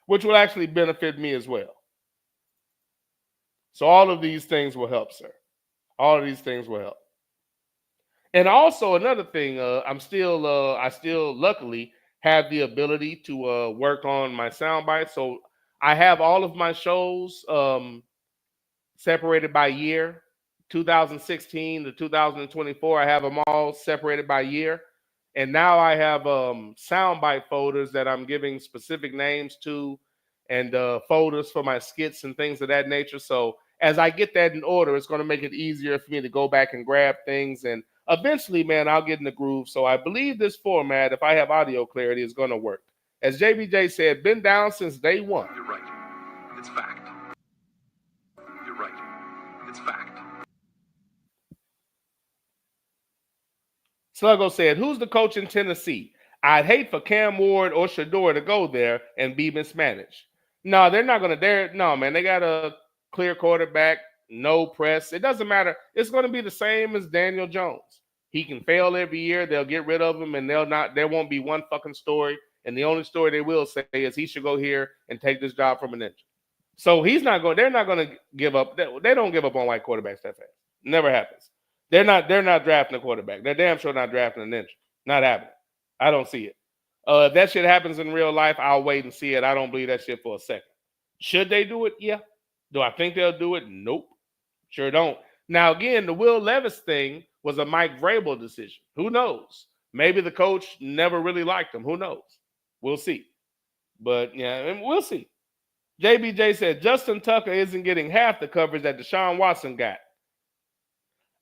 which will actually benefit me as well. So all of these things will help, sir. And also another thing, I still luckily have the ability to work on my sound bites. So I have all of my shows separated by year. 2016 to 2024, I have them all separated by year. And now I have soundbite folders that I'm giving specific names to and folders for my skits and things of that nature. So as I get that in order, it's going to make it easier for me to go back and grab things. And eventually, man, I'll get in the groove. So I believe this format, if I have audio clarity, is going to work. As JBJ said, been down since day one. You're right. It's fact. You're right. It's fact. Sluggo said, who's the coach in Tennessee? I'd hate for Cam Ward or Shador to go there and be mismanaged. No, they're not going to. No, man, they got a clear quarterback, no press. It doesn't matter. It's going to be the same as Daniel Jones. He can fail every year. They'll get rid of him, and there won't be one fucking story. And the only story they will say is he should go here and take this job from a ninja. So he's not going. They're not going to give up. They don't give up on white quarterbacks that fast. Never happens. They're not drafting a quarterback. They're damn sure not drafting a ninja. Not happening. I don't see it. If that shit happens in real life, I'll wait and see it. I don't believe that shit for a second. Should they do it? Yeah. Do I think they'll do it? Nope. Sure don't. Now, again, the Will Levis thing was a Mike Vrabel decision. Who knows? Maybe the coach never really liked him. Who knows? We'll see. But, yeah, we'll see. JBJ said Justin Tucker isn't getting half the coverage that Deshaun Watson got.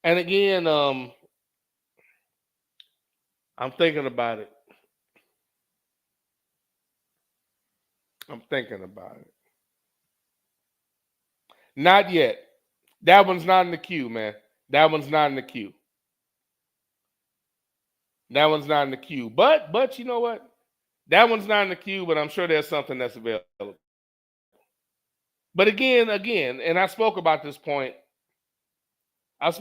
And again, I'm thinking about it. Not yet. That one's not in the queue, man. That one's not in the queue. But you know what? That one's not in the queue, but I'm sure there's something that's available. But again, and I spoke about this point. I'll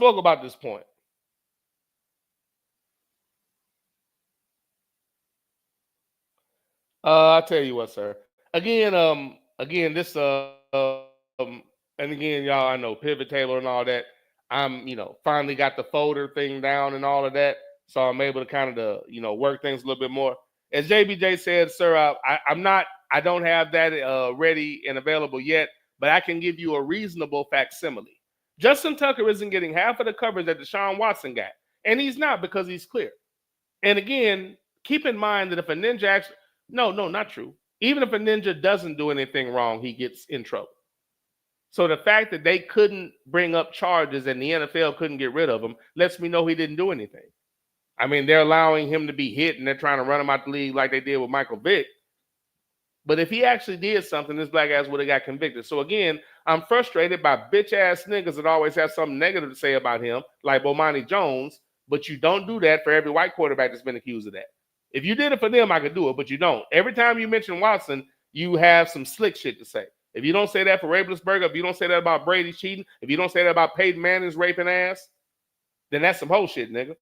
tell you what, sir. Again, this and again, y'all, I know pivot table and all that. I'm, finally got the folder thing down and all of that, so I'm able to kind of, work things a little bit more. As JBJ said, sir, I don't have that ready and available yet, but I can give you a reasonable facsimile. Justin Tucker isn't getting half of the coverage that Deshaun Watson got, and he's not because he's clear. And again, keep in mind that if a ninja actually, no, not true. Even if a ninja doesn't do anything wrong, he gets in trouble. So the fact that they couldn't bring up charges and the NFL couldn't get rid of him lets me know he didn't do anything. I mean, they're allowing him to be hit and they're trying to run him out the league like they did with Michael Vick. But if he actually did something, this black ass would have got convicted. So again, I'm frustrated by bitch ass niggas that always have something negative to say about him, like Bomani Jones. But you don't do that for every white quarterback that's been accused of that. If you did it for them, I could do it, but you don't. Every time you mention Watson, you have some slick shit to say. If you don't say that for Rablesberger, if you don't say that about Brady cheating, if you don't say that about Peyton Manning's raping ass, then that's some whole shit, nigga.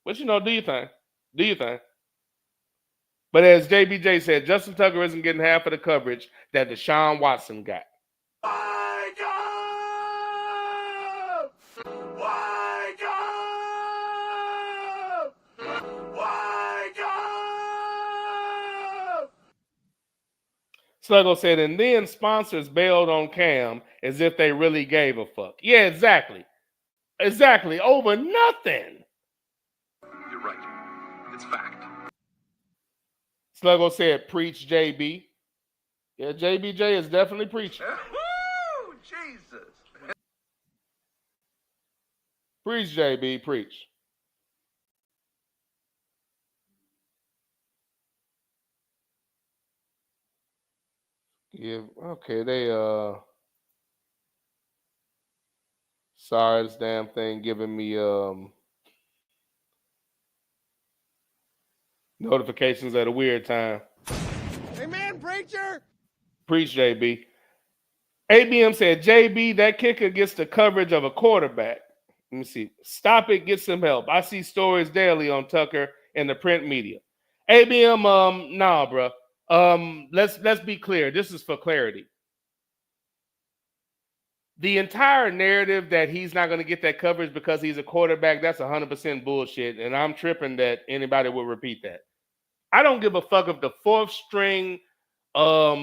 But do your thing. Do your thing. But as JBJ said, Justin Tucker isn't getting half of the coverage that Deshaun Watson got. Wake up! Wake up! Wake up! Sluggo said, and then sponsors bailed on Cam as if they really gave a fuck. Yeah, exactly. Exactly. Over nothing. You're right. It's fact. Sluggo said, preach, JB. Yeah, JBJ is definitely preaching. Woo! Jesus. Preach, JB, preach. Yeah, okay, sorry, this damn thing giving me notifications at a weird time. Amen, preacher. Preach, JB. ABM said, JB, that kicker gets the coverage of a quarterback. Let me see. Stop it, get some help. I see stories daily on Tucker and the print media. ABM, nah, bro. Let's be clear. This is for clarity. The entire narrative that he's not going to get that coverage because he's a quarterback, that's 100% bullshit. And I'm tripping that anybody will repeat that. I don't give a fuck if the fourth string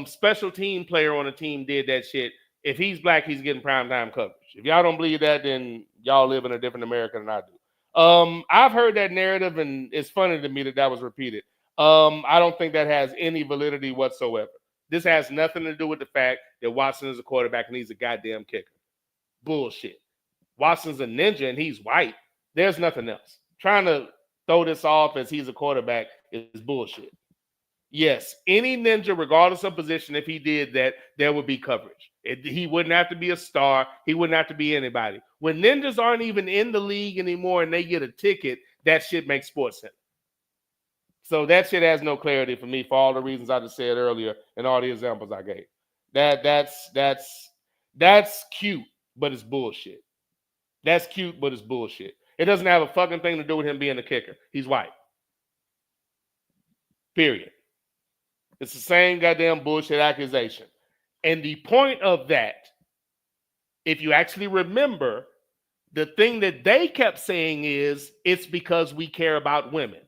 special team player on the team did that shit. If he's black, he's getting primetime coverage. If y'all don't believe that, then y'all live in a different America than I do. I've heard that narrative, and it's funny to me that was repeated. I don't think that has any validity whatsoever. This has nothing to do with the fact that Watson is a quarterback and he's a goddamn kicker. Bullshit. Watson's a ninja and he's white. There's nothing else. Trying to throw this off as he's a quarterback is bullshit. Yes, any ninja, regardless of position, if he did that, there would be coverage. He wouldn't have to be a star. He wouldn't have to be anybody. When ninjas aren't even in the league anymore and they get a ticket, that shit makes sports sense. So that shit has no clarity for me for all the reasons I just said earlier and all the examples I gave. That's cute, but it's bullshit. That's cute, but it's bullshit. It doesn't have a fucking thing to do with him being a kicker. He's white. Period. It's the same goddamn bullshit accusation. And the point of that, if you actually remember, the thing that they kept saying is it's because we care about women.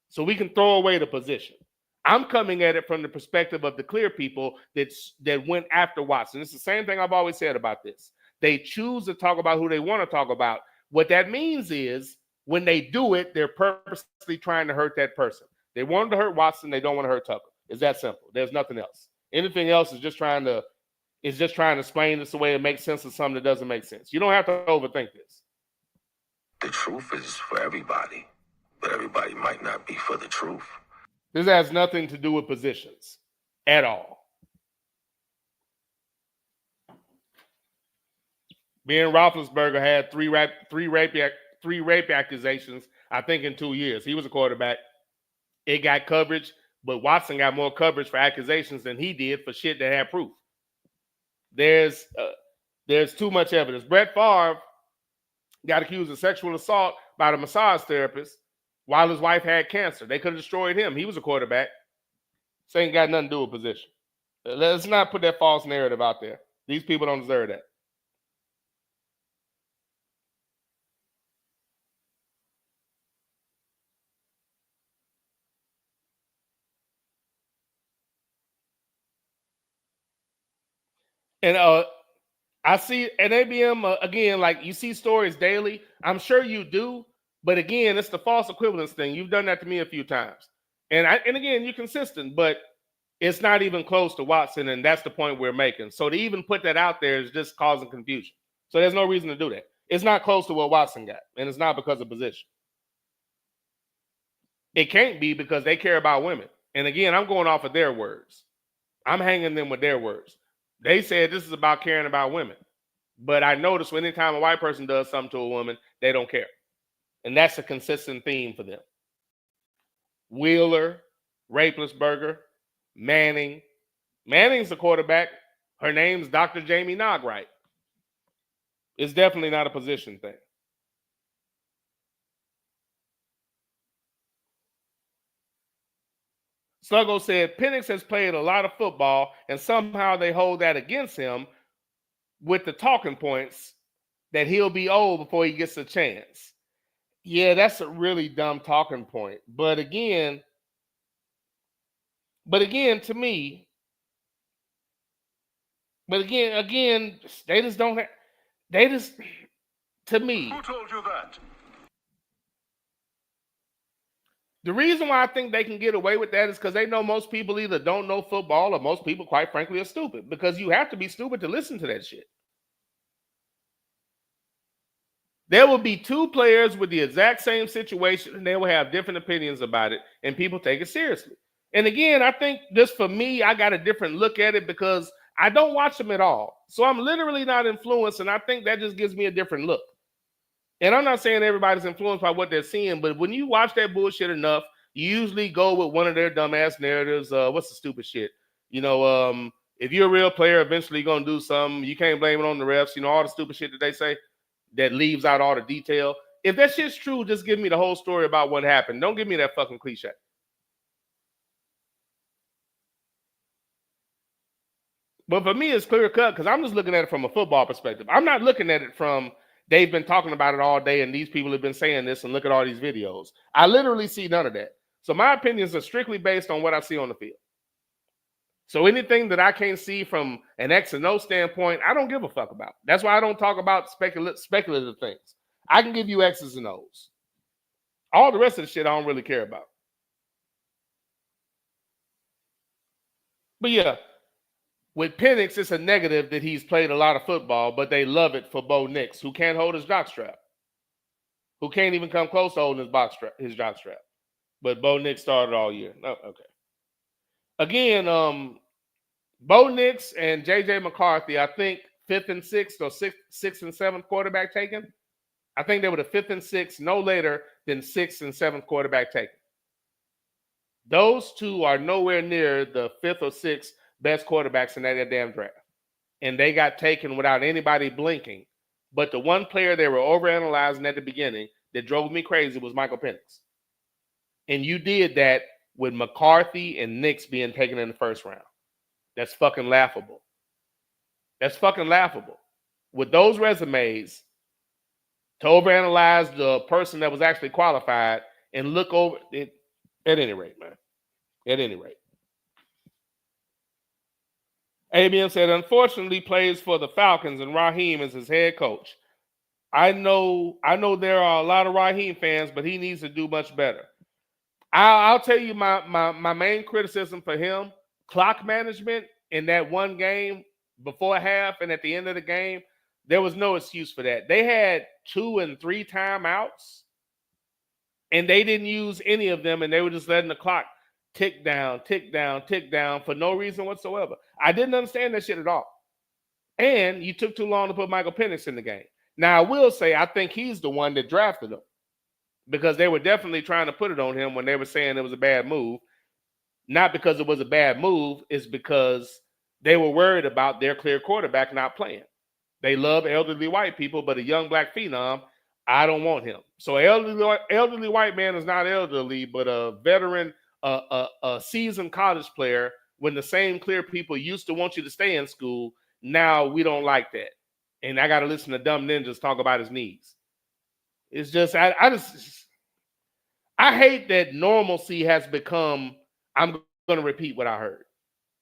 So we can throw away the position. I'm coming at it from the perspective of the clear people that went after Watson. It's the same thing I've always said about this. They choose to talk about who they want to talk about. What that means is when they do it, they're purposely trying to hurt that person. They wanted to hurt Watson. They don't want to hurt Tucker. It's that simple. There's nothing else. Anything else is just trying to explain this the way it makes sense of something that doesn't make sense. You don't have to overthink this. The truth is for everybody, but everybody might not be for the truth. This has nothing to do with positions at all. Ben Roethlisberger had three rape accusations, I think, in 2 years. He was a quarterback. It got coverage, but Watson got more coverage for accusations than he did for shit that had proof. There's too much evidence. Brett Favre got accused of sexual assault by the massage therapist while his wife had cancer. They could have destroyed him. He was a quarterback. This ain't got nothing to do with position. Let's not put that false narrative out there. These people don't deserve that. And I see at ABM, again, like you see stories daily. I'm sure you do. But again, it's the false equivalence thing. You've done that to me a few times. And again, you're consistent, but it's not even close to Watson. And that's the point we're making. So to even put that out there is just causing confusion. So there's no reason to do that. It's not close to what Watson got. And it's not because of position. It can't be because they care about women. And again, I'm going off of their words. I'm hanging them with their words. They said this is about caring about women. But I notice when anytime a white person does something to a woman, they don't care. And that's a consistent theme for them. Wheeler, Rapelessberger, Manning. Manning's the quarterback. Her name's Dr. Jamie Nogwright. It's definitely not a position thing. Sluggo said Penix has played a lot of football, and somehow they hold that against him with the talking points that he'll be old before he gets a chance. Yeah, that's a really dumb talking point. But again, to me, they just don't have, to me. Who told you that? The reason why I think they can get away with that is because they know most people either don't know football or most people, quite frankly, are stupid. Because you have to be stupid to listen to that shit. There will be two players with the exact same situation, and they will have different opinions about it, and people take it seriously. And again, I think just for me, I got a different look at it because I don't watch them at all. So I'm literally not influenced, and I think that just gives me a different look. And I'm not saying everybody's influenced by what they're seeing, but when you watch that bullshit enough, you usually go with one of their dumbass narratives. What's the stupid shit? You know, if you're a real player, eventually you're going to do something. You can't blame it on the refs. You know, all the stupid shit that they say that leaves out all the detail. If that shit's true, just give me the whole story about what happened. Don't give me that fucking cliche. But for me, it's clear cut because I'm just looking at it from a football perspective. I'm not looking at it from they've been talking about it all day and these people have been saying this and look at all these videos. I literally see none of that. So my opinions are strictly based on what I see on the field. So anything that I can't see from an X and O standpoint, I don't give a fuck about. That's why I don't talk about speculative things. I can give you X's and O's. All the rest of the shit I don't really care about. But yeah, with Penix, it's a negative that he's played a lot of football, but they love it for Bo Nix, who can't hold his jockstrap, who can't even come close to holding his jockstrap. But Bo Nix started all year. Oh, okay. Again, Bo Nix and J.J. McCarthy, I think 5th and 6th or 6th and 7th quarterback taken. I think they were the 5th and 6th, no later than 6th and 7th quarterback taken. Those two are nowhere near the 5th or 6th best quarterbacks in that damn draft. And they got taken without anybody blinking. But the one player they were overanalyzing at the beginning that drove me crazy was Michael Penix. And you did that with McCarthy and Nix being taken in the first round. That's fucking laughable. That's fucking laughable. With those resumes, to overanalyze the person that was actually qualified and look over it, at any rate, man. At any rate. ABM said, unfortunately, plays for the Falcons and Raheem is his head coach. I know there are a lot of Raheem fans, but he needs to do much better. I'll tell you my main criticism for him, clock management in that one game before half and at the end of the game, there was no excuse for that. They had 2 and 3 timeouts, and they didn't use any of them, and they were just letting the clock tick down for no reason whatsoever. I didn't understand that shit at all. And you took too long to put Michael Penix in the game. Now, I will say I think he's the one that drafted him because they were definitely trying to put it on him when they were saying it was a bad move. Not because it was a bad move, it's because they were worried about their clear quarterback not playing. They love elderly white people, but a young black phenom, I don't want him. So elderly white man is not elderly, but a veteran, a seasoned college player when the same clear people used to want you to stay in school. Now we don't like that. And I got to listen to dumb ninjas talk about his knees. It's just, I hate that normalcy has become, I'm going to repeat what I heard.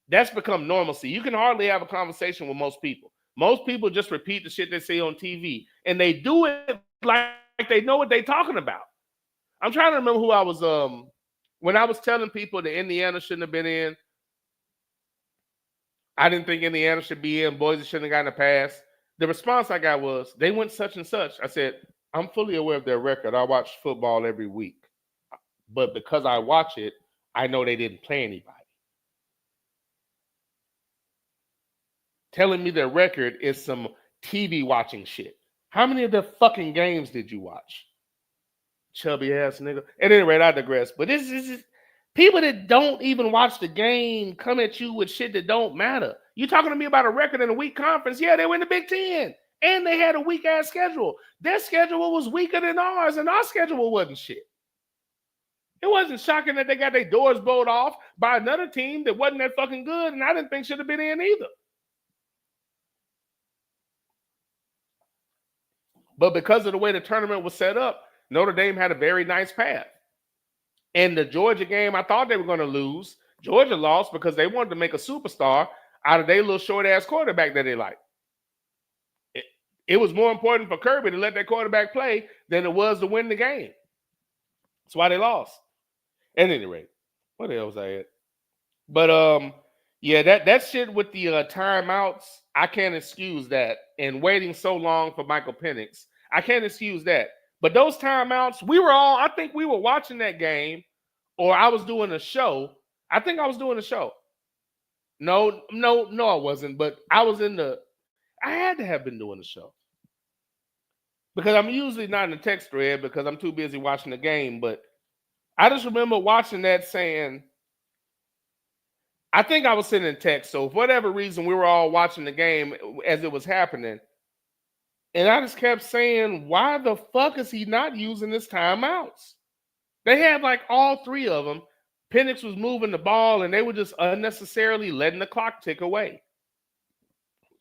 That's become normalcy. You can hardly have a conversation with most people. Most people just repeat the shit they say on TV, and they do it like they know what they're talking about. I'm trying to remember who I was, when I was telling people that Indiana shouldn't have been in, I didn't think Indiana should be in, Boise shouldn't have gotten a pass. The response I got was, they went such and such. I said, I'm fully aware of their record. I watch football every week. But because I watch it, I know they didn't play anybody. Telling me their record is some TV watching shit. How many of their fucking games did you watch? Chubby ass nigga. At any rate, I digress. But this is people that don't even watch the game come at you with shit that don't matter. You talking to me about a record in a weak conference? Yeah, they were in the Big Ten. And they had a weak ass schedule. Their schedule was weaker than ours, and our schedule wasn't shit. It wasn't shocking that they got their doors blowed off by another team that wasn't that fucking good, and I didn't think should have been in either. But because of the way the tournament was set up, Notre Dame had a very nice path. And the Georgia game, I thought they were going to lose. Georgia lost because they wanted to make a superstar out of their little short-ass quarterback that they like. It was more important for Kirby to let that quarterback play than it was to win the game. That's why they lost. At any rate, what the hell was I at? But yeah, that shit with the timeouts, I can't excuse that. And waiting so long for Michael Penix, I can't excuse that. But those timeouts, I think we were watching that game, or I was doing a show. I think I was doing a show. No, I wasn't. But I had to have been doing the show. Because I'm usually not in the text thread because I'm too busy watching the game. But I just remember watching that saying, I think I was sitting in text. So for whatever reason, we were all watching the game as it was happening. And I just kept saying, why the fuck is he not using his timeouts? They had like all 3 of them. Penix was moving the ball, and they were just unnecessarily letting the clock tick away.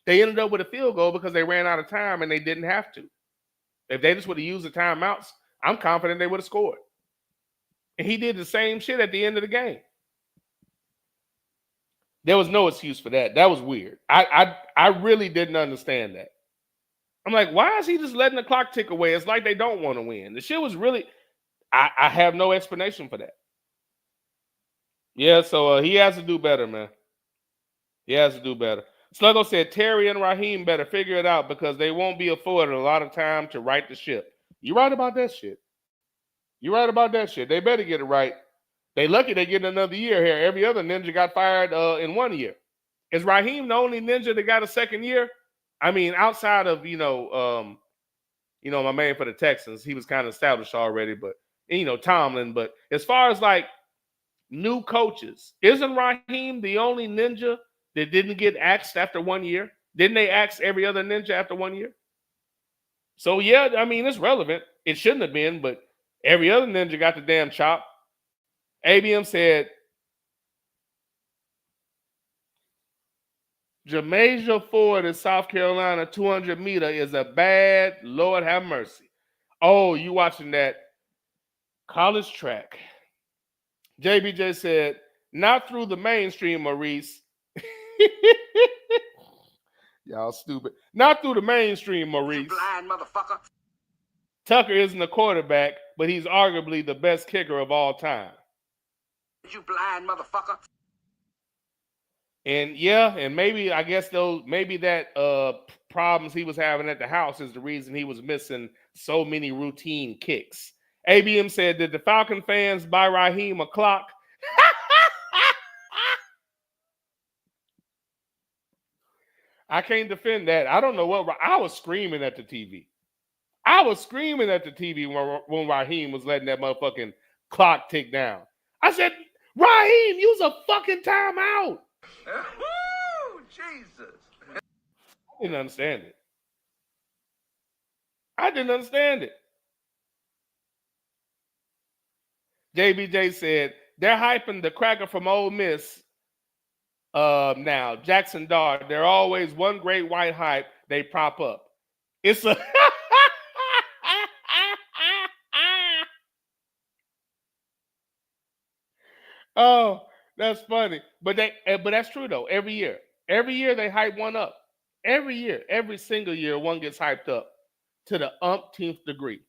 They ended up with a field goal because they ran out of time, and they didn't have to. If they just would have used the timeouts, I'm confident they would have scored. And he did the same shit at the end of the game. There was no excuse for that. That was weird. I really didn't understand that. I'm like, why is he just letting the clock tick away? It's like they don't want to win. The shit was really, I have no explanation for that. Yeah, so he has to do better, man. He has to do better. Sluggo said Terry and Raheem better figure it out because they won't be afforded a lot of time to right the ship. You right about that shit. You right about that shit. They better get it right. They lucky they get another year here. Every other ninja got fired in 1 year. Is Raheem the only ninja that got a second year? I mean, outside of, my man for the Texans. He was kind of established already, but Tomlin. But as far as like new coaches, isn't Raheem the only ninja that didn't get axed after 1 year? Didn't they axe every other ninja after 1 year? So yeah, I mean it's relevant. It shouldn't have been, but every other ninja got the damn chop. ABM said Jamasia Ford in South Carolina 200 meter is a bad, Lord have mercy. Oh, you watching that college track. JBJ said, not through the mainstream, Maurice. Y'all stupid. Not through the mainstream, Maurice. You blind motherfucker. Tucker isn't a quarterback, but he's arguably the best kicker of all time. You blind motherfucker. And yeah, and maybe I guess maybe that problems he was having at the house is the reason he was missing so many routine kicks. ABM said, did the Falcon fans buy Raheem a clock? I can't defend that. I don't know what I was screaming at the TV. I was screaming at the TV when Raheem was letting that motherfucking clock tick down. I said, Raheem, use a fucking timeout. Woo! Jesus. I didn't understand it. I didn't understand it. JBJ said, they're hyping the cracker from Ole Miss now. Jackson Dart. They're always one great white hype they prop up. It's a... Oh, that's funny. But that's true though. Every year they hype one up. Every year, every single year, one gets hyped up to the umpteenth degree.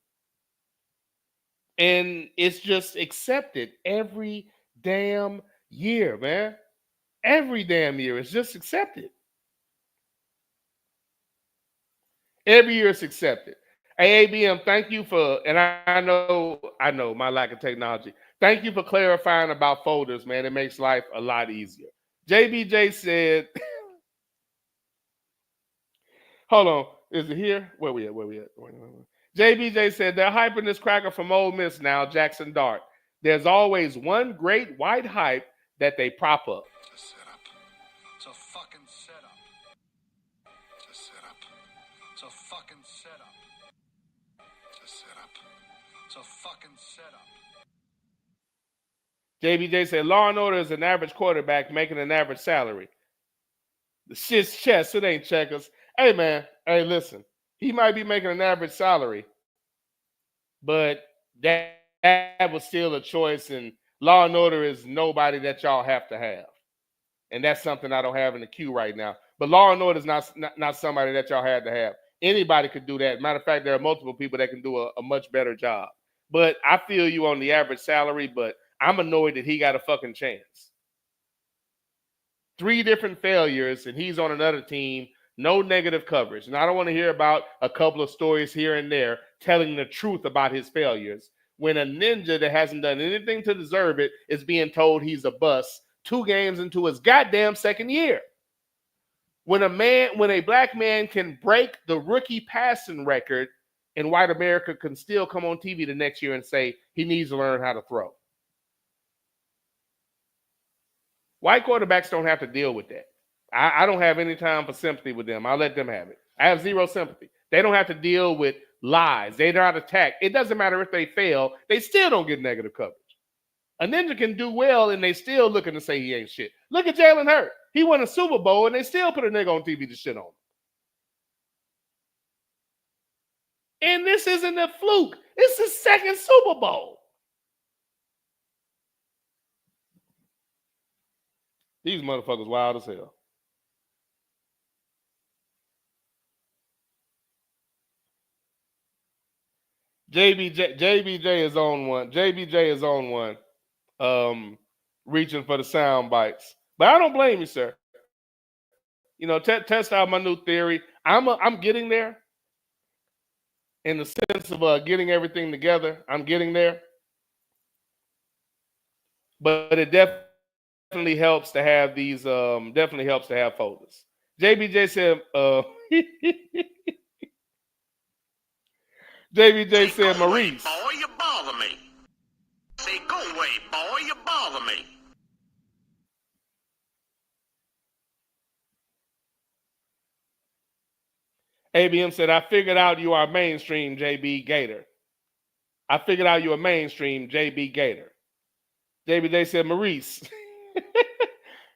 And it's just accepted every damn year, man. Every damn year. It's just accepted. Every year it's accepted. Hey, ABM, thank you for, and I know my lack of technology. Thank you for clarifying about folders, man. It makes life a lot easier. JBJ said, hold on, is it here? Where we at? JBJ said, they're hyping this cracker from Ole Miss now, Jackson Dart. There's always one great white hype that they prop up. It's a setup. It's a fucking setup. It's a setup. It's a fucking setup. It's a setup. It's a fucking setup. JBJ said, Law and Order is an average quarterback making an average salary. The shit's chess. It ain't checkers. Hey, man. Hey, listen. He might be making an average salary, but that was still a choice, and Law and Order is nobody that y'all have to have. And that's something I don't have in the queue right now. But Law and Order is not somebody that y'all had to have. Anybody could do that. Matter of fact, there are multiple people that can do a much better job. But I feel you on the average salary, but I'm annoyed that he got a fucking chance. 3 different failures, and he's on another team, no negative coverage. And I don't want to hear about a couple of stories here and there telling the truth about his failures when a ninja that hasn't done anything to deserve it is being told he's a bust 2 games into his goddamn second year. When a black man can break the rookie passing record, and white America can still come on TV the next year and say he needs to learn how to throw. White quarterbacks don't have to deal with that. I don't have any time for sympathy with them. I'll let them have it. I have zero sympathy. They don't have to deal with lies. They're not attacked. It doesn't matter if they fail. They still don't get negative coverage. A ninja can do well, and they still looking to say he ain't shit. Look at Jalen Hurts. He won a Super Bowl, and they still put a nigga on TV to shit on him. And this isn't a fluke. It's his second Super Bowl. These motherfuckers wild as hell. JBJ is on one. JBJ is on one. Reaching for the sound bites. But I don't blame you, sir. You know, test out my new theory. I'm getting there. In the sense of getting everything together. I'm getting there. But it definitely helps to have these, definitely helps to have folders. JBJ said, JBJ said Maurice. Boy, you bother me. Say, go away, boy, you bother me. ABM said, I figured out you are mainstream, JB Gator. I figured out you are mainstream, JB Gator. JBJ said, Maurice.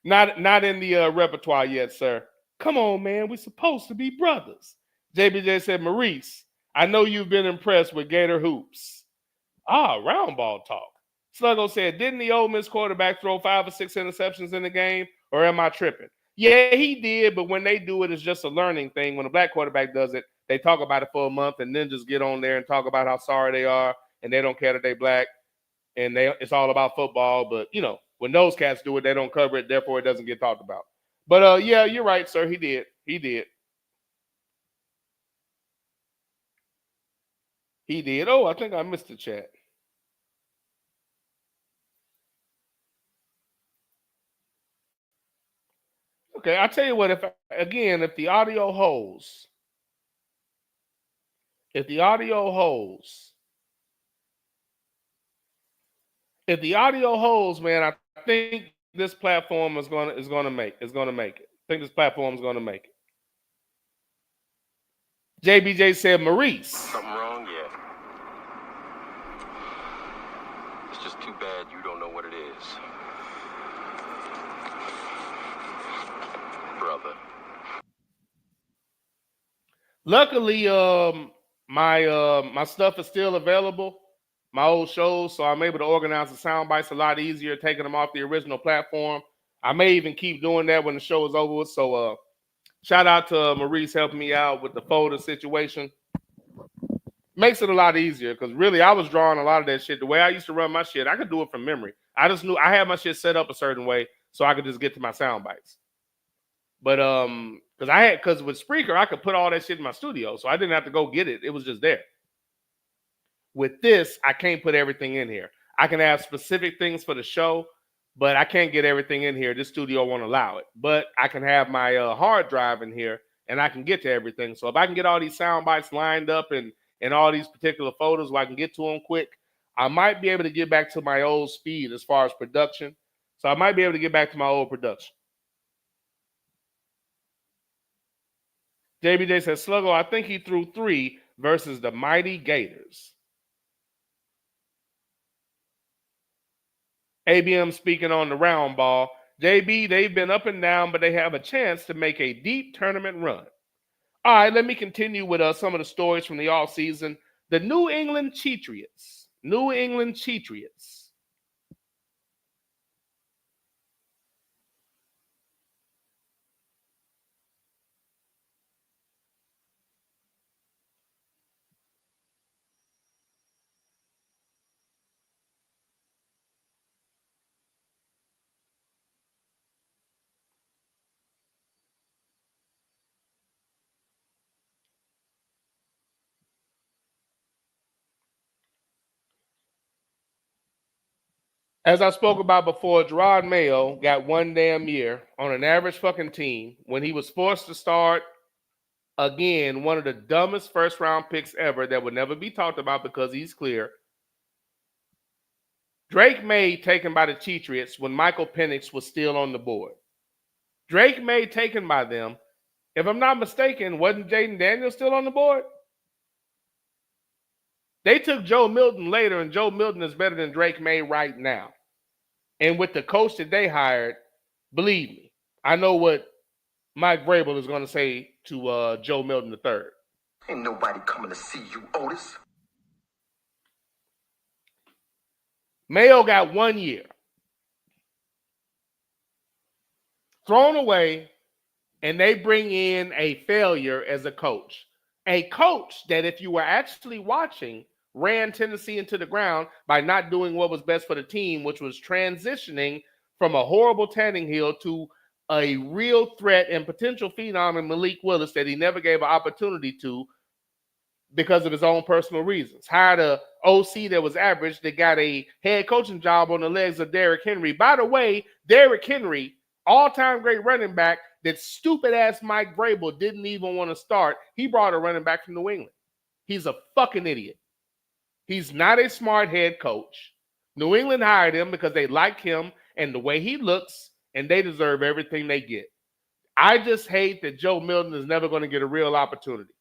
not in the repertoire yet, sir. Come on, man. We're supposed to be brothers. JBJ said, Maurice, I know you've been impressed with Gator hoops. Round ball talk. Sluggo said, didn't the Ole Miss quarterback throw 5 or 6 interceptions in the game? Or am I tripping? Yeah, he did, but when they do it, it's just a learning thing. When a black quarterback does it, they talk about it for a month and then just get on there and talk about how sorry they are and they don't care that they black and it's all about football. But, you know, when those cats do it, they don't cover it. Therefore, it doesn't get talked about. But, yeah, you're right, sir. He did. He did. He did. Oh, I think I missed the chat. Okay, I'll tell you what, if the audio holds, man, I think this platform is gonna make it. I think this platform is gonna make it. JBJ said Maurice. Something wrong? Yeah. It's just too bad you don't know what it is. Brother. Luckily, my stuff is still available, my old shows, so I'm able to organize the sound bites a lot easier, taking them off the original platform. I may even keep doing that when the show is over with. So shout out to Maurice helping me out with the folder situation. Makes it a lot easier because really I was drawing a lot of that shit. The way I used to run my shit, I could do it from memory. I just knew I had my shit set up a certain way so I could just get to my sound bites. But because with Spreaker, I could put all that shit in my studio, so I didn't have to go get it. It was just there. With this, I can't put everything in here. I can have specific things for the show, but I can't get everything in here. This studio won't allow it. But I can have my hard drive in here, and I can get to everything. So if I can get all these sound bites lined up and all these particular photos where I can get to them quick, I might be able to get back to my old speed as far as production. So I might be able to get back to my old production. JBJ says, Sluggo, I think he threw 3 versus the mighty Gators. ABM speaking on the round ball. JB, they've been up and down, but they have a chance to make a deep tournament run. All right, let me continue with some of the stories from the offseason. The New England Cheatriots. As I spoke about before, Gerard Mayo got 1 damn year on an average fucking team when he was forced to start, again, one of the dumbest first-round picks ever that would never be talked about because he's clear. Drake May taken by the Cheatriots when Michael Penix was still on the board. Drake May taken by them. If I'm not mistaken, wasn't Jaden Daniels still on the board? They took Joe Milton later, and Joe Milton is better than Drake May right now. And with the coach that they hired, believe me, I know what Mike Vrabel is going to say to Joe Milton III. Ain't nobody coming to see you, Otis. Mayo got 1 year. Thrown away, and they bring in a failure as a coach. A coach that, if you were actually watching, ran Tennessee into the ground by not doing what was best for the team, which was transitioning from a horrible Tannehill to a real threat and potential phenom in Malik Willis that he never gave an opportunity to because of his own personal reasons. Hired a OC that was average that got a head coaching job on the legs of Derrick Henry. By the way, Derrick Henry, all-time great running back that stupid-ass Mike Vrabel didn't even want to start. He brought a running back from New England. He's a fucking idiot. He's not a smart head coach. New England hired him because they like him and the way he looks, and they deserve everything they get. I just hate that Joe Milton is never going to get a real opportunity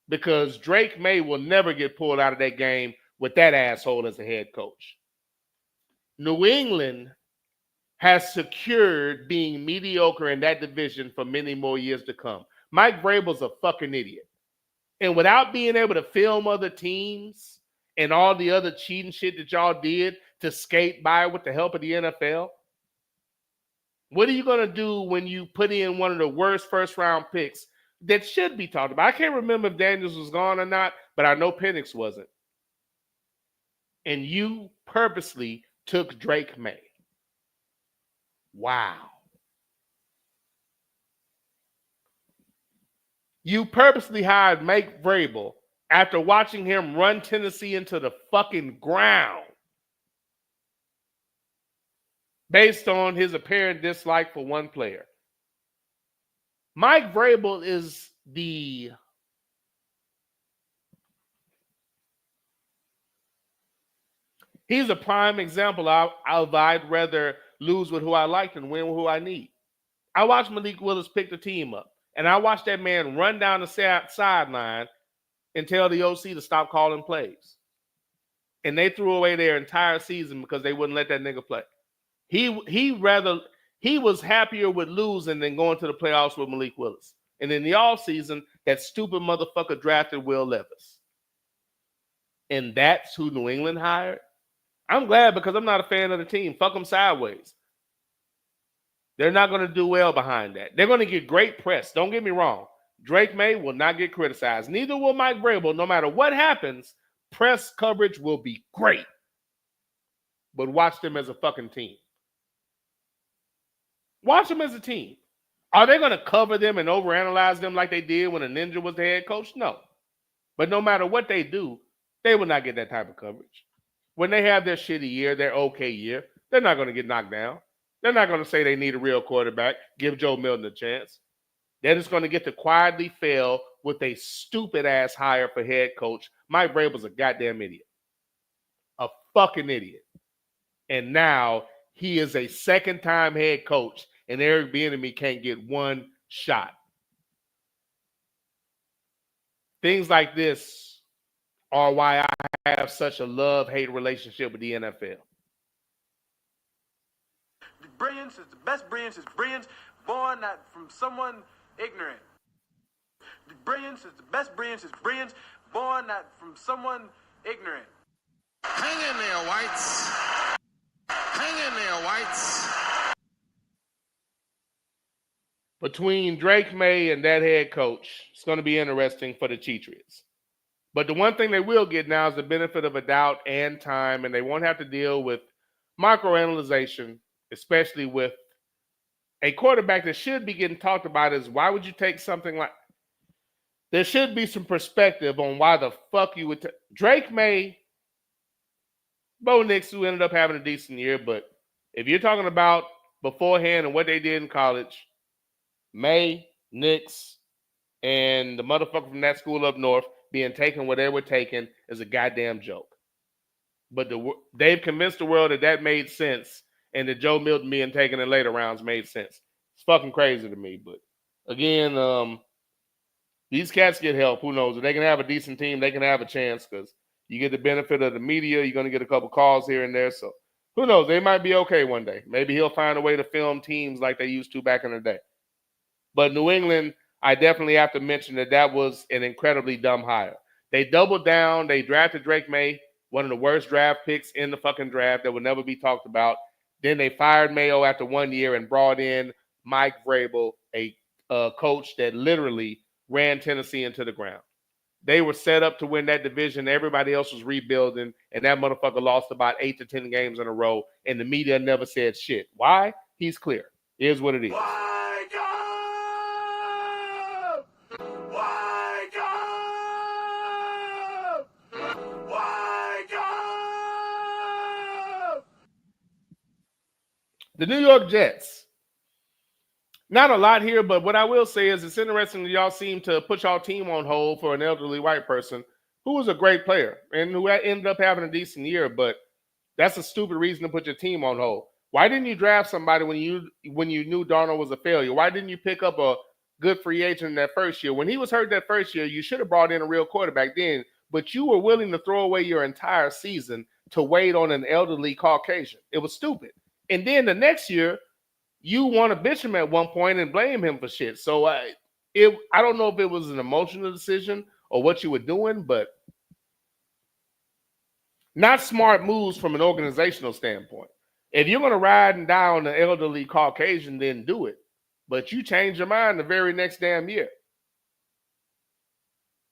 because Drake May will never get pulled out of that game with that asshole as a head coach. New England has secured being mediocre in that division for many more years to come. Mike Vrabel's a fucking idiot. And without being able to film other teams and all the other cheating shit that y'all did to skate by with the help of the NFL, what are you going to do when you put in one of the worst first-round picks that should be talked about? I can't remember if Daniels was gone or not, but I know Penix wasn't. And you purposely took Drake May. Wow. You purposely hired Mike Vrabel after watching him run Tennessee into the fucking ground based on his apparent dislike for one player. Mike Vrabel is he's a prime example of I'd rather lose with who I like than win with who I need. I watched Malik Willis pick the team up, and I watched that man run down the sideline and tell the OC to stop calling plays. And they threw away their entire season because they wouldn't let that nigga play. He was happier with losing than going to the playoffs with Malik Willis. And in the offseason, that stupid motherfucker drafted Will Levis. And that's who New England hired. I'm glad because I'm not a fan of the team. Fuck them sideways. They're not going to do well behind that. They're going to get great press. Don't get me wrong. Drake May will not get criticized. Neither will Mike Vrabel. No matter what happens, press coverage will be great. But watch them as a fucking team. Watch them as a team. Are they going to cover them and overanalyze them like they did when a Ninja was the head coach? No. But no matter what they do, they will not get that type of coverage. When they have their shitty year, their okay year, they're not going to get knocked down. They're not going to say they need a real quarterback, give Joe Milton a chance. They're just going to get to quietly fail with a stupid-ass hire for head coach. Mike Vrabel's a goddamn idiot. A fucking idiot. And now he is a second-time head coach, and Eric Bieniemy can't get one shot. Things like this are why I have such a love-hate relationship with the NFL. Brilliance is the best brilliance is brilliance born not from someone ignorant. The brilliance is the best brilliance is brilliance born not from someone ignorant. Hang in there, whites. Hang in there, whites. Between Drake May and that head coach, it's going to be interesting for the Cheatriots. But the one thing they will get now is the benefit of a doubt and time, and they won't have to deal with microanalyzation, especially with a quarterback that should be getting talked about is why would you take something like – there should be some perspective on why the fuck you would – Drake May, Bo Nix, who ended up having a decent year, but if you're talking about beforehand and what they did in college, May, Nix, and the motherfucker from that school up north being taken where they were taken is a goddamn joke. But they've convinced the world that made sense, and that Joe Milton being taken in later rounds made sense. It's fucking crazy to me. But again, these cats get help. Who knows? If they can have a decent team, they can have a chance because you get the benefit of the media. You're going to get a couple calls here and there. So who knows? They might be okay one day. Maybe he'll find a way to film teams like they used to back in the day. But New England, I definitely have to mention that was an incredibly dumb hire. They doubled down. They drafted Drake May, one of the worst draft picks in the fucking draft that would never be talked about. Then they fired Mayo after 1 year and brought in Mike Vrabel, a coach that literally ran Tennessee into the ground. They were set up to win that division. Everybody else was rebuilding, and that motherfucker lost about 8 to 10 games in a row, and the media never said shit. Why? He's clear. Here's what it is. Wake up! Wake up! Wake up! The New York Jets. Not a lot here, but what I will say is it's interesting that y'all seem to put y'all team on hold for an elderly white person who was a great player and who ended up having a decent year, but that's a stupid reason to put your team on hold. Why didn't you draft somebody when you knew Darnold was a failure? Why didn't you pick up a good free agent in that first year? When he was hurt that first year, you should have brought in a real quarterback then, but you were willing to throw away your entire season to wait on an elderly Caucasian. It was stupid. And then the next year, you want to bitch him at one point and blame him for shit. So I don't know if it was an emotional decision or what you were doing, but not smart moves from an organizational standpoint. If you're going to ride and die on the elderly Caucasian, then do it. But you change your mind the very next damn year.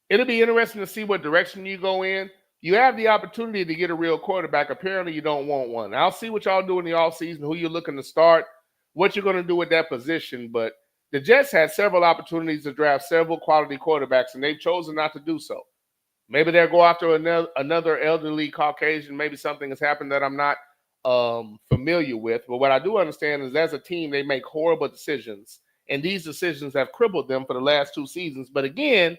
It'll be interesting to see what direction you go in. You have the opportunity to get a real quarterback. Apparently, you don't want one. I'll see what y'all do in the offseason, who you're looking to start, what you're going to do with that position. But the Jets had several opportunities to draft several quality quarterbacks, and they've chosen not to do so. Maybe they'll go after another elderly Caucasian. Maybe something has happened that I'm not familiar with. But what I do understand is as a team, they make horrible decisions. And these decisions have crippled them for the last 2 seasons. But again,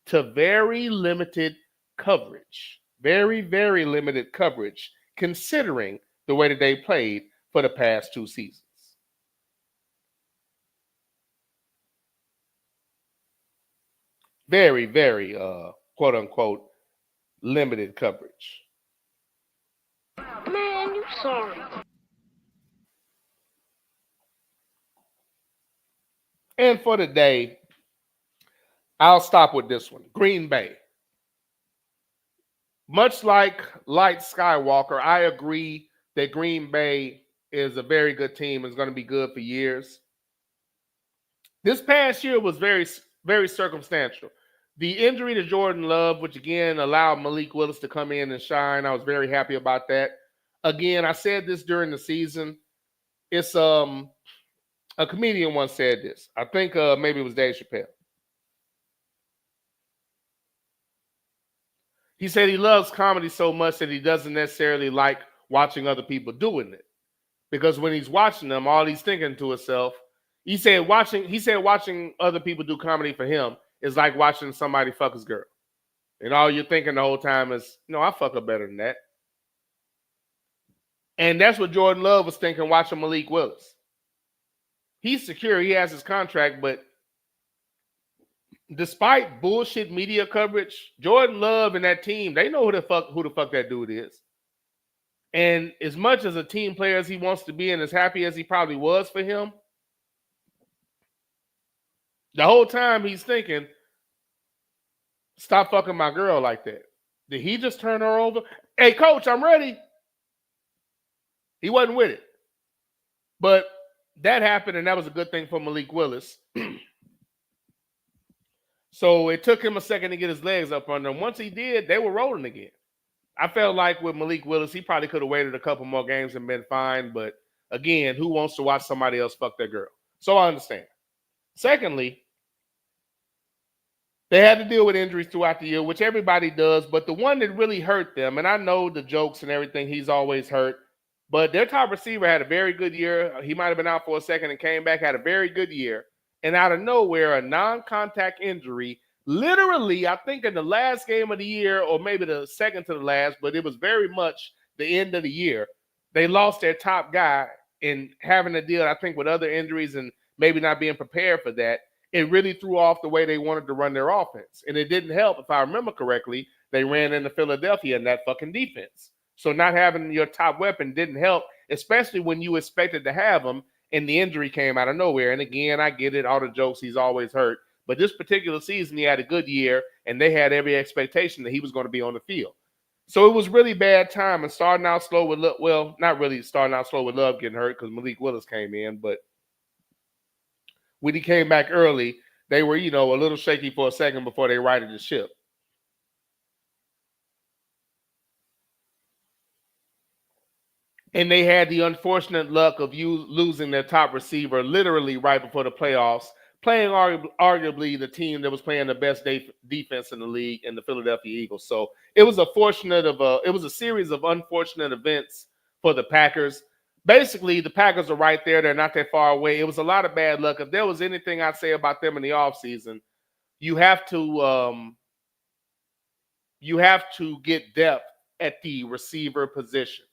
to very limited coverage. Very, very limited coverage, considering the way that they played for the past 2 seasons. Very, very, quote-unquote, limited coverage. Man, you sorry. And for today, I'll stop with this one. Green Bay. Much like Light Skywalker, I agree that Green Bay is a very good team and is going to be good for years. This past year was very, very circumstantial. The injury to Jordan Love, which again allowed Malik Willis to come in and shine, I was very happy about that. Again, I said this during the season. It's a comedian once said this. I think maybe it was Dave Chappelle. He said he loves comedy so much that he doesn't necessarily like watching other people doing it. Because when he's watching them, all he's thinking to himself, he said watching other people do comedy for him is like watching somebody fuck his girl. And all you're thinking the whole time is, no, I fuck her better than that. And that's what Jordan Love was thinking watching Malik Willis. He's secure, he has his contract, but despite bullshit media coverage, Jordan Love and that team, they know who the fuck that dude is. And as much as a team player as he wants to be and as happy as he probably was for him, the whole time he's thinking, stop fucking my girl like that. Did he just turn her over? Hey, coach, I'm ready. He wasn't with it. But that happened, and that was a good thing for Malik Willis. So it took him a second to get his legs up under him. Once he did, they were rolling again. I felt like with Malik Willis, he probably could have waited a couple more games and been fine. But again, who wants to watch somebody else fuck their girl? So I understand. Secondly, they had to deal with injuries throughout the year, which everybody does. But the one that really hurt them, and I know the jokes and everything, he's always hurt. But their top receiver had a very good year. He might have been out for a second and came back, had a very good year. And out of nowhere, a non-contact injury, literally, I think in the last game of the year, or maybe the second to the last, but it was very much the end of the year. They lost their top guy, and having to deal, I think, with other injuries and maybe not being prepared for that, it really threw off the way they wanted to run their offense. And it didn't help. If I remember correctly, they ran into Philadelphia in that fucking defense. So not having your top weapon didn't help, especially when you expected to have him, and the injury came out of nowhere. And again, I get it, all the jokes, he's always hurt. But this particular season, he had a good year, and they had every expectation that he was going to be on the field. So it was really bad time, and starting out slow with Love, well, not really starting out slow with Love getting hurt because Malik Willis came in, but when he came back early, they were, a little shaky for a second before they righted the ship. And they had the unfortunate luck of losing their top receiver literally right before the playoffs, playing arguably the team that was playing the best defense in the league, in the Philadelphia Eagles. So it was a series of unfortunate events for the Packers. Basically, the Packers are right there. They're not that far away. It was a lot of bad luck. If there was anything I'd say about them in the offseason, you have to you have to get depth at the receiver position.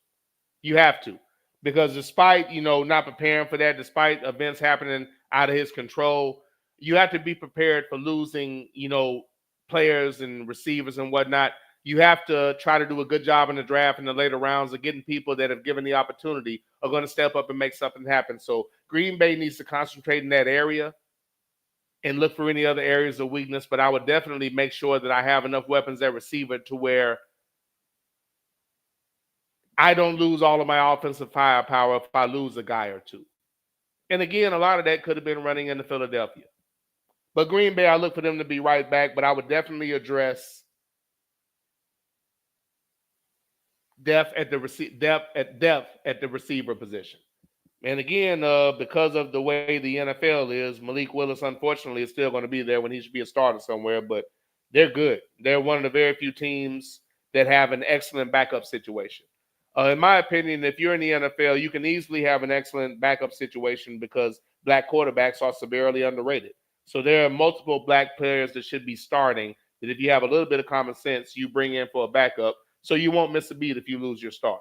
You have to. Because despite, not preparing for that, despite events happening out of his control, you have to be prepared for losing, players and receivers and whatnot. You have to try to do a good job in the draft in the later rounds of getting people that have given the opportunity are going to step up and make something happen. So Green Bay needs to concentrate in that area and look for any other areas of weakness. But I would definitely make sure that I have enough weapons at receiver to where I don't lose all of my offensive firepower if I lose a guy or two. And again, a lot of that could have been running into Philadelphia. But Green Bay, I look for them to be right back, but I would definitely address depth at the receiver position. And again, because of the way the NFL is, Malik Willis, unfortunately, is still going to be there when he should be a starter somewhere, but they're good. They're one of the very few teams that have an excellent backup situation. In my opinion, if you're in the NFL, you can easily have an excellent backup situation because black quarterbacks are severely underrated. So there are multiple black players that should be starting that if you have a little bit of common sense, you bring in for a backup so you won't miss a beat if you lose your starter.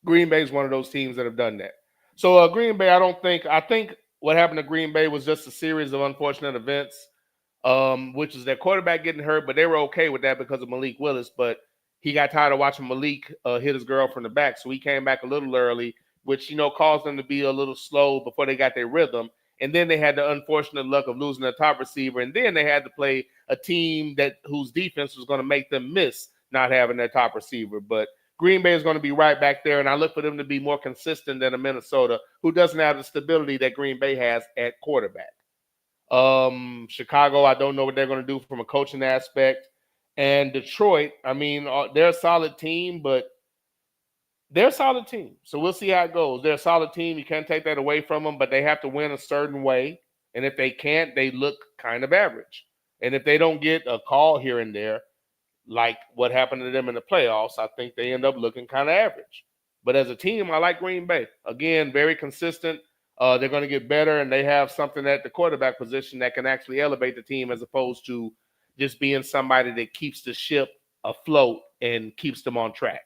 Green Bay is one of those teams that have done that. So Green Bay, I think what happened to Green Bay was just a series of unfortunate events, which is their quarterback getting hurt, but they were okay with that because of Malik Willis. But he got tired of watching Malik hit his girl from the back, so he came back a little early, which caused them to be a little slow before they got their rhythm. And then they had the unfortunate luck of losing their top receiver, and then they had to play a team whose defense was going to make them miss not having their top receiver. But Green Bay is going to be right back there, and I look for them to be more consistent than a Minnesota who doesn't have the stability that Green Bay has at quarterback. Chicago, I don't know what they're going to do from a coaching aspect. And Detroit, I mean, they're a solid team, but they're a solid team. So we'll see how it goes. They're a solid team. You can't take that away from them, but they have to win a certain way. And if they can't, they look kind of average. And if they don't get a call here and there, like what happened to them in the playoffs, I think they end up looking kind of average. But as a team, I like Green Bay. Again, very consistent. They're going to get better, and they have something at the quarterback position that can actually elevate the team as opposed to just being somebody that keeps the ship afloat and keeps them on track.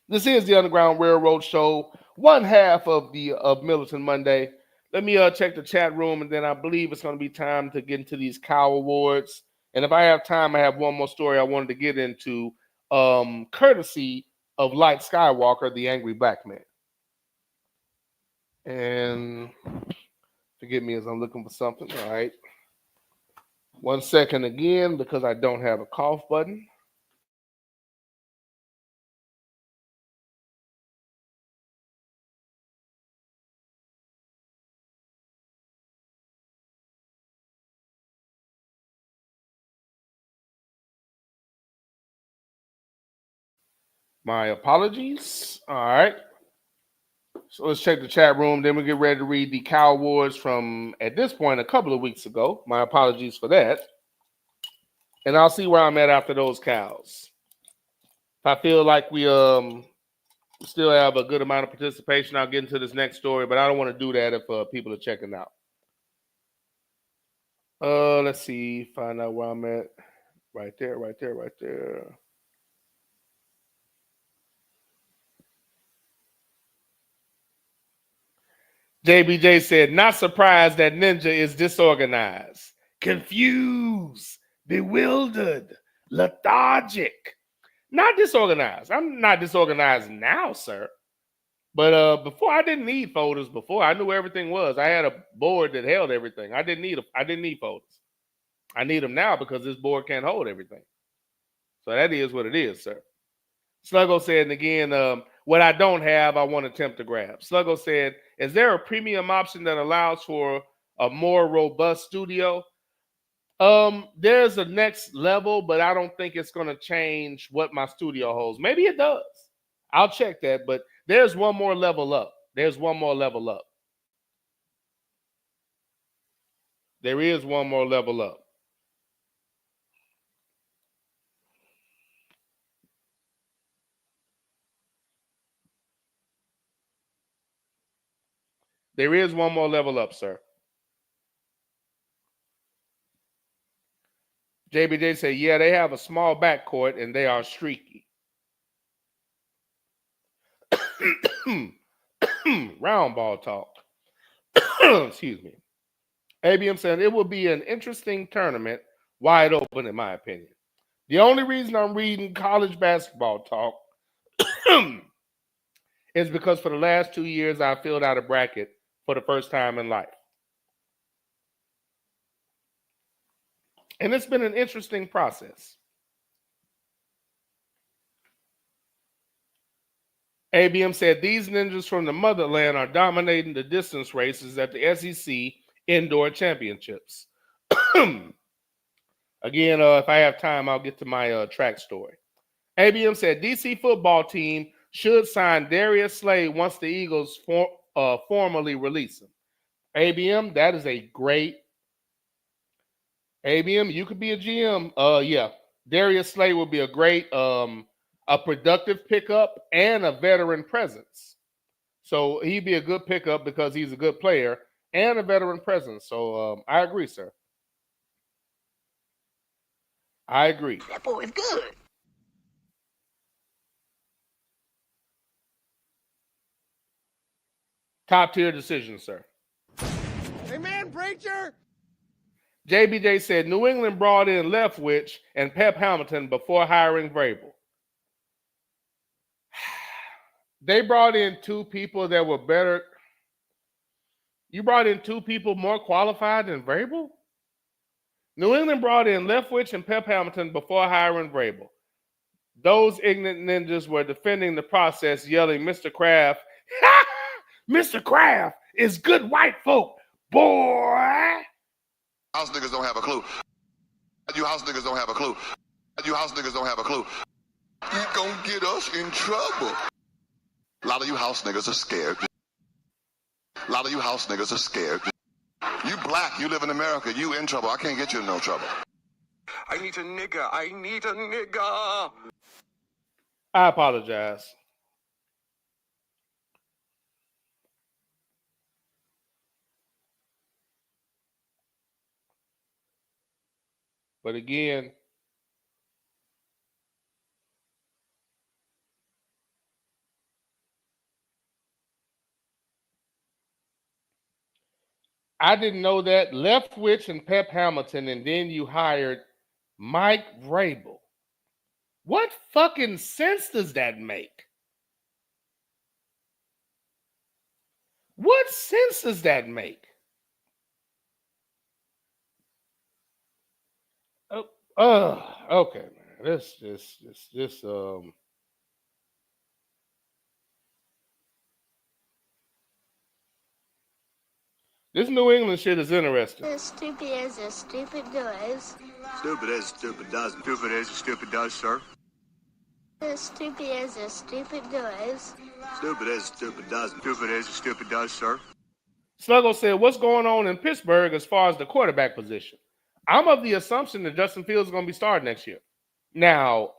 This is the Underground Railroad Show, one half of Militant Monday. Let me check the chat room, and then I believe it's going to be time to get into these Cow Awards. And if I have time, I have one more story I wanted to get into, courtesy of Light Skywalker, the Angry Black Man. And forgive me as I'm looking for something. All right. 1 second again, because I don't have a cough button. My apologies. All right. So let's check the chat room. Then we get ready to read the Cow Awards from, at this point, a couple of weeks ago. My apologies for that. And I'll see where I'm at after those cows. If I feel like we still have a good amount of participation, I'll get into this next story, but I don't want to do that if people are checking out. Let's see. Find out where I'm at. Right there, right there, right there. JBJ said, not surprised that Ninja is disorganized, confused, bewildered, lethargic. Not disorganized. I'm not disorganized now, sir. But before, I didn't need folders. Before, I knew everything was. I had a board that held everything. I didn't need folders. I need them now because this board can't hold everything. So that is what it is, sir. Sluggo said, and again, what I don't have, I want to attempt to grab. Sluggo said, is there a premium option that allows for a more robust studio? There's a next level, but I don't think it's going to change what my studio holds. Maybe it does. I'll check that, but there's one more level up. There's one more level up. There is one more level up. There is one more level up, sir. JBJ said, yeah, they have a small backcourt and they are streaky. Round ball talk. Excuse me. ABM said it will be an interesting tournament, wide open in my opinion. The only reason I'm reading college basketball talk is because for the last 2 years I filled out a bracket for the first time in life. And it's been an interesting process. ABM said these ninjas from the motherland are dominating the distance races at the SEC Indoor Championships. Again, if I have time, I'll get to my track story. ABM said DC football team should sign Darius Slade once the Eagles formally release him. ABM, that is a great. ABM, you could be a GM. Yeah, Darius Slade would be a great, a productive pickup and a veteran presence. So he'd be a good pickup because he's a good player and a veteran presence. So I agree, sir. I agree. That boy is good. Top tier decision, sir. Amen, preacher. JBJ said New England brought in Leftwich and Pep Hamilton before hiring Vrabel. They brought in two people that were better. You brought in two people more qualified than Vrabel? New England brought in Leftwich and Pep Hamilton before hiring Vrabel. Those ignorant ninjas were defending the process, yelling, Mr. Kraft, Mr. Kraft is good white folk, boy. House niggas don't have a clue. You house niggas don't have a clue. You house niggas don't have a clue. You gonna get us in trouble. A lot of you house niggas are scared. A lot of you house niggas are scared. You black, you live in America, you in trouble. I can't get you in no trouble. I need a nigga. I need a nigga. I apologize. But again, I didn't know that. Leftwich and Pep Hamilton, and then you hired Mike Vrabel. What fucking sense does that make? What sense does that make? Okay, man. This New England shit is interesting. As stupid as a stupid does. Stupid as stupid does. Stupid as stupid does, sir. As stupid as a stupid does. Stupid as stupid does. Stupid as stupid does, sir. Sluggo said, what's going on in Pittsburgh as far as the quarterback position? I'm of the assumption that Justin Fields is going to be starting next year. Now,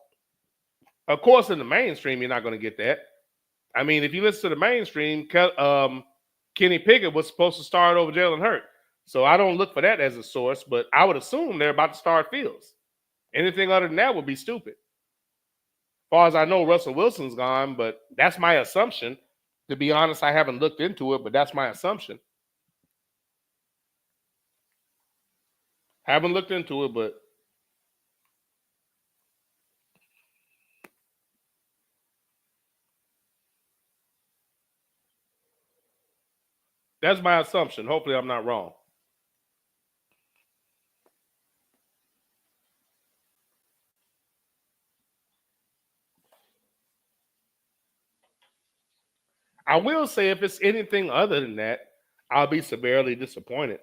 of course, in the mainstream, you're not going to get that. I mean, if you listen to the mainstream, Kenny Pickett was supposed to start over Jalen Hurts. So I don't look for that as a source, but I would assume they're about to start Fields. Anything other than that would be stupid. As far as I know, Russell Wilson's gone, but that's my assumption. To be honest, I haven't looked into it, but that's my assumption. Haven't looked into it, but that's my assumption. Hopefully I'm not wrong. I will say if it's anything other than that, I'll be severely disappointed.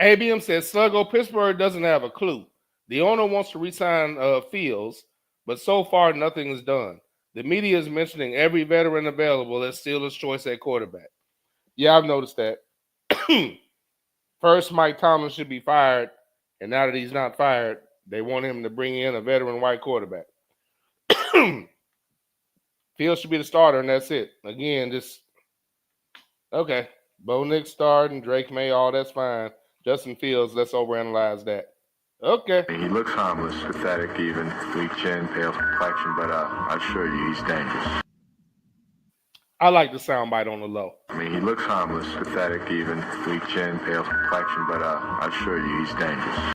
ABM says, Sluggo, Pittsburgh doesn't have a clue. The owner wants to re-sign Fields, but so far nothing is done. The media is mentioning every veteran available as Steelers' choice at quarterback. Yeah, I've noticed that. First, Mike Tomlin should be fired, and now that he's not fired, they want him to bring in a veteran white quarterback. Fields should be the starter, and that's it. Again, okay. Bo Nix starting, Drake May, all that's fine. Justin Fields, let's overanalyze that. Okay. He looks harmless, pathetic even, weak chin, pale complexion, but I assure you he's dangerous. I like the soundbite on the low. He looks harmless, pathetic even, weak chin, pale complexion, but I assure you he's dangerous.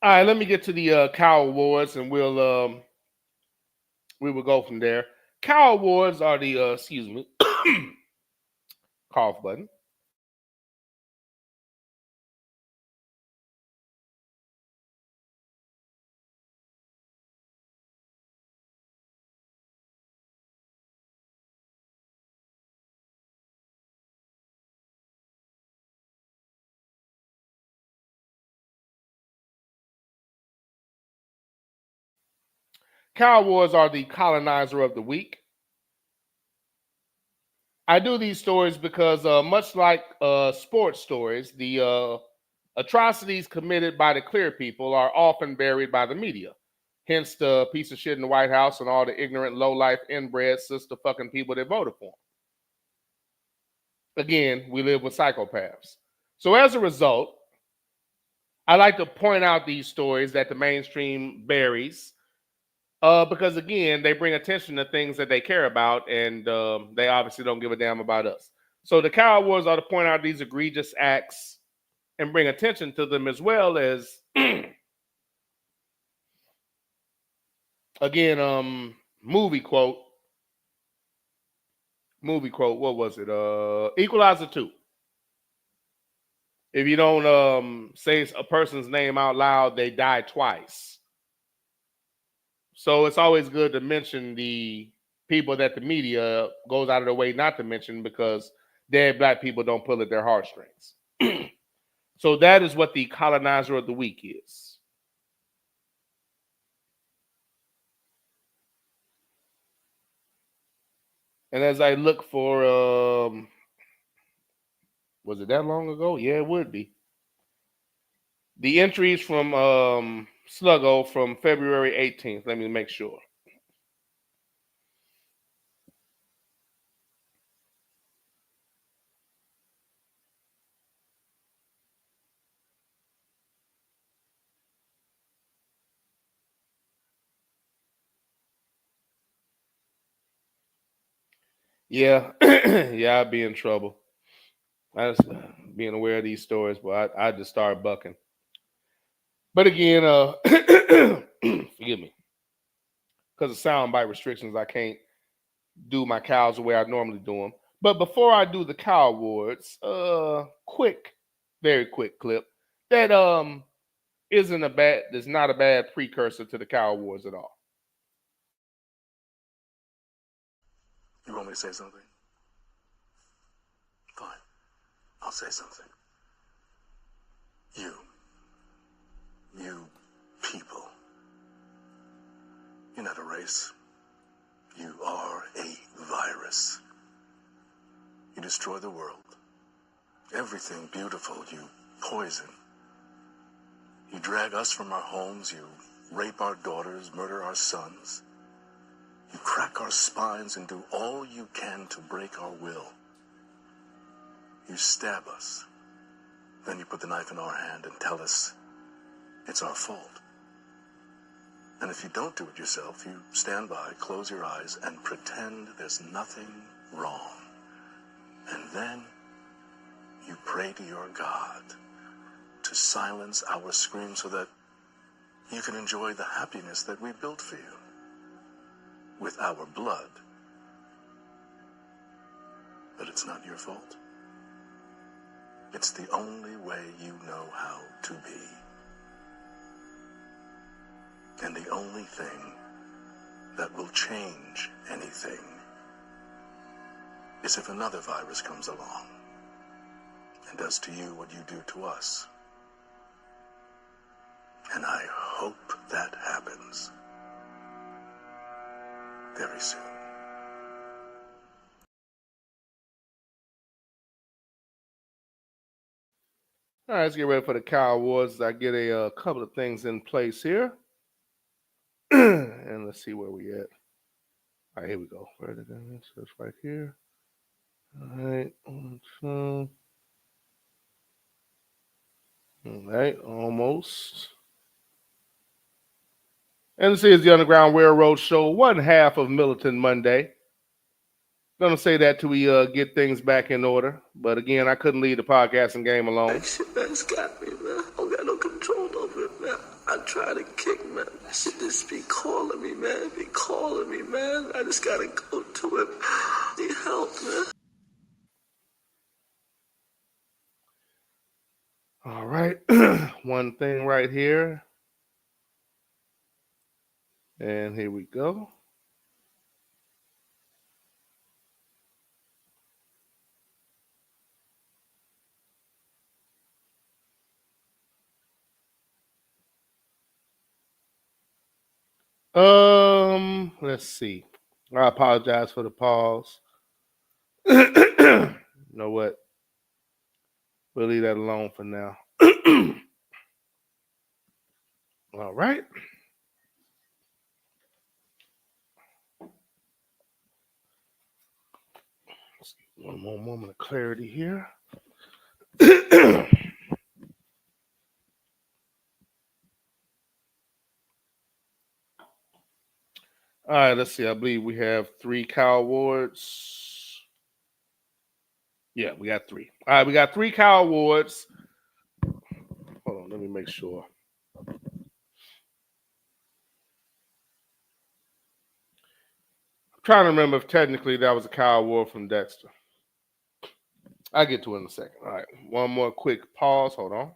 All right, let me get to the Cow Awards, and we will go from there. Cow Awards are the excuse me, cough button. Cow Awards are the colonizer of the week. I do these stories because, much like sports stories, the atrocities committed by the clear people are often buried by the media. Hence the piece of shit in the White House and all the ignorant, low-life, inbred, sister fucking people that voted for him. Again, we live with psychopaths. So as a result, I like to point out these stories that the mainstream buries because, again, they bring attention to things that they care about, and they obviously don't give a damn about us. So the Cow Awards are to point out these egregious acts and bring attention to them, as well as, again, movie quote, what was it? Equalizer 2. If you don't say a person's name out loud, they die twice. So it's always good to mention the people that the media goes out of their way not to mention, because dead black people don't pull at their heartstrings. So that is what the colonizer of the week is. And as I look for, was it that long ago? Yeah, it would be. The entries from Sluggo from February 18th. Let me make sure. Yeah, yeah, I'd be in trouble. I just being aware of these stories, but I just start bucking. But again, forgive me, because of soundbite restrictions, I can't do my cows the way I normally do them. But before I do the Cow Awards, very quick clip that is not a bad precursor to the Cow Awards at all. You want me to say something? Fine. I'll say something. You people, you're not a race. You are a virus. You destroy the world. Everything beautiful, you poison. You drag us from our homes, you rape our daughters, murder our sons. You crack our spines and do all you can to break our will. You stab us. Then you put the knife in our hand and tell us it's our fault. And if you don't do it yourself, you stand by, close your eyes, and pretend there's nothing wrong. And then you pray to your God to silence our screams so that you can enjoy the happiness that we built for you with our blood. But it's not your fault. It's the only way you know how to be. And the only thing that will change anything is if another virus comes along and does to you what you do to us. And I hope that happens very soon. All right, let's get ready for the Cow Awards. I get a couple of things in place here. And let's see where we at. All right, here we go. Where did that is? That's right here. All right. All right, almost. And this is the Underground Railroad Show, one half of Militant Monday. Gonna say that till we get things back in order. But again, I couldn't leave the podcasting game alone. That shit, man's got me, man. I don't got no control over it, man. I try to kick, man. That shit just be calling me, man. Be calling me, man. I just gotta go to it. Need help, man. All right. One thing right here. And here we go. Let's see. I apologize for the pause. You know what? We'll leave that alone for now. All right. One more moment of clarity here. All right, let's see. I believe we have 3 Cow Awards. Yeah, we got 3. All right, we got 3 Cow Awards. Hold on, let me make sure. I'm trying to remember if technically that was a Cow Award from Dexter. I'll get to it in a second. All right, one more quick pause. Hold on.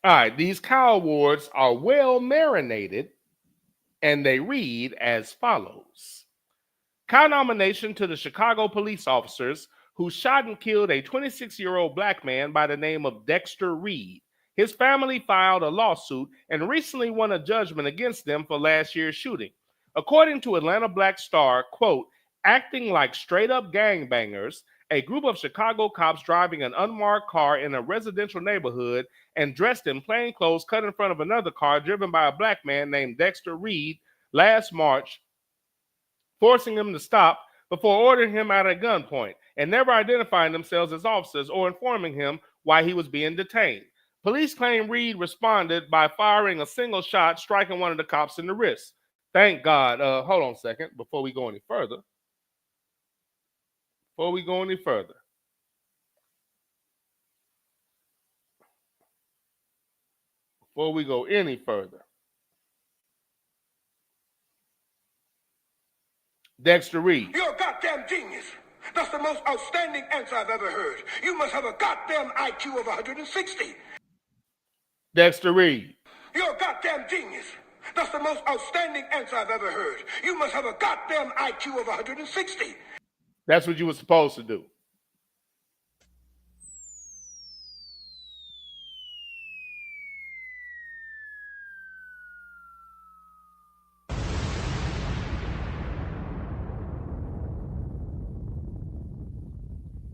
All right, these Cow Awards are well marinated, and they read as follows. Cow nomination to the Chicago police officers who shot and killed a 26-year-old black man by the name of Dexter Reed. His family filed a lawsuit and recently won a judgment against them for last year's shooting. According to Atlanta Black Star, quote, acting like straight-up gangbangers, a group of Chicago cops driving an unmarked car in a residential neighborhood and dressed in plain clothes cut in front of another car driven by a black man named Dexter Reed last March, forcing him to stop before ordering him out at gunpoint and never identifying themselves as officers or informing him why he was being detained. Police claim Reed responded by firing a single shot, striking one of the cops in the wrist. Thank God. Hold on a second before we go any further. Before we go any further. Before we go any further. Dexter Reed. You're a goddamn genius. That's the most outstanding answer I've ever heard. You must have a goddamn IQ of 160. Dexter Reed. You're a goddamn genius. That's the most outstanding answer I've ever heard. You must have a goddamn IQ of 160. That's what you were supposed to do.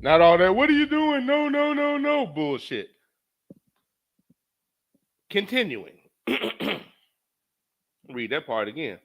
Not all that, what are you doing? No, bullshit. Continuing. Read that part again.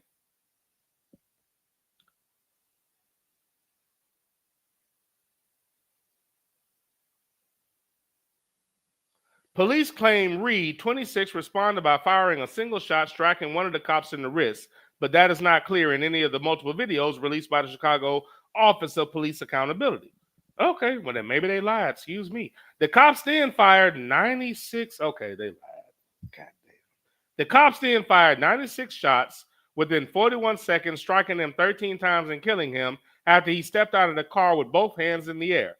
Police claim Reed, 26, responded by firing a single shot, striking one of the cops in the wrist, but that is not clear in any of the multiple videos released by the Chicago Office of Police Accountability. Okay, well then maybe they lied. Excuse me. The cops then fired 96. Okay, they lied. God damn. The cops then fired 96 shots within 41 seconds, striking him 13 times and killing him after he stepped out of the car with both hands in the air.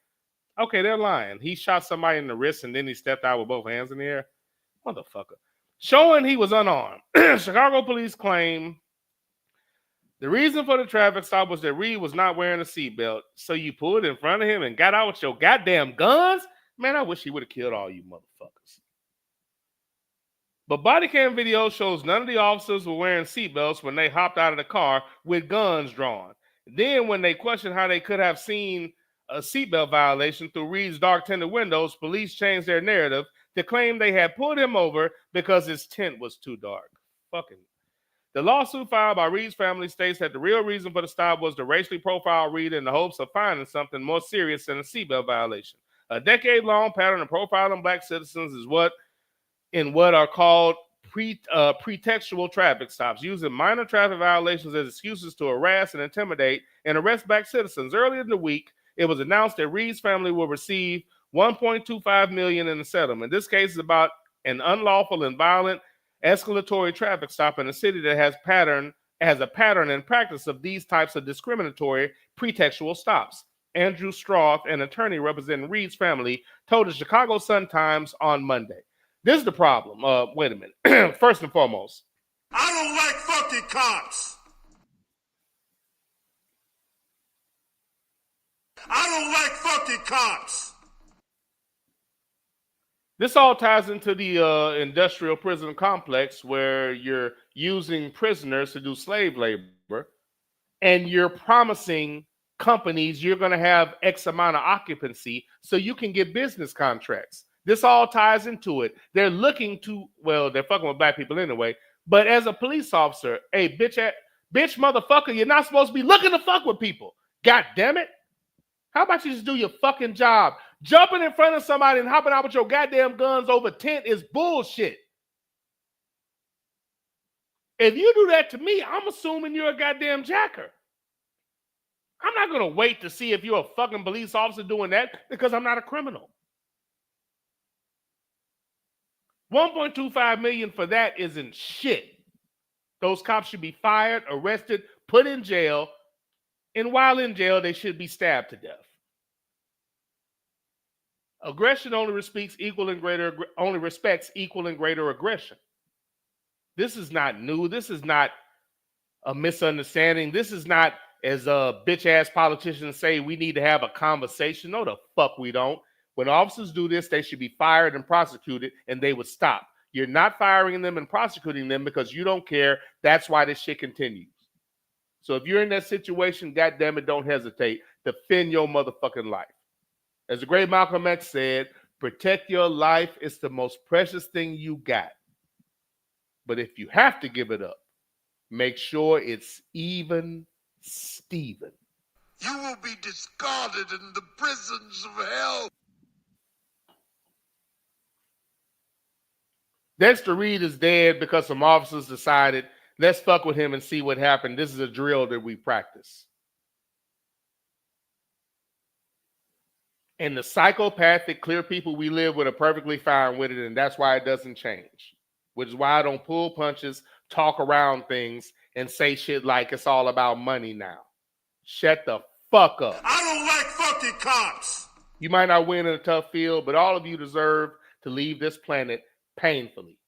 Okay, they're lying. He shot somebody in the wrist and then he stepped out with both hands in the air. Motherfucker. Showing he was unarmed. Chicago police claim the reason for the traffic stop was that Reed was not wearing a seatbelt. So you pulled in front of him and got out with your goddamn guns? Man, I wish he would have killed all you motherfuckers. But body cam video shows none of the officers were wearing seatbelts when they hopped out of the car with guns drawn. Then when they questioned how they could have seen a seatbelt violation through Reed's dark tinted windows, police changed their narrative to claim they had pulled him over because his tint was too dark. Fucking. The lawsuit filed by Reed's family states that the real reason for the stop was to racially profile Reed in the hopes of finding something more serious than a seatbelt violation. A decade-long pattern of profiling black citizens is what are called pretextual traffic stops, using minor traffic violations as excuses to harass and intimidate and arrest black citizens. Earlier in the week, it was announced that Reed's family will receive $1.25 million in the settlement. This case is about an unlawful and violent escalatory traffic stop in a city that has a pattern and practice of these types of discriminatory pretextual stops. Andrew Stroth, an attorney representing Reed's family, told the Chicago Sun-Times on Monday. This is the problem. Wait a minute. First and foremost, I don't like fucking cops. I don't like fucking cops. This all ties into the industrial prison complex where you're using prisoners to do slave labor, and you're promising companies you're going to have X amount of occupancy so you can get business contracts. This all ties into it. They're looking to, well, they're fucking with black people anyway, but as a police officer, hey, bitch motherfucker, you're not supposed to be looking to fuck with people. God damn it. How about you just do your fucking job? Jumping in front of somebody and hopping out with your goddamn guns over tent is bullshit. If you do that to me, I'm assuming you're a goddamn jacker. I'm not going to wait to see if you're a fucking police officer doing that because I'm not a criminal. $1.25 million for that isn't shit. Those cops should be fired, arrested, put in jail, and while in jail, they should be stabbed to death. Aggression only respects equal and greater aggression. This is not new. This is not a misunderstanding. This is not, as bitch-ass politicians say, we need to have a conversation. No, the fuck we don't. When officers do this, they should be fired and prosecuted, and they would stop. You're not firing them and prosecuting them because you don't care. That's why this shit continues. So if you're in that situation, goddamn it, don't hesitate. Defend your motherfucking life. As the great Malcolm X said, protect your life. It's the most precious thing you got. But if you have to give it up, make sure it's even Steven. You will be discarded in the prisons of hell. Dexter Reed is dead because some officers decided, let's fuck with him and see what happened. This is a drill that we practice. And the psychopathic, clear people we live with are perfectly fine with it, and that's why it doesn't change. Which is why I don't pull punches, talk around things, and say shit like it's all about money now. Shut the fuck up. I don't like fucking cops. You might not win in a tough field, but all of you deserve to leave this planet painfully.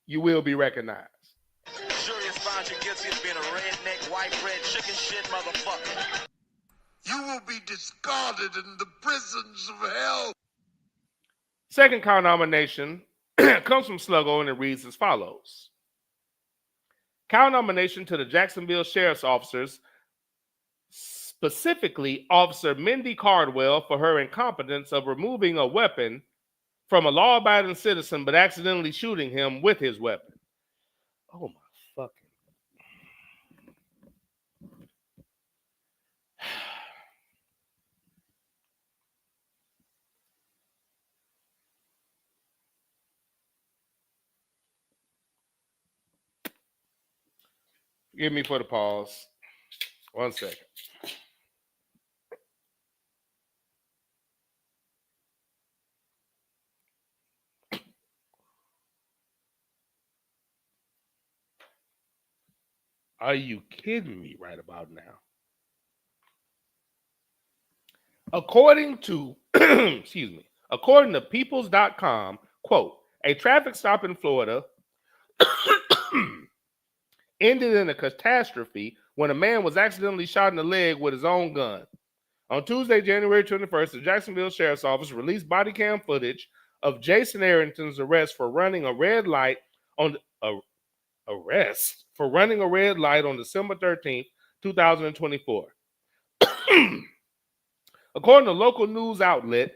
You will be recognized. Jury has found you guilty of being a redneck, white bread, chicken shit motherfucker. You will be discarded in the prisons of hell. Second count nomination comes from Sluggo, and it reads as follows. Count nomination to the Jacksonville Sheriff's officers, specifically Officer Mindy Cardwell, for her incompetence of removing a weapon from a law-abiding citizen but accidentally shooting him with his weapon. Oh my fucking. Forgive me for the pause. 1 second. Are you kidding me right about now? According to, according to peoples.com, quote, a traffic stop in Florida ended in a catastrophe when a man was accidentally shot in the leg with his own gun. On Tuesday, January 21st, the Jacksonville Sheriff's Office released body cam footage of Jason Arrington's arrest for running a red light on December 13th, 2024. According to local news outlet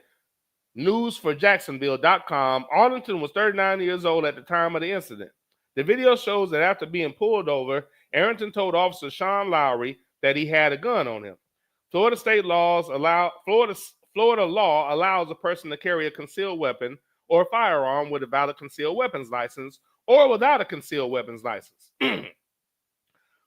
newsforjacksonville.com, Arlington was 39 years old at the time of the incident. The video shows that after being pulled over, Arrington told Officer Sean Lowry that he had a gun on him. Florida law allows a person to carry a concealed weapon or a firearm with a valid concealed weapons license or without a concealed weapons license,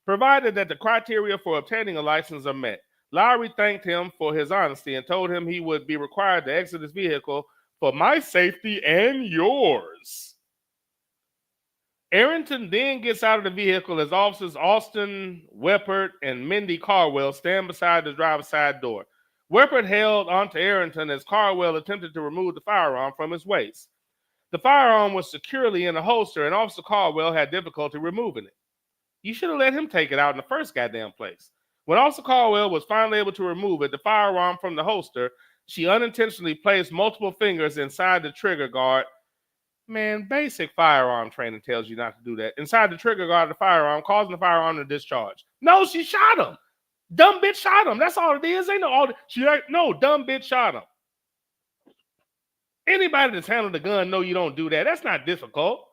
provided that the criteria for obtaining a license are met. Lowry thanked him for his honesty and told him he would be required to exit his vehicle for my safety and yours. Arrington then gets out of the vehicle as officers Austin Weppert and Mindy Carwell stand beside the driver's side door. Weppert held onto Arrington as Carwell attempted to remove the firearm from his waist. The firearm was securely in a holster, and Officer Carwell had difficulty removing it. You should have let him take it out in the first goddamn place. When Officer Carwell was finally able to remove it, the firearm from the holster, she unintentionally placed multiple fingers inside the trigger guard. Man, basic firearm training tells you not to do that. Inside the trigger guard of the firearm, causing the firearm to discharge. No, she shot him. Dumb bitch shot him. That's all it is. Ain't no dumb bitch shot him. Anybody that's handled a gun know you don't do that. That's not difficult.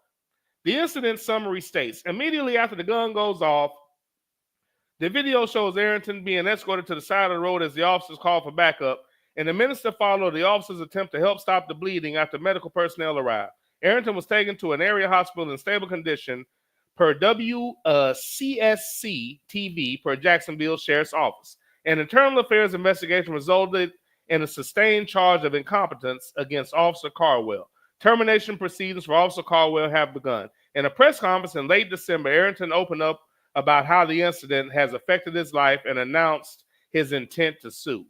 The incident summary states, immediately after the gun goes off, the video shows Arrington being escorted to the side of the road as the officers call for backup, and the minutes that follow, the officers attempt to help stop the bleeding after medical personnel arrive. Arrington was taken to an area hospital in stable condition per WCSC TV per Jacksonville Sheriff's Office. An internal affairs investigation resulted in a sustained charge of incompetence against Officer Carwell. Termination proceedings for Officer Carwell have begun. In a press conference in late December, Arrington opened up about how the incident has affected his life and announced his intent to sue.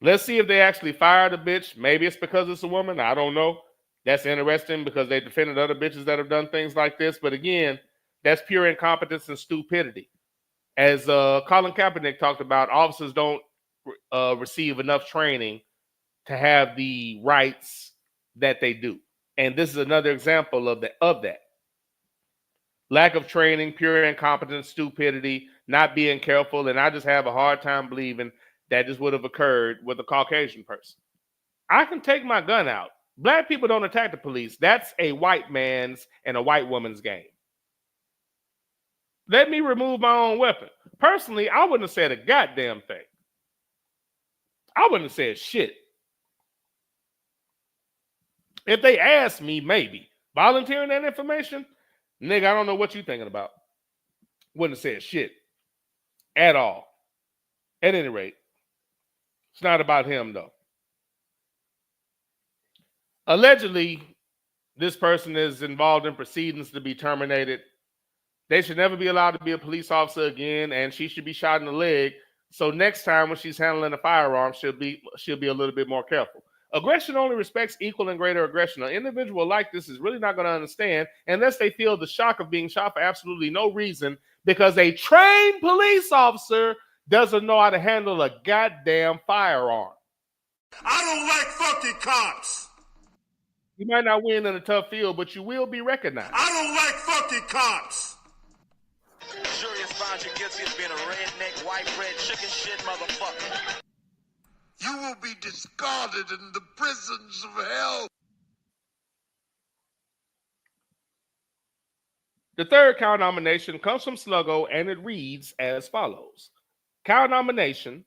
Let's see if they actually fired a bitch. Maybe it's because it's a woman. I don't know. That's interesting because they defended other bitches that have done things like this. But again, that's pure incompetence and stupidity. As Colin Kaepernick talked about, officers don't receive enough training to have the rights that they do. And this is another example of that. Lack of training, pure incompetence, stupidity, not being careful. And I just have a hard time believing that this would have occurred with a Caucasian person. I can take my gun out. Black people don't attack the police. That's a white man's and a white woman's game. Let me remove my own weapon. Personally, I wouldn't have said a goddamn thing. I wouldn't have said shit. If they asked me, maybe. Volunteering that information? Nigga, I don't know what you're thinking about. Wouldn't have said shit. At all. At any rate. It's not about him, though. Allegedly, this person is involved in proceedings to be terminated. They should never be allowed to be a police officer again, and she should be shot in the leg. So next time when she's handling a firearm, she'll be a little bit more careful. Aggression only respects equal and greater aggression. An individual like this is really not going to understand unless they feel the shock of being shot for absolutely no reason because a trained police officer doesn't know how to handle a goddamn firearm. I don't like fucking cops. You might not win in a tough field, but you will be recognized. I don't like fucking cops. Jury has found you guilty of being a redneck, white bread, chicken shit motherfucker. You will be discarded in the prisons of hell. The third cow nomination comes from Sluggo, and it reads as follows. Cow nomination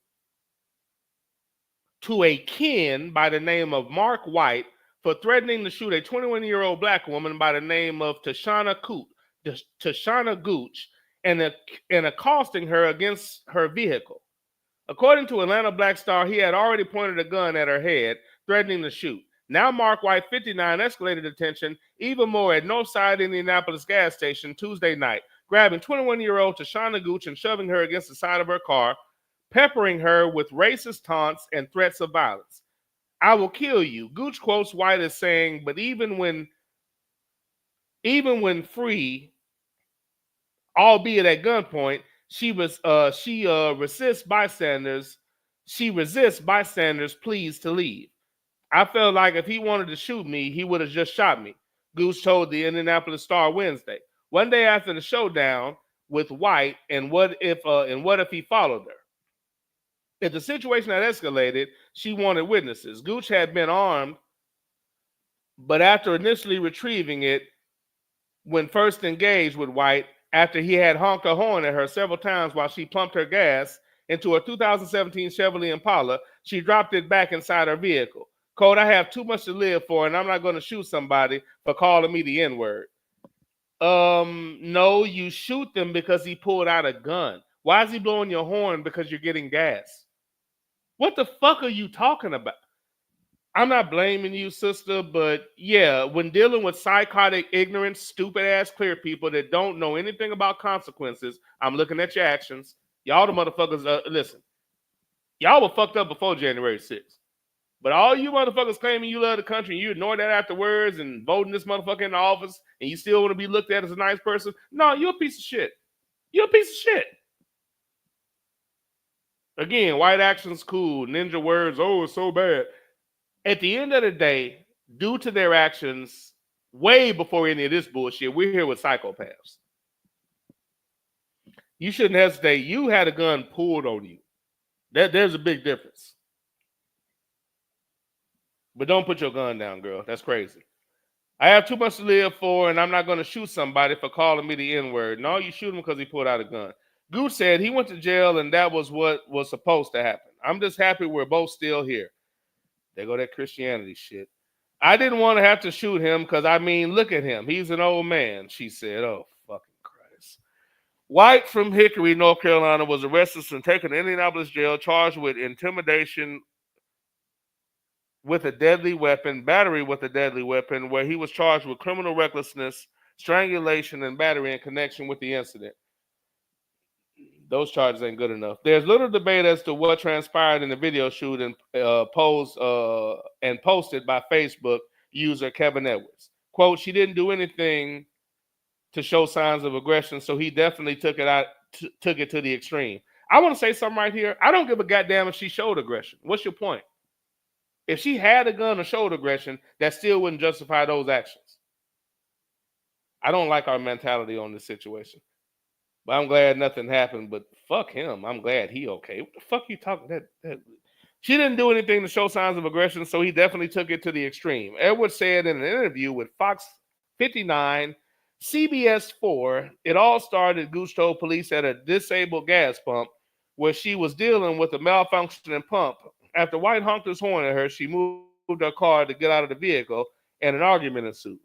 to a kin by the name of Mark White for threatening to shoot a 21-year-old black woman by the name of Tashana Gooch and accosting her against her vehicle. According to Atlanta Black Star, he had already pointed a gun at her head, threatening to shoot. Now Mark White, 59, escalated attention even more at Northside Indianapolis gas station Tuesday night, grabbing 21-year-old Tashana Gooch and shoving her against the side of her car, peppering her with racist taunts and threats of violence. I will kill you. Gooch quotes White as saying, but even when free, albeit at gunpoint, she resists bystanders pleas to leave. I felt like if he wanted to shoot me, he would have just shot me. Goose told the Indianapolis Star Wednesday. One day after the showdown with White, and what if he followed her? If the situation had escalated, she wanted witnesses. Gooch had been armed, but after initially retrieving it, when first engaged with White, after he had honked a horn at her several times while she pumped her gas into a 2017 Chevrolet Impala, she dropped it back inside her vehicle. Quote, I have too much to live for, and I'm not going to shoot somebody for calling me the N-word. No, you shoot them because he pulled out a gun. Why is he blowing your horn because you're getting gas? What the fuck are you talking about? I'm not blaming you, sister, but yeah, when dealing with psychotic, ignorant, stupid-ass clear people that don't know anything about consequences, I'm looking at your actions. Y'all the motherfuckers, listen, y'all were fucked up before January 6th. But all you motherfuckers claiming you love the country and you ignore that afterwards and voting this motherfucker in the office and you still want to be looked at as a nice person, no, you're a piece of shit. You're a piece of shit. Again, white action's cool. Ninja words, oh, it's so bad. At the end of the day, due to their actions, way before any of this bullshit, we're here with psychopaths. You shouldn't hesitate. You had a gun pulled on you. There's a big difference. But don't put your gun down, girl. That's crazy. I have too much to live for, and I'm not going to shoot somebody for calling me the N-word. No, you shoot him because he pulled out a gun. Goose said he went to jail, and that was what was supposed to happen. I'm just happy we're both still here. There go that Christianity shit. I didn't want to have to shoot him because, I mean, look at him. He's an old man, she said. Oh, fucking Christ. White from Hickory, North Carolina, was arrested and taken to Indianapolis jail, charged with intimidation with a deadly weapon, battery with a deadly weapon, where he was charged with criminal recklessness, strangulation, and battery in connection with the incident. Those charges ain't good enough. There's little debate as to what transpired in the video shoot and posted by Facebook user Kevin Edwards. Quote, she didn't do anything to show signs of aggression, so he definitely took it to the extreme. I want to say something right here. I don't give a goddamn if she showed aggression. What's your point? If she had a gun or showed aggression, that still wouldn't justify those actions. I don't like our mentality on this situation. But I'm glad nothing happened, but fuck him. I'm glad he okay. What the fuck you talking that? She didn't do anything to show signs of aggression, so he definitely took it to the extreme. Edwards said in an interview with Fox 59, CBS 4, it all started, Goose told police, at a disabled gas pump where she was dealing with a malfunctioning pump. After White honked his horn at her, she moved her car to get out of the vehicle, and an argument ensued.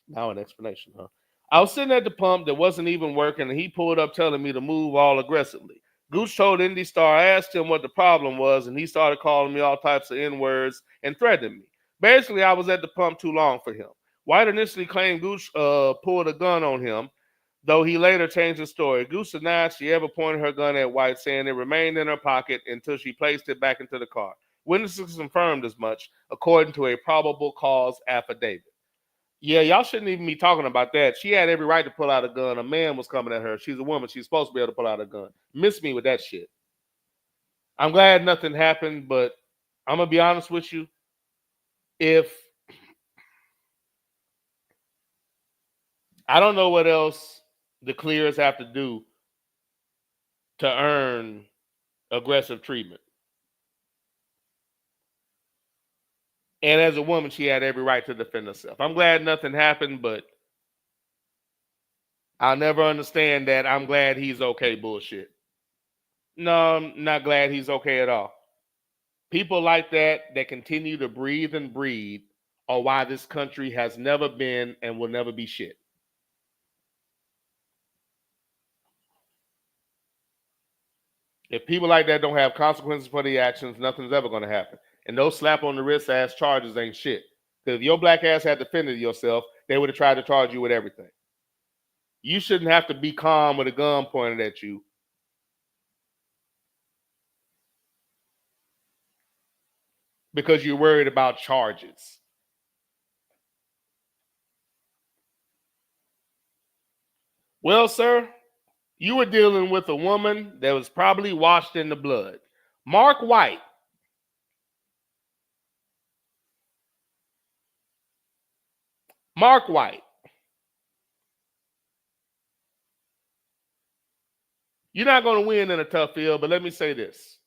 Now an explanation, huh? I was sitting at the pump that wasn't even working, and he pulled up telling me to move all aggressively. Goose told Indy Star, I asked him what the problem was, and he started calling me all types of N-words and threatening me. Basically, I was at the pump too long for him. White initially claimed Goose pulled a gun on him, though he later changed the story. Goose denied she ever pointed her gun at White, saying it remained in her pocket until she placed it back into the car. Witnesses confirmed as much, according to a probable cause affidavit. Yeah, y'all shouldn't even be talking about that. She had every right to pull out a gun. A man was coming at her. She's a woman. She's supposed to be able to pull out a gun. Miss me with that shit. I'm glad nothing happened, but I'm going to be honest with you. I don't know what else the clears have to do to earn aggressive treatment. And as a woman, she had every right to defend herself. I'm glad nothing happened, but I'll never understand that I'm glad he's okay bullshit. No, I'm not glad he's okay at all. People like that continue to breathe and breed are why this country has never been and will never be shit. If people like that don't have consequences for their actions, nothing's ever going to happen. And those slap on the wrist ass charges ain't shit. Because if your black ass had defended yourself, they would have tried to charge you with everything. You shouldn't have to be calm with a gun pointed at you. Because you're worried about charges. Well, sir, you were dealing with a woman that was probably washed in the blood. Mark White Mark White. You're not going to win in a tough field, but let me say this.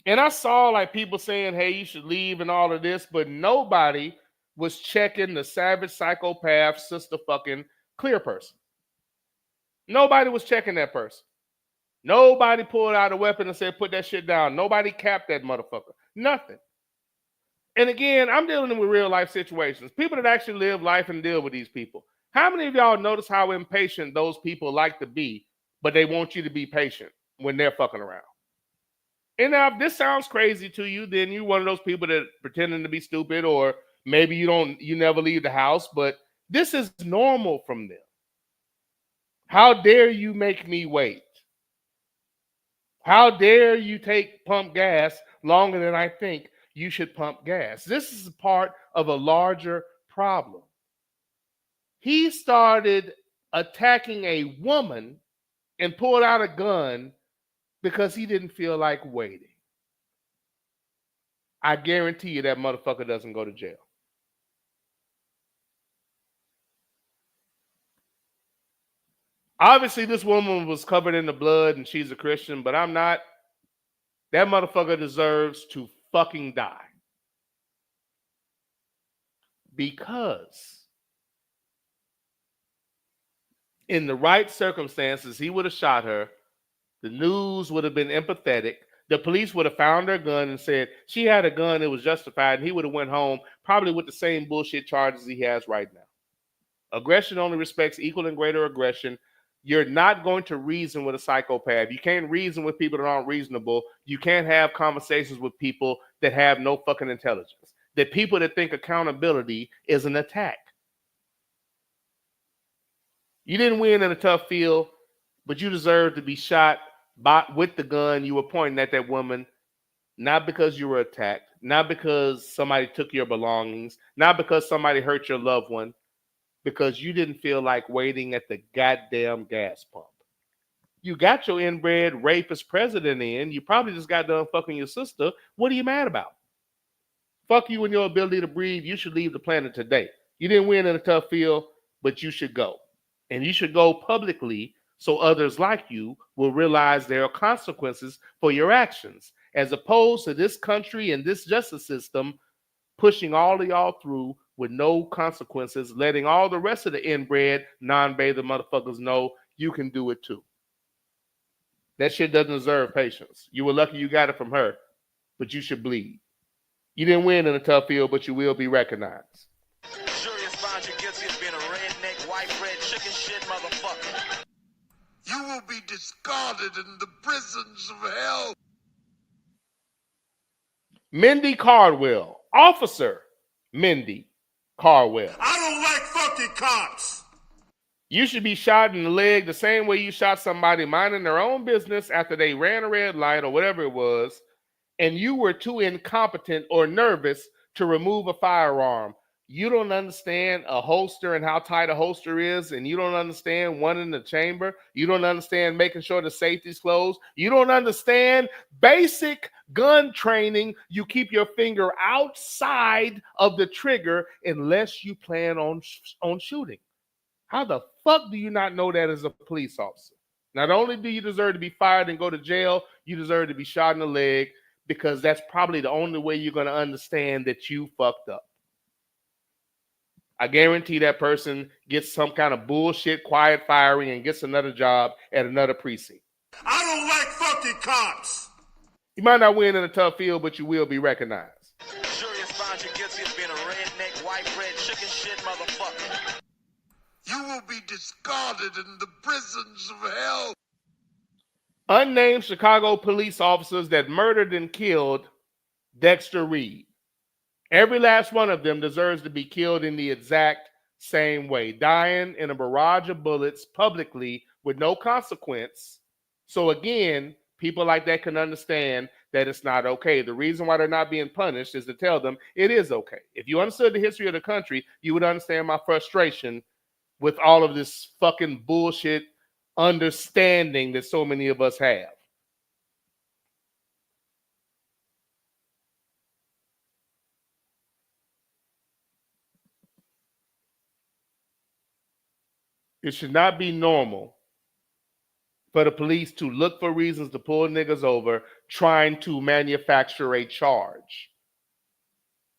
And I saw like people saying, hey, you should leave and all of this, but nobody was checking the savage psychopath sister fucking clear person. Nobody was checking that person. Nobody pulled out a weapon and said, put that shit down. Nobody capped that motherfucker. Nothing. And again, I'm dealing with real life situations. People that actually live life and deal with these people. How many of y'all notice how impatient those people like to be, but they want you to be patient when they're fucking around? And now if this sounds crazy to you, then you're one of those people that pretending to be stupid, or maybe you never leave the house, but this is normal from them. How dare you make me wait? How dare you pump gas longer than I think you should pump gas? This is part of a larger problem. He started attacking a woman and pulled out a gun because he didn't feel like waiting. I guarantee you that motherfucker doesn't go to jail. Obviously, this woman was covered in the blood and she's a Christian, but I'm not. That motherfucker deserves to fucking die. Because in the right circumstances, he would have shot her. The news would have been empathetic. The police would have found her gun and said she had a gun, it was justified, and he would have went home probably with the same bullshit charges he has right now. Aggression only respects equal and greater aggression. You're not going to reason with a psychopath. You can't reason with people that aren't reasonable. You can't have conversations with people that have no fucking intelligence. The people that think accountability is an attack. You didn't win in a tough field, but you deserve to be shot with the gun you were pointing at that woman, not because you were attacked, not because somebody took your belongings, not because somebody hurt your loved one, because you didn't feel like waiting at the goddamn gas pump. You got your inbred rapist president in. You probably just got done fucking your sister. What are you mad about? Fuck you and your ability to breathe. You should leave the planet today. You didn't win in a tough field, but you should go. And you should go publicly so others like you will realize there are consequences for your actions, as opposed to this country and this justice system pushing all of y'all through with no consequences, letting all the rest of the inbred, non-bather motherfuckers know you can do it too. That shit doesn't deserve patience. You were lucky you got it from her, but you should bleed. You didn't win in a tough field, but you will be recognized. Jury has found you guilty of being a redneck, white bread, chicken shit motherfucker. You will be discarded in the prisons of hell. Mindy Cardwell, Officer Mindy Cardwell. I don't like fucking cops. You should be shot in the leg the same way you shot somebody minding their own business after they ran a red light or whatever it was, and you were too incompetent or nervous to remove a firearm. You don't understand a holster and how tight a holster is, and you don't understand one in the chamber. You don't understand making sure the safety's closed. You don't understand basic gun training. You keep your finger outside of the trigger unless you plan on shooting. How the fuck do you not know that as a police officer? Not only do you deserve to be fired and go to jail, you deserve to be shot in the leg, because that's probably the only way you're going to understand that you fucked up. I guarantee that person gets some kind of bullshit quiet firing and gets another job at another precinct. I don't like fucking cops. You might not win in a tough field, but you will be recognized. Jury has found you guilty of being a redneck, white bread, chicken shit motherfucker. You will be discarded in the prisons of hell. Unnamed Chicago police officers that murdered and killed Dexter Reed. Every last one of them deserves to be killed in the exact same way, dying in a barrage of bullets publicly with no consequence. So again, people like that can understand that it's not okay. The reason why they're not being punished is to tell them it is okay. If you understood the history of the country, you would understand my frustration with all of this fucking bullshit understanding that so many of us have. It should not be normal for the police to look for reasons to pull niggas over trying to manufacture a charge.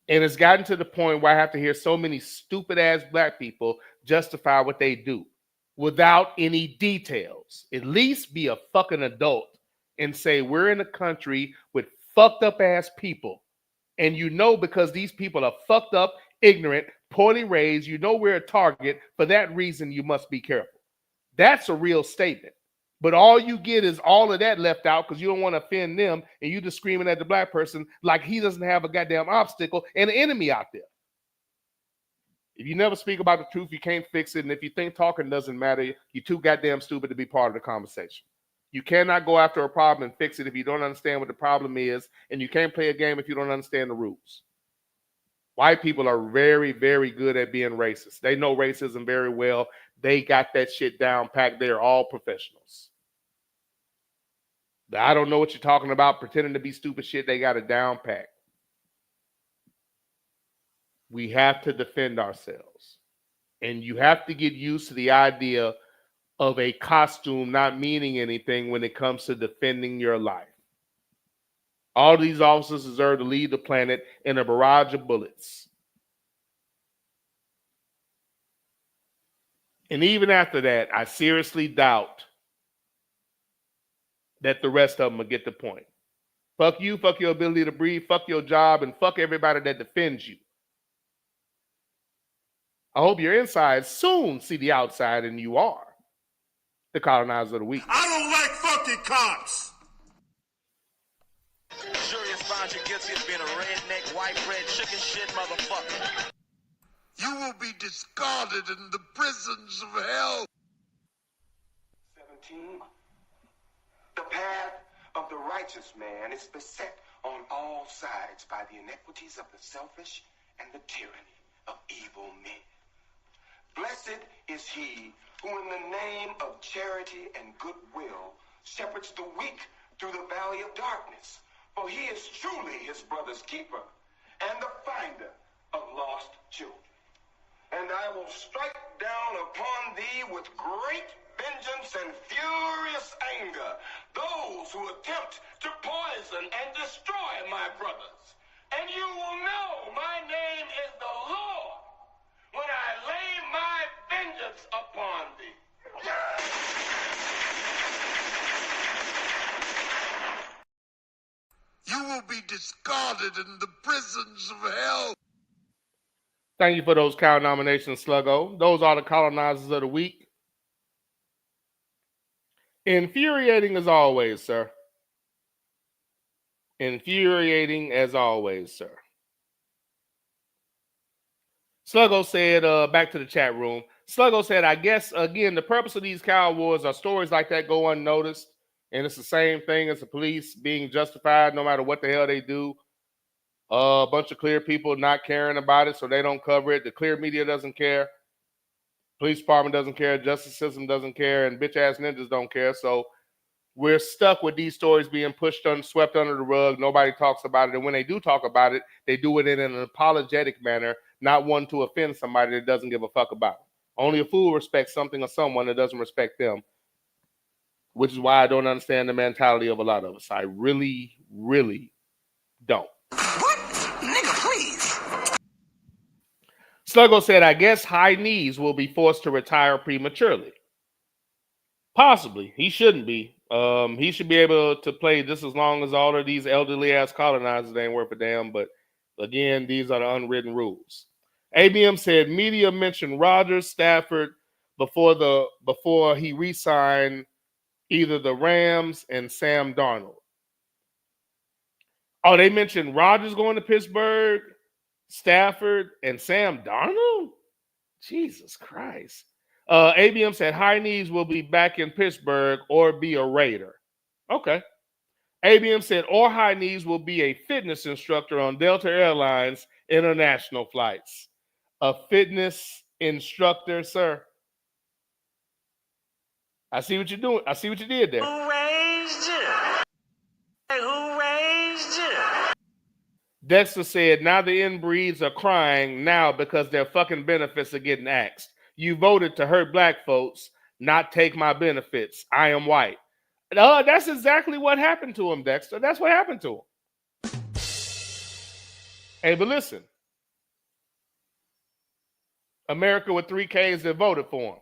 And it's gotten to the point where I have to hear so many stupid ass black people justify what they do without any details. At least be a fucking adult and say we're in a country with fucked up ass people. And you know, because these people are fucked up, ignorant, poorly raised, you know we're a target. For that reason, you must be careful. That's a real statement. But all you get is all of that left out because you don't want to offend them, and you just screaming at the black person like he doesn't have a goddamn obstacle and an enemy out there. If you never speak about the truth, you can't fix it. And if you think talking doesn't matter, you're too goddamn stupid to be part of the conversation. You cannot go after a problem and fix it if you don't understand what the problem is, and you can't play a game if you don't understand the rules. White people are very, very good at being racist. They know racism very well. They got that shit down packed. They're all professionals. I don't know what you're talking about, pretending to be stupid shit. They got it down packed. We have to defend ourselves. And you have to get used to the idea of a costume not meaning anything when it comes to defending your life. All these officers deserve to leave the planet in a barrage of bullets. And even after that, I seriously doubt that the rest of them will get the point. Fuck you, fuck your ability to breathe, fuck your job, and fuck everybody that defends you. I hope your insides soon see the outside, and you are the colonizer of the week. I don't like fucking cops. Jury has found you guilty of being a redneck, white bread, chicken shit motherfucker. You will be discarded in the prisons of hell. 17. The path of the righteous man is beset on all sides by the inequities of the selfish and the tyranny of evil men. Blessed is he who in the name of charity and goodwill shepherds the weak through the valley of darkness. For he is truly his brother's keeper and the finder of lost children. And I will strike down upon thee with great vengeance and furious anger those who attempt to poison and destroy my brothers. And you will know my name is the Lord when I lay my vengeance upon thee. You will be discarded in the prisons of hell. Thank you for those cow nominations, Sluggo. Those are the colonizers of the week. Infuriating as always, sir. Infuriating as always, sir. Sluggo said, back to the chat room. Sluggo said, I guess, again, the purpose of these cow wars are stories like that go unnoticed. And it's the same thing as the police being justified no matter what the hell they do. A bunch of clear people not caring about it, so they don't cover it. The clear media doesn't care. Police department doesn't care. Justice system doesn't care. And bitch-ass ninjas don't care. So we're stuck with these stories being swept under the rug. Nobody talks about it. And when they do talk about it, they do it in an apologetic manner, not one to offend somebody that doesn't give a fuck about it. Only a fool respects something or someone that doesn't respect them, which is why I don't understand the mentality of a lot of us. I really, really don't. What? Nigga, please. Sluggo said, I guess high knees will be forced to retire prematurely. Possibly. He shouldn't be. He should be able to play just as long as all of these elderly ass colonizers. They ain't worth a damn. But again, these are the unwritten rules. ABM said media mentioned Rodgers, Stafford before he re-signed either the Rams and Sam Darnold. Oh, they mentioned Rodgers going to Pittsburgh, Stafford, and Sam Darnold? Jesus Christ. ABM said high knees will be back in Pittsburgh or be a Raider. Okay. ABM said or high knees will be a fitness instructor on Delta Airlines international flights. A fitness instructor, sir. I see what you're doing. I see what you did there. Who raised you? Who raised you? Dexter said now the inbreeds are crying now because their fucking benefits are getting axed. You voted to hurt black folks, not take my benefits. I am white. That's exactly what happened to him, Dexter. That's what happened to him. Hey, but listen. America with 3 Ks that voted for him.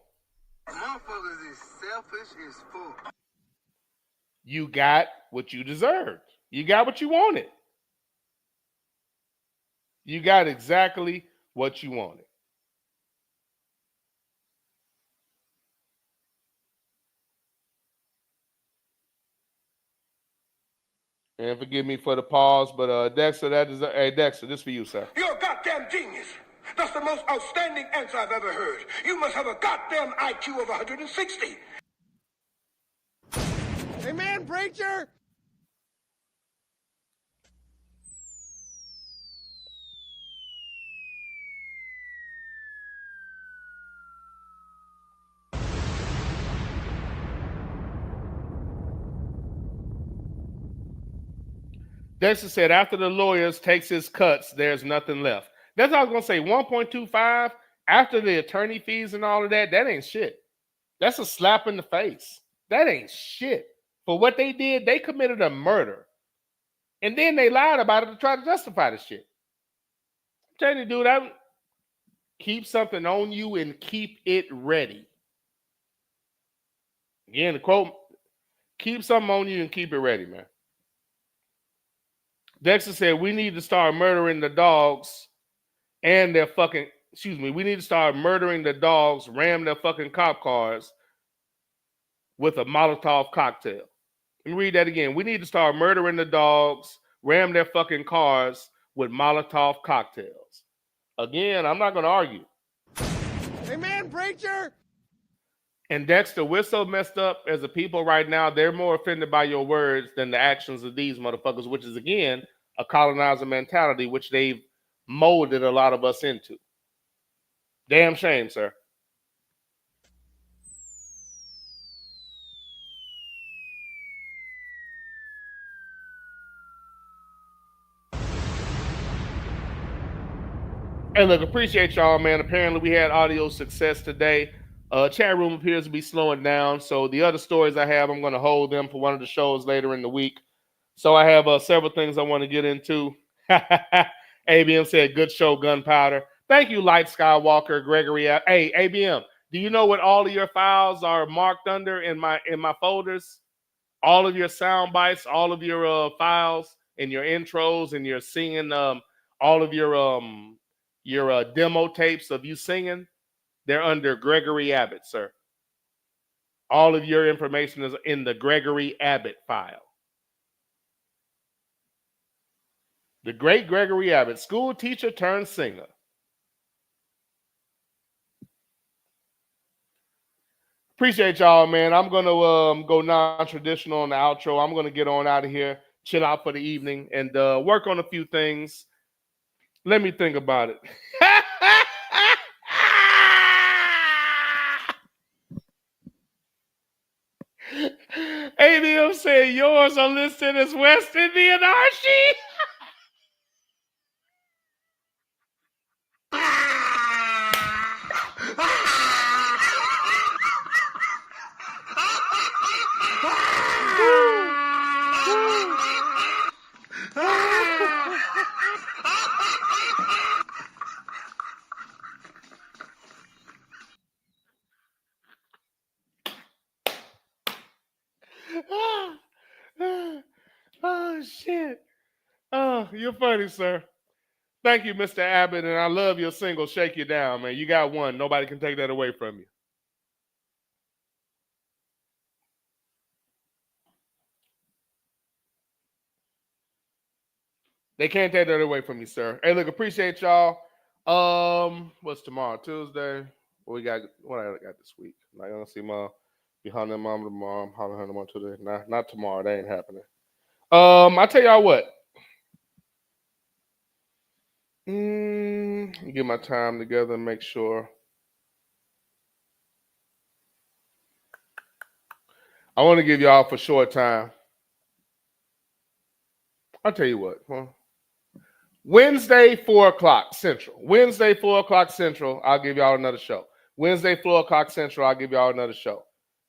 Motherfuckers is selfish as fuck. You got what you deserved. You got what you wanted. You got exactly what you wanted. And forgive me for the pause, but Dexter, hey Dexter, this for you, sir. You're a goddamn genius. That's the most outstanding answer I've ever heard. You must have a goddamn IQ of 160. Amen, preacher. Dexter said after the lawyers takes his cuts, there's nothing left. That's what I was going to say. 1.25 after the attorney fees and all of that, that ain't shit. That's a slap in the face. That ain't shit. For what they did, they committed a murder. And then they lied about it to try to justify the shit. I'm telling you, dude, keep something on you and keep it ready. Again, the quote, keep something on you and keep it ready, man. Dexter said, we need to start murdering the dogs and their fucking, we need to start murdering the dogs, ram their fucking cop cars with a Molotov cocktail. Let me read that again. We need to start murdering the dogs, ram their fucking cars with Molotov cocktails. Again, I'm not going to argue. Amen, preacher. And Dexter, we're so messed up as a people right now, they're more offended by your words than the actions of these motherfuckers, which is, again, a colonizer mentality, which they've molded a lot of us into. Damn shame, sir. Hey, look, appreciate y'all, man. Apparently, we had audio success today. Chat room appears to be slowing down. So the other stories I have, I'm going to hold them for one of the shows later in the week. So I have several things I want to get into. ABM said, good show, Gunpowder. Thank you, Light Skywalker, Gregory. Hey, ABM, do you know what all of your files are marked under in my folders? All of your sound bites, all of your files and your intros and your singing, all of your demo tapes of you singing, they're under Gregory Abbott, sir. All of your information is in the Gregory Abbott file. The great Gregory Abbott, school teacher turned singer. Appreciate y'all, man. I'm going to go non-traditional on the outro. I'm going to get on out of here, chill out for the evening, and work on a few things. Let me think about it. ABM said yours are listed as West Indian Archie. Oh, shit. Oh, you're funny, sir. Thank you, Mr. Abbott, and I love your single, Shake You Down, man. You got one. Nobody can take that away from you. They can't take that away from you, sir. Hey, look, appreciate y'all. What's tomorrow? Tuesday. What I got this week? I'm not gonna see my behind their mom tomorrow. I'm hollering them on today. Not tomorrow. That ain't happening. I tell y'all what. Get my time together and make sure. I want to give y'all for short time. I'll tell you what. Wednesday, 4 o'clock Central. Wednesday, 4 o'clock Central. I'll give y'all another show. Wednesday, 4 o'clock Central, I'll give y'all another show.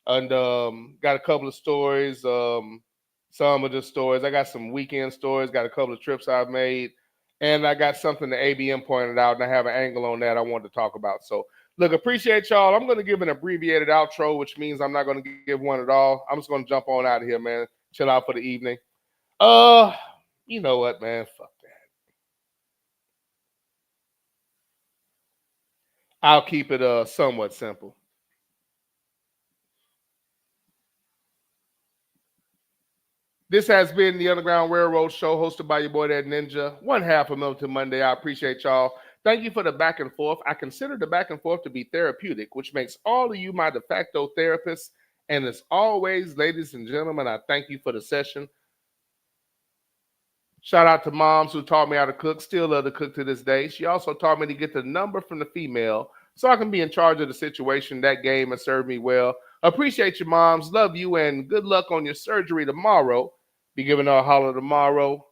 And got a couple of stories. Some are just stories. I got some weekend stories, got a couple of trips I've made. And I got something that ABM pointed out, and I have an angle on that I wanted to talk about. So, look, appreciate y'all. I'm going to give an abbreviated outro, which means I'm not going to give one at all. I'm just going to jump on out of here, man. Chill out for the evening. You know what, man? Fuck that. I'll keep it somewhat simple. This has been the Underground Railroad Show, hosted by your boy, that Ninja, one half of Militant Monday. I appreciate y'all. Thank you for the back and forth. I consider the back and forth to be therapeutic, which makes all of you my de facto therapists. And as always, ladies and gentlemen, I thank you for the session. Shout out to moms who taught me how to cook, still love to cook to this day. She also taught me to get the number from the female so I can be in charge of the situation, that game, and serve me well. Appreciate you, moms. Love you, and good luck on your surgery tomorrow. Be giving her a holler tomorrow.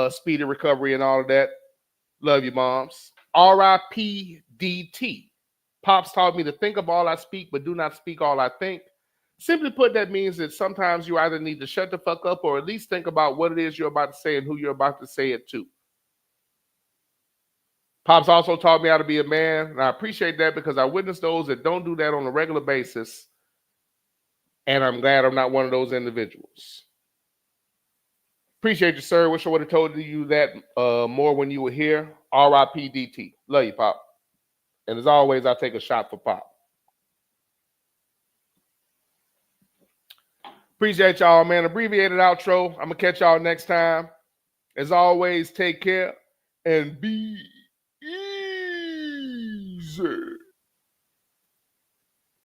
Speedy recovery and all of that. Love you, moms. R.I.P. DT. Pops taught me to think of all I speak, but do not speak all I think. Simply put, that means that sometimes you either need to shut the fuck up or at least think about what it is you're about to say and who you're about to say it to. Pops also taught me how to be a man, and I appreciate that because I witness those that don't do that on a regular basis, and I'm glad I'm not one of those individuals. Appreciate you, sir. Wish I would have told you that more when you were here. R.I.P. DT. Love you, Pop. And as always, I take a shot for Pop. Appreciate y'all, man. Abbreviated outro. I'm going to catch y'all next time. As always, take care and be easy.